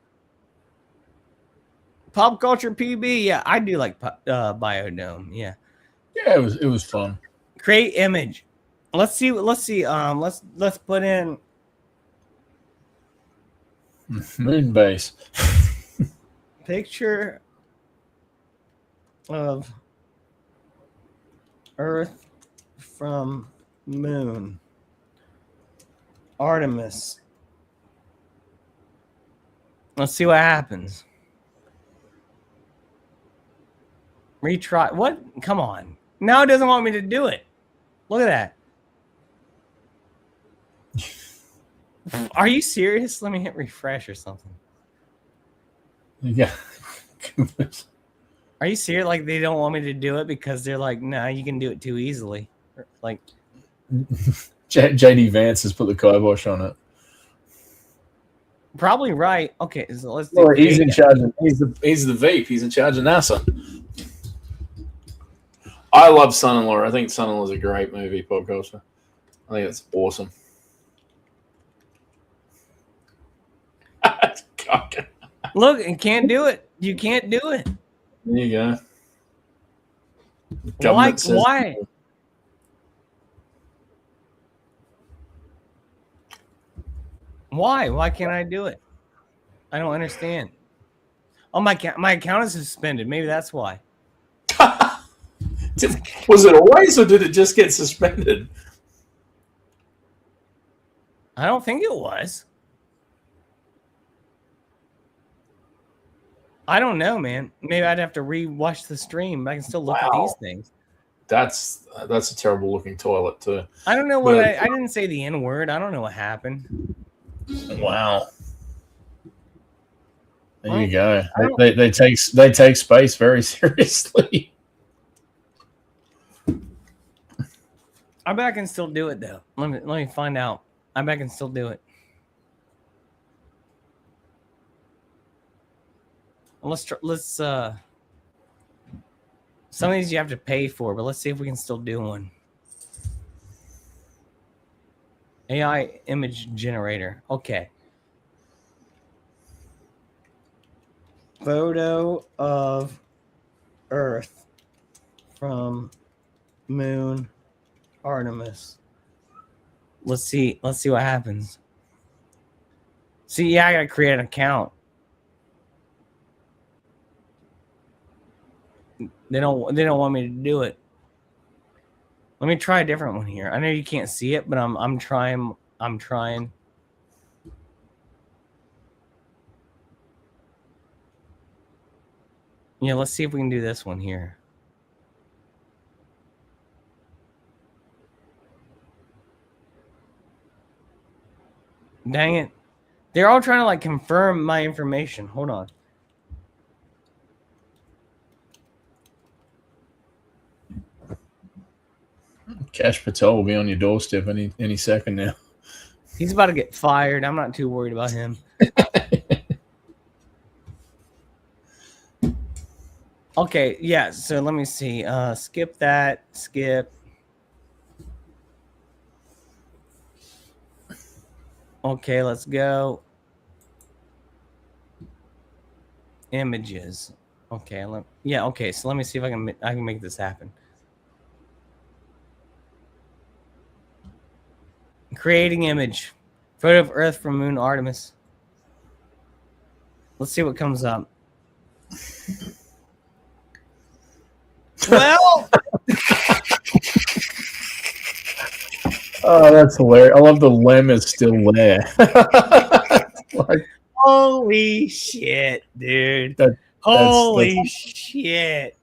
Pop Culture PB. Yeah, I do like Biodome. Yeah. Yeah, it was fun. Create image. Let's see. Let's put in moon base. Picture of Earth from moon. Artemis. Let's see what happens. Retry. What? Come on. Now it doesn't want me to do it. Look at that. Are you serious? Let me hit refresh or something. Yeah. Are you serious? Like they don't want me to do it because they're like, nah, you can do it too easily. Like JD Vance has put the kibosh on it. Probably right. Okay, so let's do. Well, he's in charge. He's the VP. He's in charge of NASA. I love Son-in-Law. I think Son-in-Law is a great movie, Pop Culture. I think it's awesome. Look, you can't do it. You can't do it. There you go. Why? Why? Why can't I do it? I don't understand. Oh, my account is suspended. Maybe that's why. Was it always, or did it just get suspended? I don't think it was. I don't know, man. Maybe I'd have to re-watch the stream, but I can still look at these things. That's a terrible looking toilet too. I don't know what I didn't say the N word. I don't know what happened. Wow. There you go. They take space very seriously. I bet I can still do it though. Let me find out. I bet I can still do it. Let's some of these you have to pay for, but let's see if we can still do one. AI image generator. Okay. Photo of Earth from moon Artemis. Let's see what happens. See, yeah, I gotta create an account. They don't want me to do it. Let me try a different one here. I know you can't see it, but I'm trying. Yeah, let's see if we can do this one here. Dang it. They're all trying to like confirm my information. Hold on. Cash Patel will be on your doorstep any second now. He's about to get fired. I'm not too worried about him. Okay, yeah. So let me see. Skip that. Skip. Okay, let's go. Images. Okay, okay, so let me see if I can make this happen. Creating image. Photo of Earth from Moon Artemis. Let's see what comes up. Well, oh, that's hilarious. I love the limb is still there. Like, holy shit, dude. Holy shit.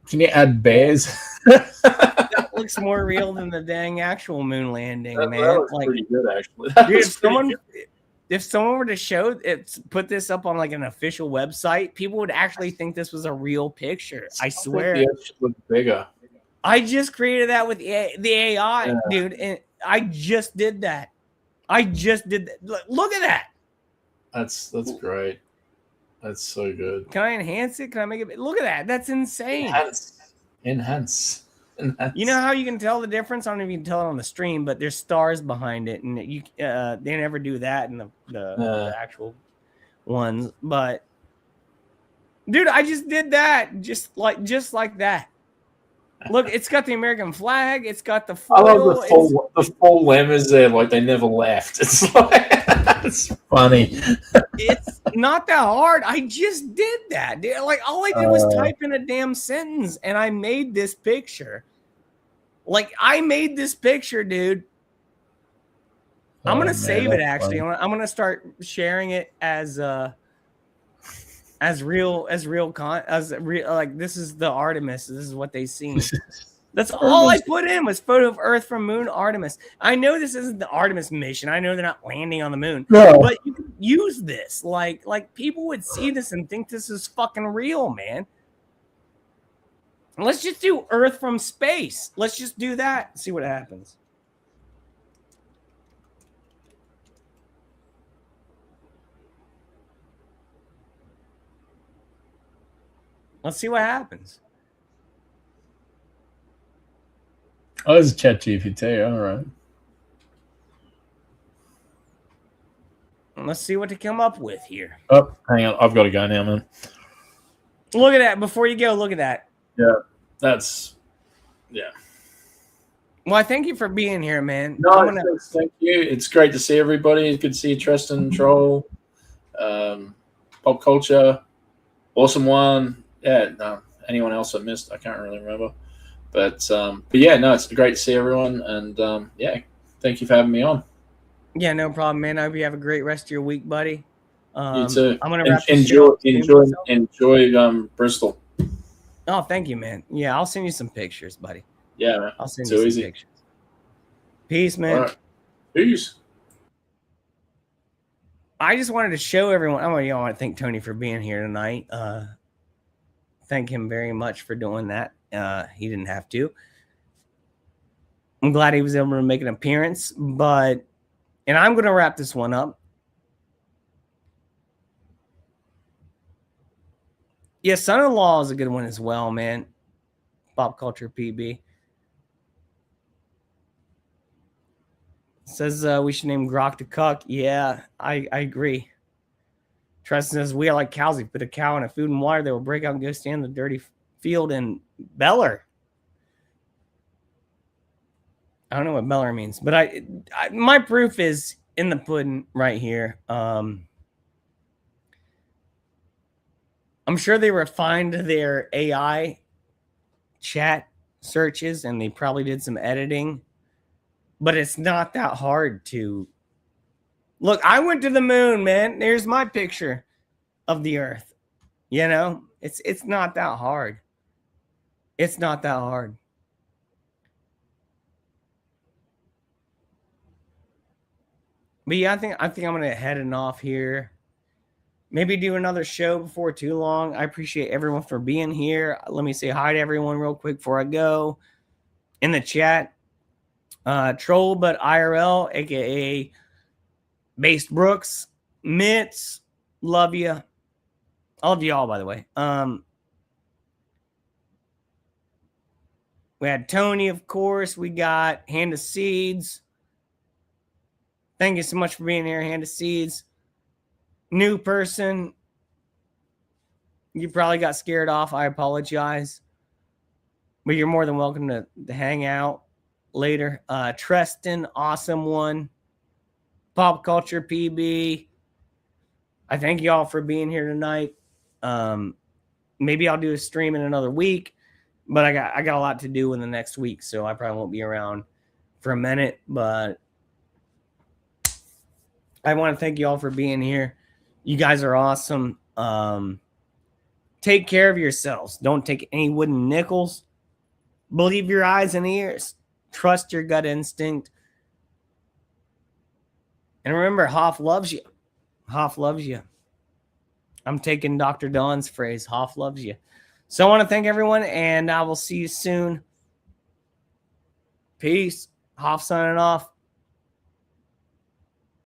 Can you add bears? That looks more real than the dang actual moon landing, man. That looks like, pretty good, actually. Dude, if someone were to show it, put this up on like an official website, people would actually think this was a real picture. I swear. The Earth should look bigger. I just created that with the AI, dude, and I just did that. I just did that. Look at that. That's great. That's so good. Can I enhance it? Can I make it? Look at that. That's insane. Enhance. You know how you can tell the difference? I don't know if you can tell it on the stream, but there's stars behind it, and you they never do that in the actual ones. But dude, I just did that, just like that. Look, it's got the American flag. It's got the foil. I love the full limb is there, like they never left. It's like it's funny. It's not that hard. I just did that. Like all I did was type in a damn sentence, and I made this picture. Like I made this picture, dude. I'm gonna save it. Actually, I'm gonna start sharing it as real like this is the Artemis. This is what they seen. That's all I put in was photo of Earth from Moon Artemis. I know this isn't the Artemis mission. I know they're not landing on the moon. No. But you can use this. Like people would see this and think this is fucking real, man. Let's just do Earth from space. Let's just do that. See what happens. Let's see what happens. Oh, it's ChatGPT. All right. Let's see what to come up with here. Oh, hang on. I've got to go now, man. Look at that. Before you go, look at that. Yeah. Well, I thank you for being here, man. No, thank you. It's great to see everybody. It's good to see you, Tristan, Troll, Pop Culture, Awesome One. Yeah, no, anyone else I missed, I can't really remember. But yeah, no, it's great to see everyone. And yeah, thank you for having me on. Yeah, no problem, man. I hope you have a great rest of your week, buddy. You too. I'm gonna wrap enjoy Bristol. Oh, thank you, man. Yeah, I'll send you some pictures, buddy. Yeah, man. I'll send you some pictures. Peace, man. Right. Peace. I just wanted to show everyone. I want to thank Tony for being here tonight. Thank him very much for doing that. He didn't have to. I'm glad he was able to make an appearance, and I'm going to wrap this one up. Yeah, Son-in-Law is a good one as well, man. Pop Culture PB. Says we should name Grok to Cuck. Yeah, I agree. Tristan says we are like cows. If you put a cow in a food and water, they will break out and go stand in the dirty field in Beller. I don't know what Beller means, but I my proof is in the pudding right here. I'm sure they refined their AI chat searches and they probably did some editing, but it's not that hard to look. I went to the moon, man. There's my picture of the Earth. You know, it's not that hard. It's not that hard. But yeah, I think I'm gonna head off here. Maybe do another show before too long. I appreciate everyone for being here. Let me say hi to everyone real quick before I go. In the chat, Troll but IRL, aka Based Brooks, Mitts, love you. I love you all, by the way. We had Tony, of course. We got Hand of Seeds. Thank you so much for being here, Hand of Seeds. New person. You probably got scared off. I apologize. But you're more than welcome to hang out later. Treston, awesome one. Pop Culture PB. I thank you all for being here tonight. Maybe I'll do a stream in another week. But I got a lot to do in the next week, so I probably won't be around for a minute. But I want to thank you all for being here. You guys are awesome. Take care of yourselves. Don't take any wooden nickels. Believe your eyes and ears. Trust your gut instinct. And remember, Hoff loves you. Hoff loves you. I'm taking Dr. Don's phrase. Hoff loves you. So I want to thank everyone, and I will see you soon. Peace. Hoff signing off.